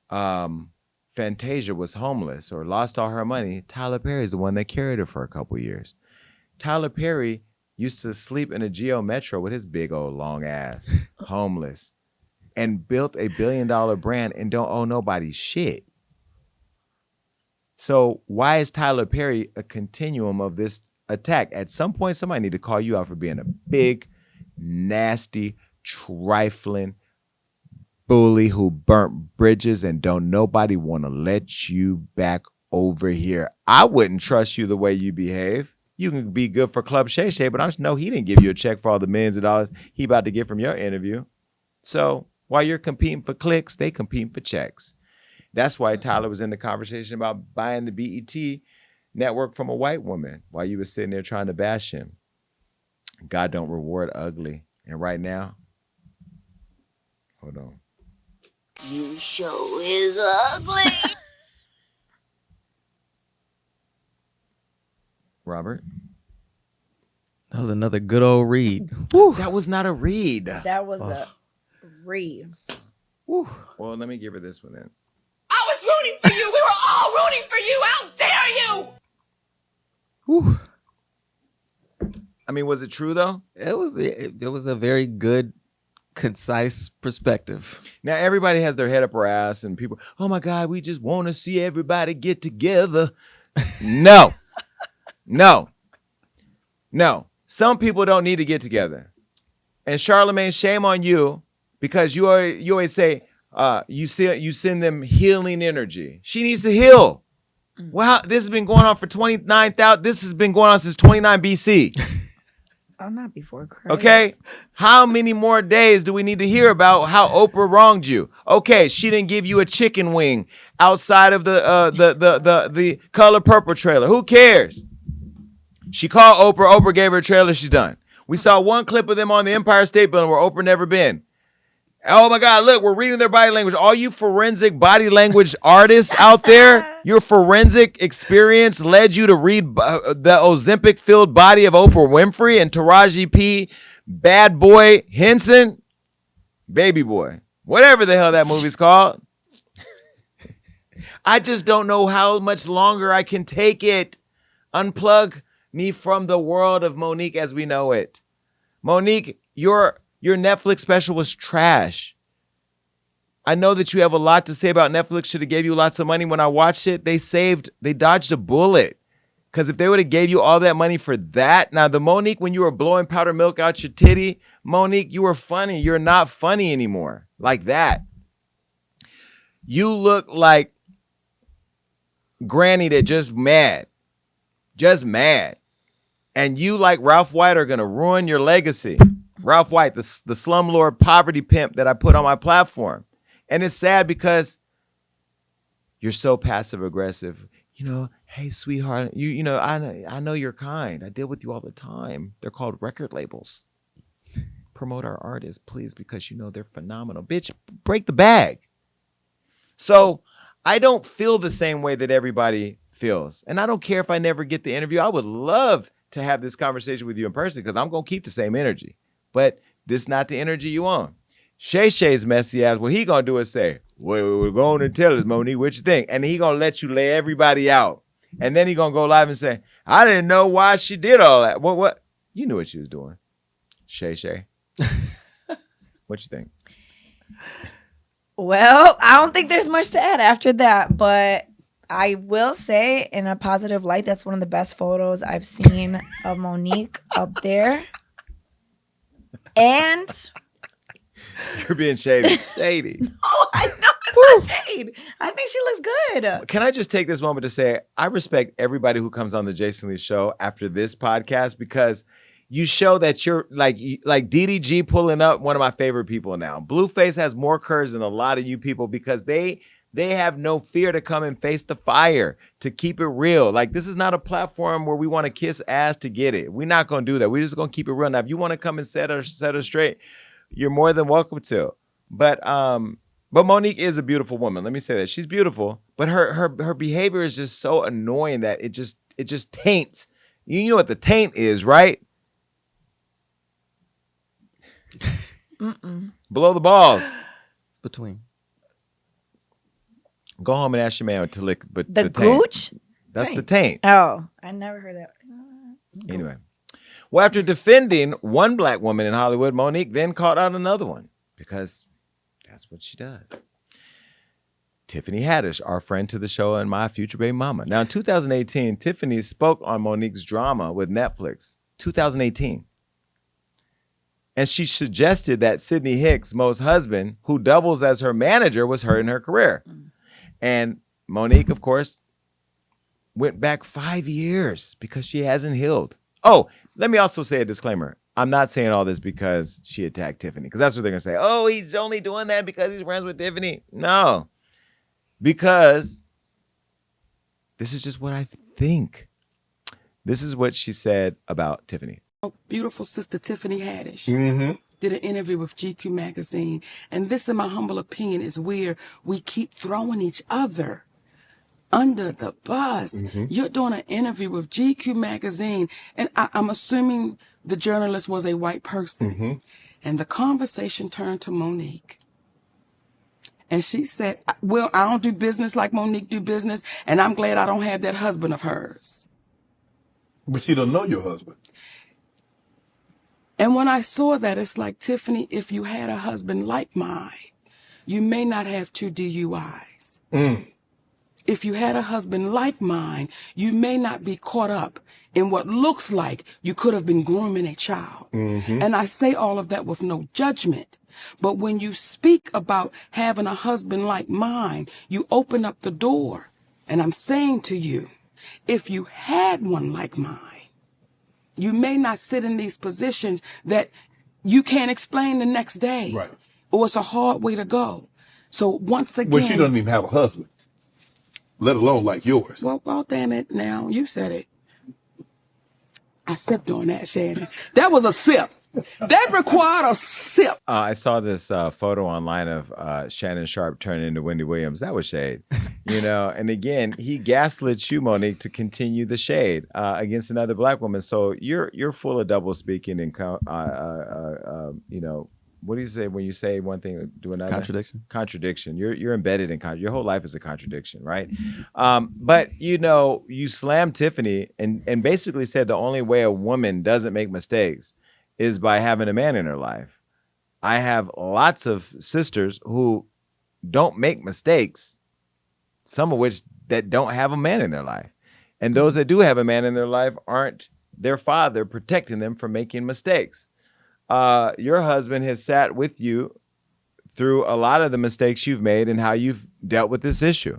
Fantasia was homeless or lost all her money, Tyler Perry is the one that carried her for a couple years. Tyler Perry used to sleep in a Geo Metro with his big old long ass, homeless, and built a $1 billion brand and don't owe nobody shit. So why is Tyler Perry a continuum of this attack? At some point, somebody need to call you out for being a big, nasty, trifling bully who burnt bridges and don't nobody want to let you back over here. I wouldn't trust you the way you behave. You can be good for Club Shay Shay, but I just know he didn't give you a check for all the millions of dollars he about to get from your interview. So while you're competing for clicks, they competing for checks. That's why Tyler was in the conversation about buying the BET network from a white woman while you were sitting there trying to bash him. God don't reward ugly. And right now, hold on. You show is ugly. Robert? That was another good old read. Woo. That was not a read. That was a read. Woo. Well, let me give her this one then. I was rooting for you. We were all rooting for you. How dare you? Woo. I mean, was it true though? It was a very good, concise perspective. Now everybody has their head up her ass and people, oh my God, we just want to see everybody get together. No. No. Some people don't need to get together. And Charlamagne, shame on you because you always say you send them healing energy. She needs to heal. Well, this has been going on for 29,000. This has been going on since 29 BC. Oh, not before Christ. Okay? How many more days do we need to hear about how Oprah wronged you? Okay, she didn't give you a chicken wing outside of the Color Purple trailer. Who cares? She called Oprah. Oprah gave her a trailer. She's done. We saw one clip of them on the Empire State Building where Oprah never been. Oh my God, look, we're reading their body language. All you forensic body language artists out there, your forensic experience led you to read the Ozempic-filled body of Oprah Winfrey and Taraji P. Bad Boy Henson, Baby Boy, whatever the hell that movie's called. I just don't know how much longer I can take it. Unplug me from the world of Monique as we know it. Monique, your Netflix special was trash. I know that you have a lot to say about Netflix. Should have gave you lots of money. When I watched it, they dodged a bullet. Because if they would have gave you all that money for that. Now, the Monique, when you were blowing powder milk out your titty, Monique, you were funny. You're not funny anymore. Like that. You look like granny that just mad. And you, like Ralph White, are going to ruin your legacy. Ralph White, the slumlord poverty pimp that I put on my platform. And it's sad because you're so passive aggressive. You know, hey, sweetheart, you know, I know you're kind. I deal with you all the time. They're called record labels. Promote our artists, please, because you know they're phenomenal. Bitch, break the bag. So I don't feel the same way that everybody feels. And I don't care if I never get the interview. I would love to have this conversation with you in person because I'm going to keep the same energy. But this is not the energy you want. Shay's messy ass, what he going to do is say, we're going to tell us, Monique, what you think? And he going to let you lay everybody out. And then he going to go live and say, I didn't know why she did all that. What? You knew what she was doing. Shay. What you think? Well, I don't think there's much to add after that, but I will say in a positive light, that's one of the best photos I've seen of Monique up there. And you're being shady. Oh, I know it's not shade. I think she looks good. Can I just take this moment to say I respect everybody who comes on the Jason Lee show after this podcast because you show that you're like DDG pulling up, one of my favorite people now. Blueface has more courage than a lot of you people because they have no fear to come and face the fire, to keep it real. Like, this is not a platform where we want to kiss ass to get it. We're not going to do that. We're just going to keep it real. Now, if you want to come and set her straight, you're more than welcome to. But Monique is a beautiful woman. Let me say that. She's beautiful, but her behavior is just so annoying that it just taints. You know what the taint is, right? Below the balls. It's between. Go home and ask your man to lick but the gooch? That's Taint. the taint. Oh, I never heard that. Anyway. Well, after defending one black woman in Hollywood, Monique then called out another one because that's what she does. Tiffany Haddish, our friend to the show and my future baby mama. Now, in 2018, Tiffany spoke on Monique's drama with Netflix. 2018. And she suggested that Sidney Hicks, Mo's husband, who doubles as her manager, was hurting her career. And Monique, of course, went back 5 years because she hasn't healed. Oh, let me also say a disclaimer. I'm not saying all this because she attacked Tiffany, because that's what they're going to say. Oh, he's only doing that because he's friends with Tiffany. No, because this is just what I think. This is what she said about Tiffany. Beautiful sister Tiffany Haddish did an interview with GQ magazine, and this, in my humble opinion, is where we keep throwing each other under the bus. You're doing an interview with GQ magazine, and I'm assuming the journalist was a white person, and the conversation turned to Monique. And she said, well, I don't do business like Monique do business, and I'm glad I don't have that husband of hers. But she don't know your husband. And when I saw that, it's like, Tiffany, if you had a husband like mine, you may not have 2 DUIs. If you had a husband like mine, you may not be caught up in what looks like you could have been grooming a child. And I say all of that with no judgment. But when you speak about having a husband like mine, you open up the door. And I'm saying to you, if you had one like mine, you may not sit in these positions that you can't explain the next day. Right. Or it's a hard way to go. So once again... Well, she doesn't even have a husband, let alone like yours. Well, damn it now. You said it. I sipped on that, Shannon. That was a sip. That required a sip. I saw this photo online of Shannon Sharp turning into Wendy Williams. That was shade, you know. And again, he gaslit you, Monique, to continue the shade against another black woman. So you're full of double speaking and you know, what do you say when you say one thing, do another? Contradiction. You're embedded in your whole life is a contradiction, right? But you know, you slammed Tiffany and basically said the only way a woman doesn't make mistakes is by having a man in her life. I have lots of sisters who don't make mistakes, some of which that don't have a man in their life. And those that do have a man in their life aren't their father protecting them from making mistakes. Your husband has sat with you through a lot of the mistakes you've made and how you've dealt with this issue.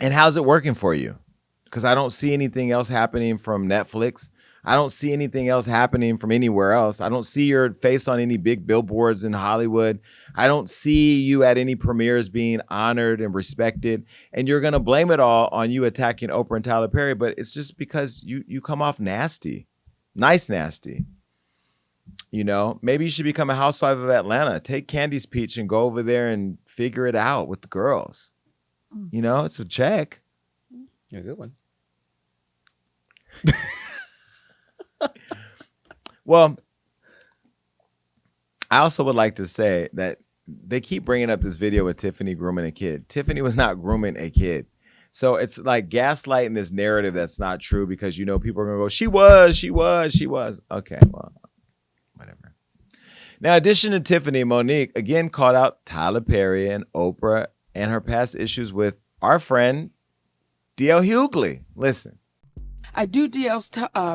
And how's it working for you? Because I don't see anything else happening from Netflix. I don't see anything else happening from anywhere else. I don't see your face on any big billboards in Hollywood. I don't see you at any premieres being honored and respected. And you're going to blame it all on you attacking Oprah and Tyler Perry, but it's just because you come off nasty, nice nasty. You know, maybe you should become a housewife of Atlanta. Take Candy's speech and go over there and figure it out with the girls. You know, it's a check. You're a good one. Well, I also would like to say that they keep bringing up this video with Tiffany grooming a kid. Tiffany was not grooming a kid. So it's like gaslighting this narrative that's not true because, you know, people are going to go, she was. Okay, well, whatever. Now, in addition to Tiffany, Monique again called out Tyler Perry and Oprah and her past issues with our friend D.L. Hughley. Listen. I do DL's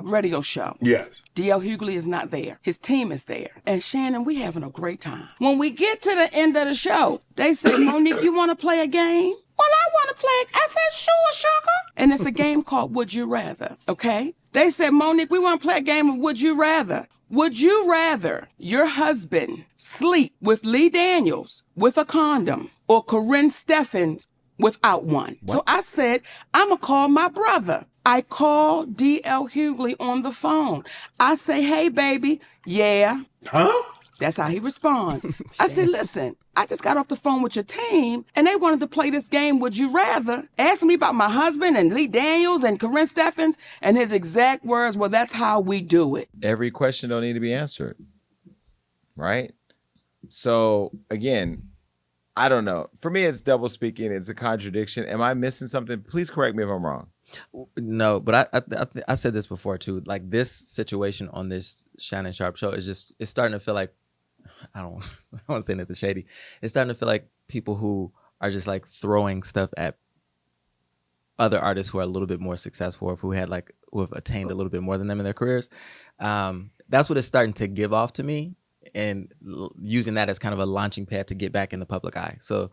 radio show. Yes. DL Hughley is not there. His team is there. And Shannon, we having a great time. When we get to the end of the show, they say, Monique, you want to play a game? Well, I want to play. I said, sure, sugar. And it's a game called Would You Rather, okay? They said, Monique, we want to play a game of Would You Rather. Would you rather your husband sleep with Lee Daniels with a condom or Corinne Steffens without one? What? So I said, I'm going to call my brother. I call D.L. Hughley on the phone. I say, hey, baby, yeah. Huh? That's how he responds. I said, listen, I just got off the phone with your team, and they wanted to play this game, Would You Rather? Asking me about my husband and Lee Daniels and Corinne Steffens, and his exact words, well, that's how we do it. Every question don't need to be answered, right? So, again, I don't know. For me, it's double speaking. It's a contradiction. Am I missing something? Please correct me if I'm wrong. No, but I said this before too. Like this situation on this Shannon Sharpe show is just, it's starting to feel like, I don't want to say anything shady. It's starting to feel like people who are just like throwing stuff at other artists who are a little bit more successful or who have attained a little bit more than them in their careers. That's what it's starting to give off to me, and using that as kind of a launching pad to get back in the public eye. So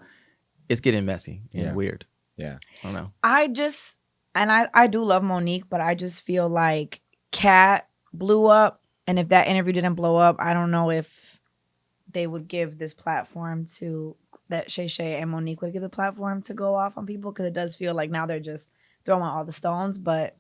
it's getting messy and weird. Yeah. I don't know. I do love Monique, but I just feel like Kat blew up. And if that interview didn't blow up, I don't know if they would give this platform to, that Shay and Monique would give the platform to go off on people. Because it does feel like now they're just throwing all the stones. But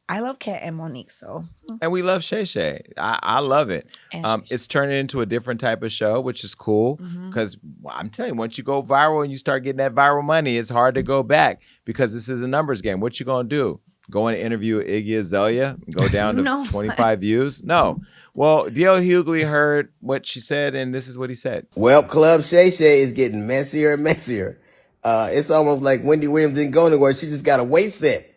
I love Kat and Monique, so. And we love Shay. I love it. It's turning into a different type of show, which is cool. Because I'm telling you, once you go viral and you start getting that viral money, it's hard to go back because this is a numbers game. What you going to do? Go and interview Iggy Azalea and go down to 25 views? No. Well, D.L. Hughley heard what she said, and this is what he said. Well, Club Shay is getting messier and messier. It's almost like Wendy Williams didn't go anywhere. She just got a weight set.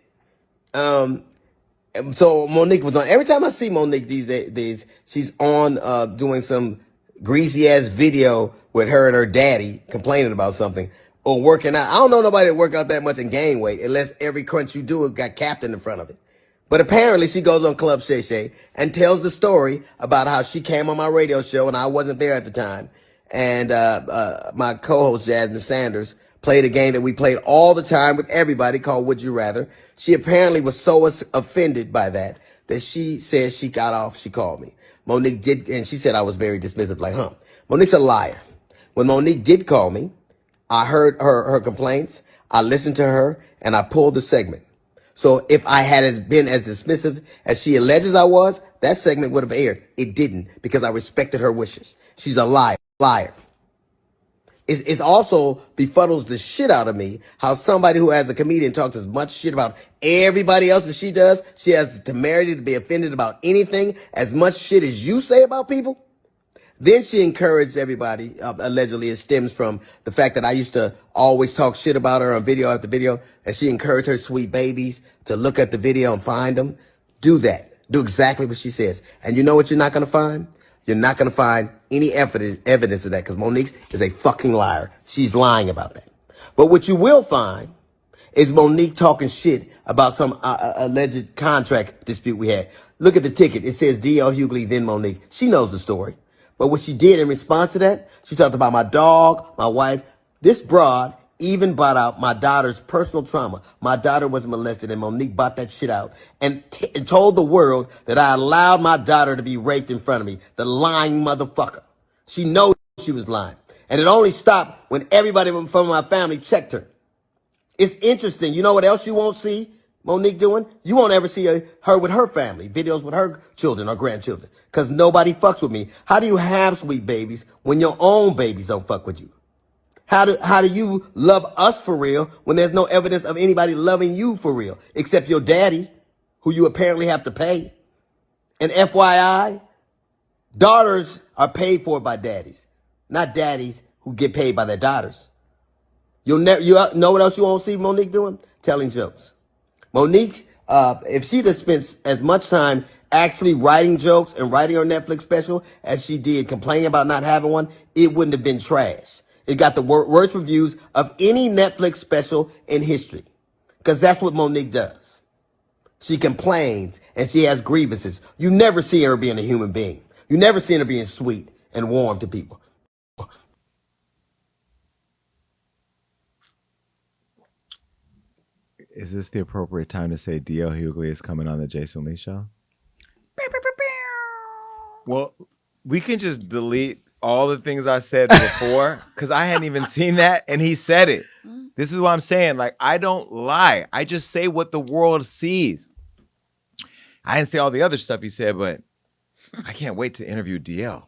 So Monique was on. Every time I see Monique these days, she's on doing some greasy ass video with her and her daddy complaining about something or working out. I don't know nobody that work out that much and gain weight unless every crunch you do has got Captain in front of it. But apparently she goes on Club Shay and tells the story about how she came on my radio show and I wasn't there at the time. And my co-host Jasmine Sanders played a game that we played all the time with everybody called Would You Rather. She apparently was so offended by that she said she got off. She called me. Monique did, and she said I was very dismissive, like, Monique's a liar. When Monique did call me, I heard her complaints. I listened to her, and I pulled the segment. So if I had been as dismissive as she alleges I was, that segment would have aired. It didn't, because I respected her wishes. She's a liar. It's also befuddles the shit out of me how somebody who as a comedian talks as much shit about everybody else as she does, she has the temerity to be offended about anything as much shit as you say about people. Then she encouraged everybody, allegedly it stems from the fact that I used to always talk shit about her on video after video, and she encouraged her sweet babies to look at the video and find them. Do that. Do exactly what she says. And you know what you're not going to find? You're not going to find any evidence of that because Monique is a fucking liar. She's lying about that. But what you will find is Monique talking shit about some alleged contract dispute we had. Look at the ticket. It says D.L. Hughley, then Monique. She knows the story. But what she did in response to that, she talked about my dog, my wife. This broad even brought out my daughter's personal trauma. My daughter was molested, and Monique brought that shit out and told the world that I allowed my daughter to be raped in front of me. The lying motherfucker. She knows she was lying. And it only stopped when everybody from my family checked her. It's interesting. You know what else you won't see Monique doing? You won't ever see her with her family, videos with her children or grandchildren, because nobody fucks with me. How do you have sweet babies when your own babies don't fuck with you? How do you love us for real when there's no evidence of anybody loving you for real, except your daddy, who you apparently have to pay? And FYI, daughters are paid for by daddies, not daddies who get paid by their daughters. You know what else you won't see Monique doing? Telling jokes. Monique, if she'd have spent as much time actually writing jokes and writing her Netflix special as she did complaining about not having one, it wouldn't have been trash. It got the worst reviews of any Netflix special in history. Because that's what Monique does. She complains and she has grievances. You never see her being a human being. You never see her being sweet and warm to people. Is this the appropriate time to say D.L. Hughley is coming on the Jason Lee show? Well, we can just delete all the things I said before because I hadn't even seen that and he said it. This is what I'm saying. Like, I don't lie. I just say what the world sees. I didn't say all the other stuff he said, but I can't wait to interview DL.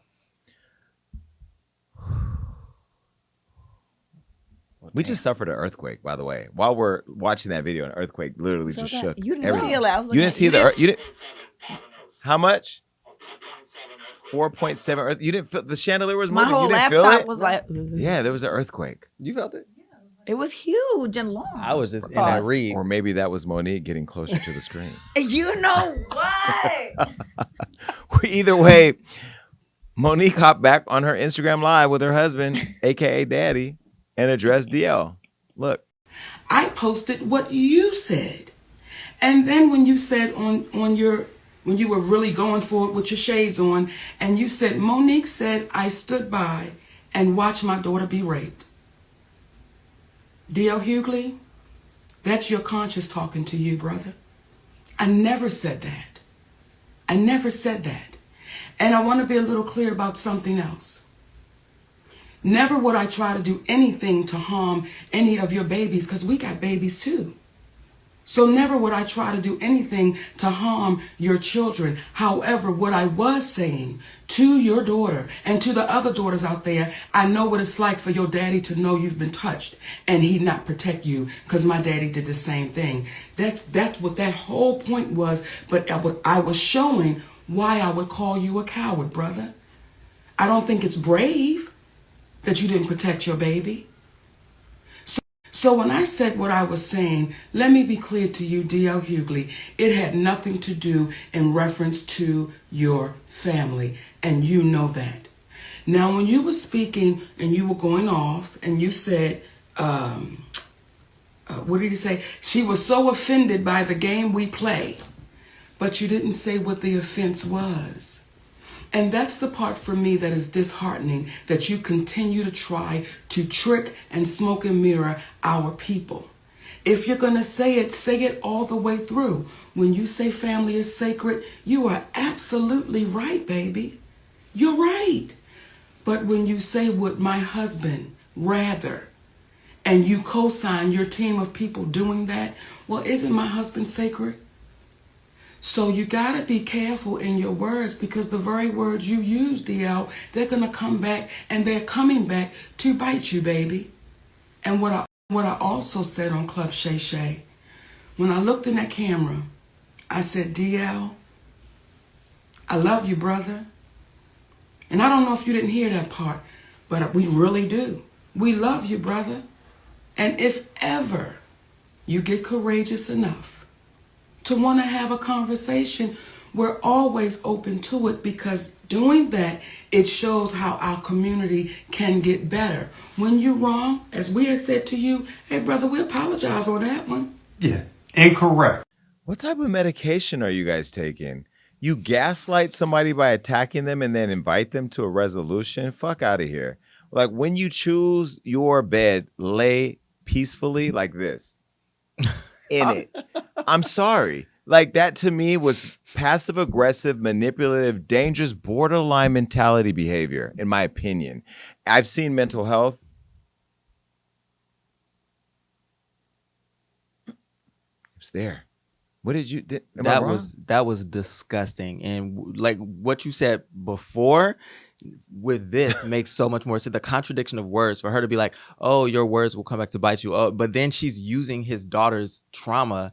We just suffered an earthquake, by the way. While we're watching that video, an earthquake literally just shook. You didn't everything. feel it. I was You didn't see the earth? You didn't? How much? 4.7 earth. You didn't feel the chandelier was moving. My whole You didn't feel laptop it? was like, Yeah, there was an earthquake. You felt it? it was huge and long. I was just in that read. Or maybe that was Monique getting closer to the screen. You know what? Either way, Monique hopped back on her Instagram live with her husband, aka Daddy, and addressed DL. Look. I posted what you said. And then when you said on your, when you were really going for it with your shades on, and you said, Monique said, I stood by and watched my daughter be raped. D.L. Hughley, that's your conscience talking to you, brother. I never said that. I never said that. And I want to be a little clear about something else. Never would I try to do anything to harm any of your babies, because we got babies too. So never would I try to do anything to harm your children. However, what I was saying to your daughter and to the other daughters out there, I know what it's like for your daddy to know you've been touched and he not protect you, because my daddy did the same thing. That's what that whole point was. But I was showing why I would call you a coward, brother. I don't think it's brave that you didn't protect your baby. So when I said what I was saying, let me be clear to you, D.L. Hughley, it had nothing to do in reference to your family, and you know that. Now, when you were speaking and you were going off and you said, what did you say? She was so offended by the game we play, but you didn't say what the offense was. And that's the part for me that is disheartening, that you continue to try to trick and smoke and mirror our people. If you're going to say it all the way through. When you say family is sacred, you are absolutely right, baby. You're right. But when you say would my husband rather, and you co-sign your team of people doing that, well, isn't my husband sacred? So you got to be careful in your words, because the very words you use, DL, they're going to come back, and they're coming back to bite you, baby. And what I also said on Club Shay, when I looked in that camera, I said, DL, I love you, brother. And I don't know if you didn't hear that part, but we really do. We love you, brother. And if ever you get courageous enough to want to have a conversation, we're always open to it, because doing that, it shows how our community can get better. When you're wrong, as we have said to you, hey, brother, we apologize on that one. Yeah, incorrect. What type of medication are you guys taking? You gaslight somebody by attacking them and then invite them to a resolution? Fuck out of here. Like, when you choose your bed, lay peacefully like this in it. I'm sorry. Like, that to me was passive aggressive, manipulative, dangerous, borderline mentality behavior, in my opinion. I've seen mental health. It's there. What did you? That was disgusting. And like what you said before, with this makes so much more sense. The contradiction of words for her to be like, "Oh, your words will come back to bite you." Oh, but then she's using his daughter's trauma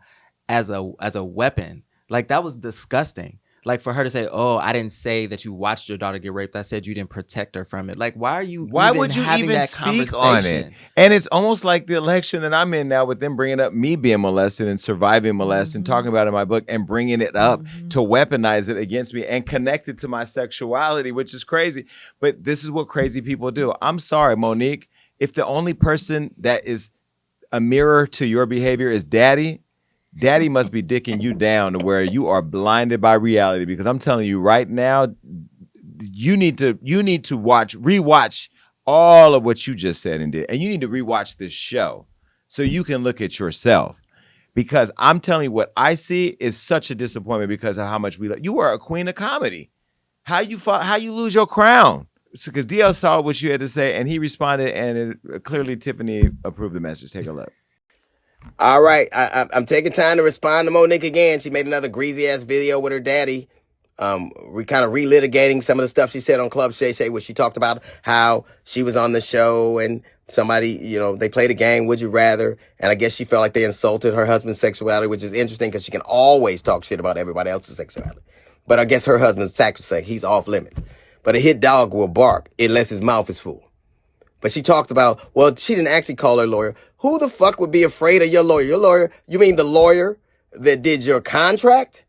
as a weapon. Like, that was disgusting. Like, for her to say, "Oh, I didn't say that you watched your daughter get raped. I said you didn't protect her from it." Like, why would you even speak on it? And it's almost like the election that I'm in now, with them bringing up me being molested and surviving molested and talking about it in my book and bringing it up to weaponize it against me and connect it to my sexuality, which is crazy. But this is what crazy people do. I'm sorry, Monique. If the only person that is a mirror to your behavior is daddy must be dicking you down to where you are blinded by reality, because I'm telling you right now, you need to rewatch all of what you just said and did. And you need to rewatch this show so you can look at yourself, because I'm telling you, what I see is such a disappointment because of how much you were a queen of comedy. How you lose your crown? Because DL saw what you had to say and he responded, and clearly Tiffany approved the message. Take a look. All right, I'm taking time to respond to Monique again. She made another greasy ass video with her daddy. We kind of relitigating some of the stuff she said on Club Shay, where she talked about how she was on the show and somebody, they played a game, Would You Rather? And I guess she felt like they insulted her husband's sexuality, which is interesting because she can always talk shit about everybody else's sexuality. But I guess her husband's sacrosanct. He's off limits. But a hit dog will bark unless his mouth is full. But she talked about, well, she didn't actually call her lawyer. Who the fuck would be afraid of your lawyer? Your lawyer, you mean the lawyer that did your contract?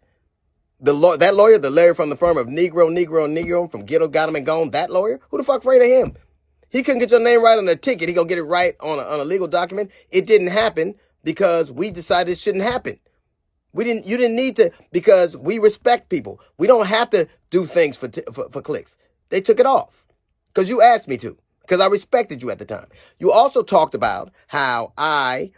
That lawyer, the lawyer from the firm of Negro from Ghetto, Got Him and Gone, that lawyer? Who the fuck afraid of him? He couldn't get your name right on the ticket. He gonna get it right on a legal document. It didn't happen because we decided it shouldn't happen. You didn't need to, because we respect people. We don't have to do things for clicks. They took it off because you asked me to, because I respected you at the time. You also talked about how I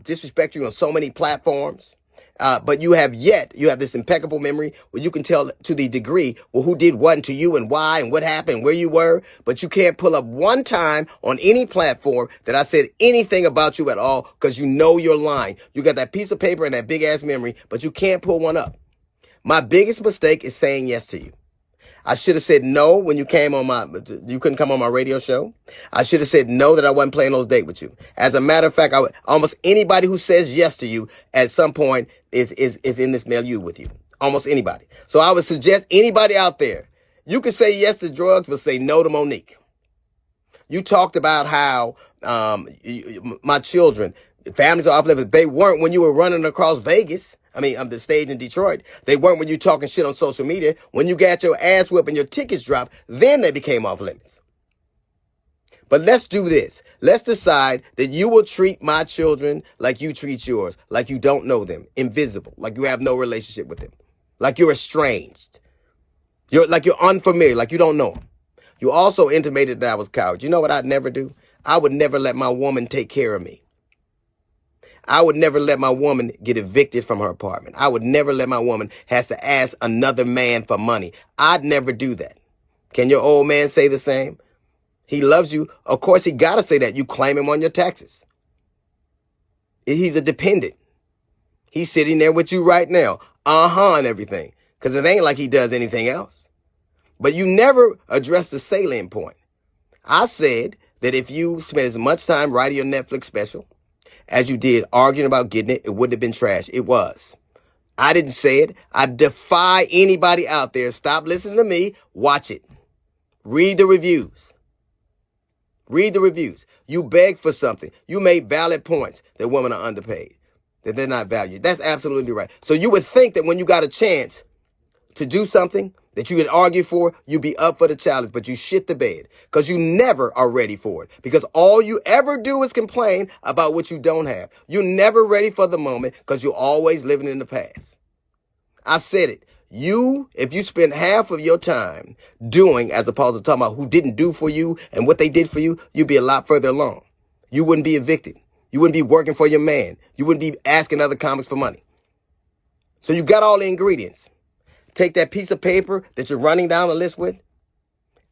disrespect you on so many platforms. But you have this impeccable memory where you can tell to the degree, well, who did what to you and why and what happened, where you were. But you can't pull up one time on any platform that I said anything about you at all, because you know you're lying. You got that piece of paper and that big ass memory, but you can't pull one up. My biggest mistake is saying yes to you. I should have said no when you couldn't come on my radio show. I should have said no that I wasn't playing those dates with you. As a matter of fact, almost anybody who says yes to you at some point is in this milieu with you. Almost anybody. So I would suggest anybody out there, you can say yes to drugs, but say no to Monique. You talked about how my children, families are uplifted. They weren't when you were running across Vegas. The stage in Detroit. They weren't when you talking shit on social media. When you got your ass whipped and your tickets dropped, then they became off limits. But let's do this. Let's decide that you will treat my children like you treat yours, like you don't know them, invisible, like you have no relationship with them, like you're estranged, like you're unfamiliar, like you don't know them. You also intimated that I was a coward. You know what I'd never do? I would never let my woman take care of me. I would never let my woman get evicted from her apartment. I would never let my woman has to ask another man for money. I'd never do that. Can your old man say the same? He loves you. Of course, he got to say that. You claim him on your taxes. He's a dependent. He's sitting there with you right now. And everything. Because it ain't like he does anything else. But you never address the salient point. I said that if you spent as much time writing your Netflix special as you did arguing about getting it, it wouldn't have been trash. It was. I didn't say it. I defy anybody out there. Stop listening to me. Watch it. Read the reviews. Read the reviews. You begged for something. You made valid points that women are underpaid, that they're not valued. That's absolutely right. So you would think that when you got a chance to do something that you could argue for, you'd be up for the challenge, but you shit the bed because you never are ready for it, because all you ever do is complain about what you don't have. You're never ready for the moment because you're always living in the past. I said it. If you spend half of your time doing as opposed to talking about who didn't do for you and what they did for you, you'd be a lot further along. You wouldn't be evicted. You wouldn't be working for your man. You wouldn't be asking other comics for money. So you got all the ingredients. Take that piece of paper that you're running down the list with,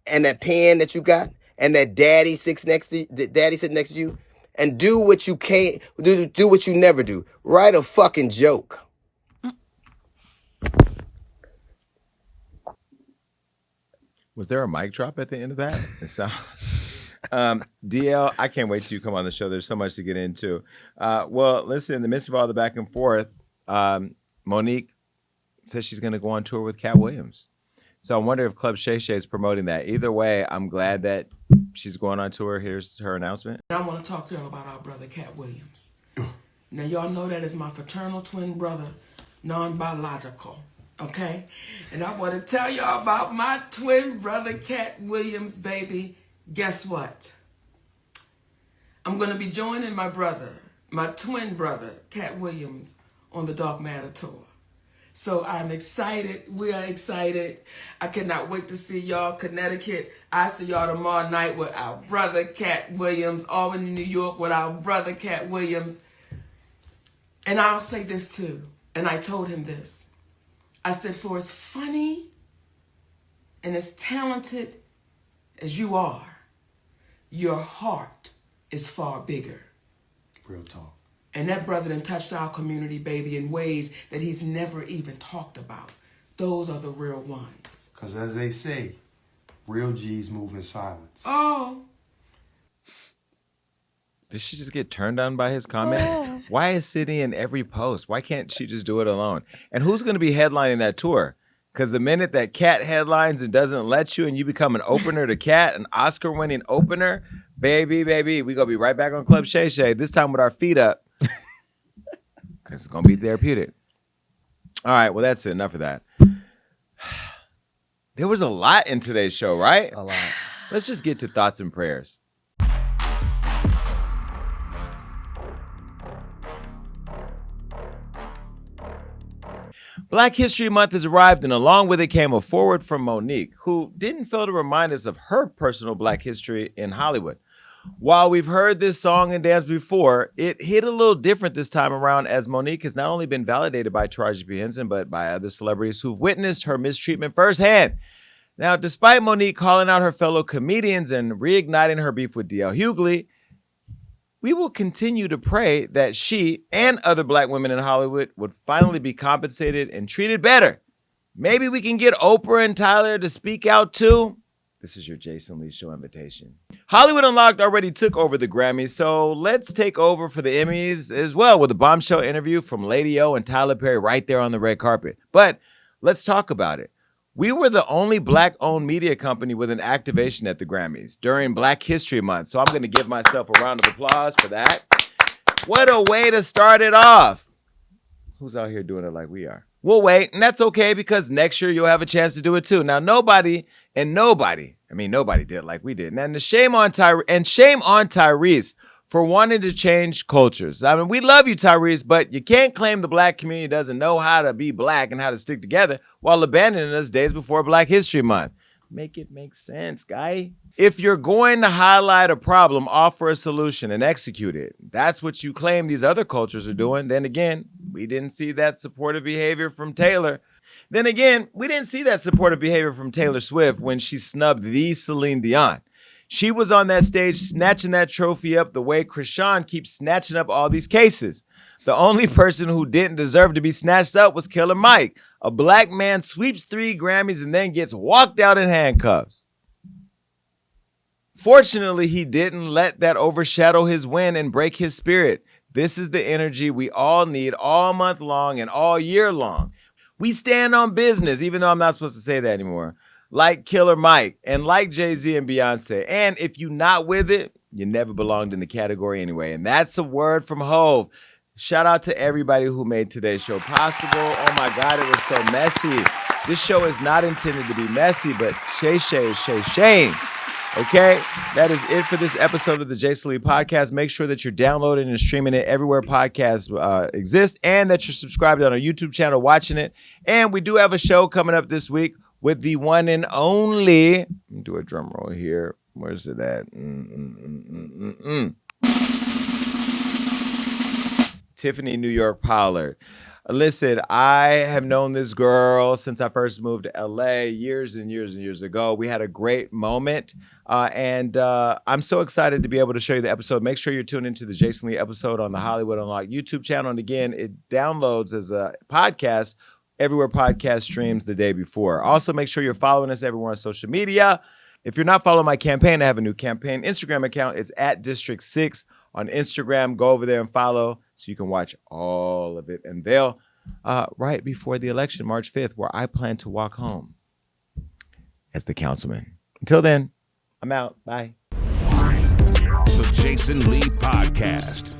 and that pen that you got, and that daddy sitting next to you, and do what you can't do what you never do. Write a fucking joke. Was there a mic drop at the end of that? It sound... DL, I can't wait till you come on the show. There's so much to get into. Well, listen, in the midst of all the back and forth, Monique says she's going to go on tour with Cat Williams. So I wonder if Club Shay is promoting that. Either way, I'm glad that she's going on tour. Here's her announcement. I want to talk to y'all about our brother, Cat Williams. Now, y'all know that is my fraternal twin brother, non-biological, okay? And I want to tell y'all about my twin brother, Cat Williams, baby. Guess what? I'm going to be joining my brother, my twin brother, Cat Williams, on the Dark Matter tour. So I'm excited. We are excited. I cannot wait to see y'all. Connecticut. I see y'all tomorrow night with our brother, Cat Williams. Albany, New York with our brother, Cat Williams. And I'll say this too. And I told him this. I said, for as funny and as talented as you are, your heart is far bigger. Real talk. And that brother done touched our community, baby, in ways that he's never even talked about. Those are the real ones. Because as they say, real G's move in silence. Oh. Did she just get turned on by his comment? Oh. Why is Sydney in every post? Why can't she just do it alone? And who's going to be headlining that tour? Because the minute that Cat headlines and doesn't let you and you become an opener to Cat, an Oscar-winning opener, baby, we going to be right back on Club Shay, this time with our feet up. Because it's going to be therapeutic. All right, well, that's it. Enough of that. There was a lot in today's show, right? A lot. Let's just get to thoughts and prayers. Black History Month has arrived, and along with it came a forward from Monique, who didn't fail to remind us of her personal Black history in Hollywood. While we've heard this song and dance before, it hit a little different this time around, as Monique has not only been validated by Taraji P. Henson, but by other celebrities who've witnessed her mistreatment firsthand. Now, despite Monique calling out her fellow comedians and reigniting her beef with D.L. Hughley, we will continue to pray that she and other Black women in Hollywood would finally be compensated and treated better. Maybe we can get Oprah and Tyler to speak out too. This is your Jason Lee Show invitation. Hollywood Unlocked already took over the Grammys, so let's take over for the Emmys as well with a bombshell interview from Lady O and Tyler Perry right there on the red carpet. But let's talk about it. We were the only Black-owned media company with an activation at the Grammys during Black History Month, so I'm going to give myself a round of applause for that. What a way to start it off. Who's out here doing it like we are? We'll wait, and that's okay because next year you'll have a chance to do it too. Now, nobody did it like we did. And shame on Tyrese for wanting to change cultures. I mean, we love you, Tyrese, but you can't claim the Black community doesn't know how to be Black and how to stick together while abandoning us days before Black History Month. Make it make sense, guy. If you're going to highlight a problem, offer a solution and execute it. That's what you claim these other cultures are doing. Then again, we didn't see that supportive behavior from Taylor. Then again, we didn't see that supportive behavior from Taylor Swift when she snubbed the Celine Dion. She was on that stage snatching that trophy up the way Krishan keeps snatching up all these cases. The only person who didn't deserve to be snatched up was Killer Mike. A Black man sweeps 3 Grammys and then gets walked out in handcuffs. Fortunately, he didn't let that overshadow his win and break his spirit. This is the energy we all need all month long and all year long. We stand on business, even though I'm not supposed to say that anymore. Like Killer Mike and like Jay-Z and Beyonce. And if you're not with it, you never belonged in the category anyway. And that's a word from Hov. Shout out to everybody who made today's show possible. Oh my God, it was so messy. This show is not intended to be messy, but Shay is Shay Shane. Okay, that is it for this episode of the Jason Lee Podcast. Make sure that you're downloading and streaming it everywhere podcasts exist, and that you're subscribed on our YouTube channel watching it. And we do have a show coming up this week with the one and only, let me do a drum roll here. Where's it at? Tiffany New York Pollard. Listen, I have known this girl since I first moved to LA years and years and years ago. We had a great moment, and I'm so excited to be able to show you the episode. Make sure you're tuned into the Jason Lee episode on the Hollywood Unlocked YouTube channel. And again, it downloads as a podcast everywhere podcast streams the day before. Also, make sure you're following us everywhere on social media. If you're not following my campaign, I have a new campaign Instagram account. It's at District 6 on Instagram. Go over there and follow so you can watch all of it unveil right before the election, March 5th, where I plan to walk home as the councilman. Until then, I'm out. Bye. The Jason Lee Podcast.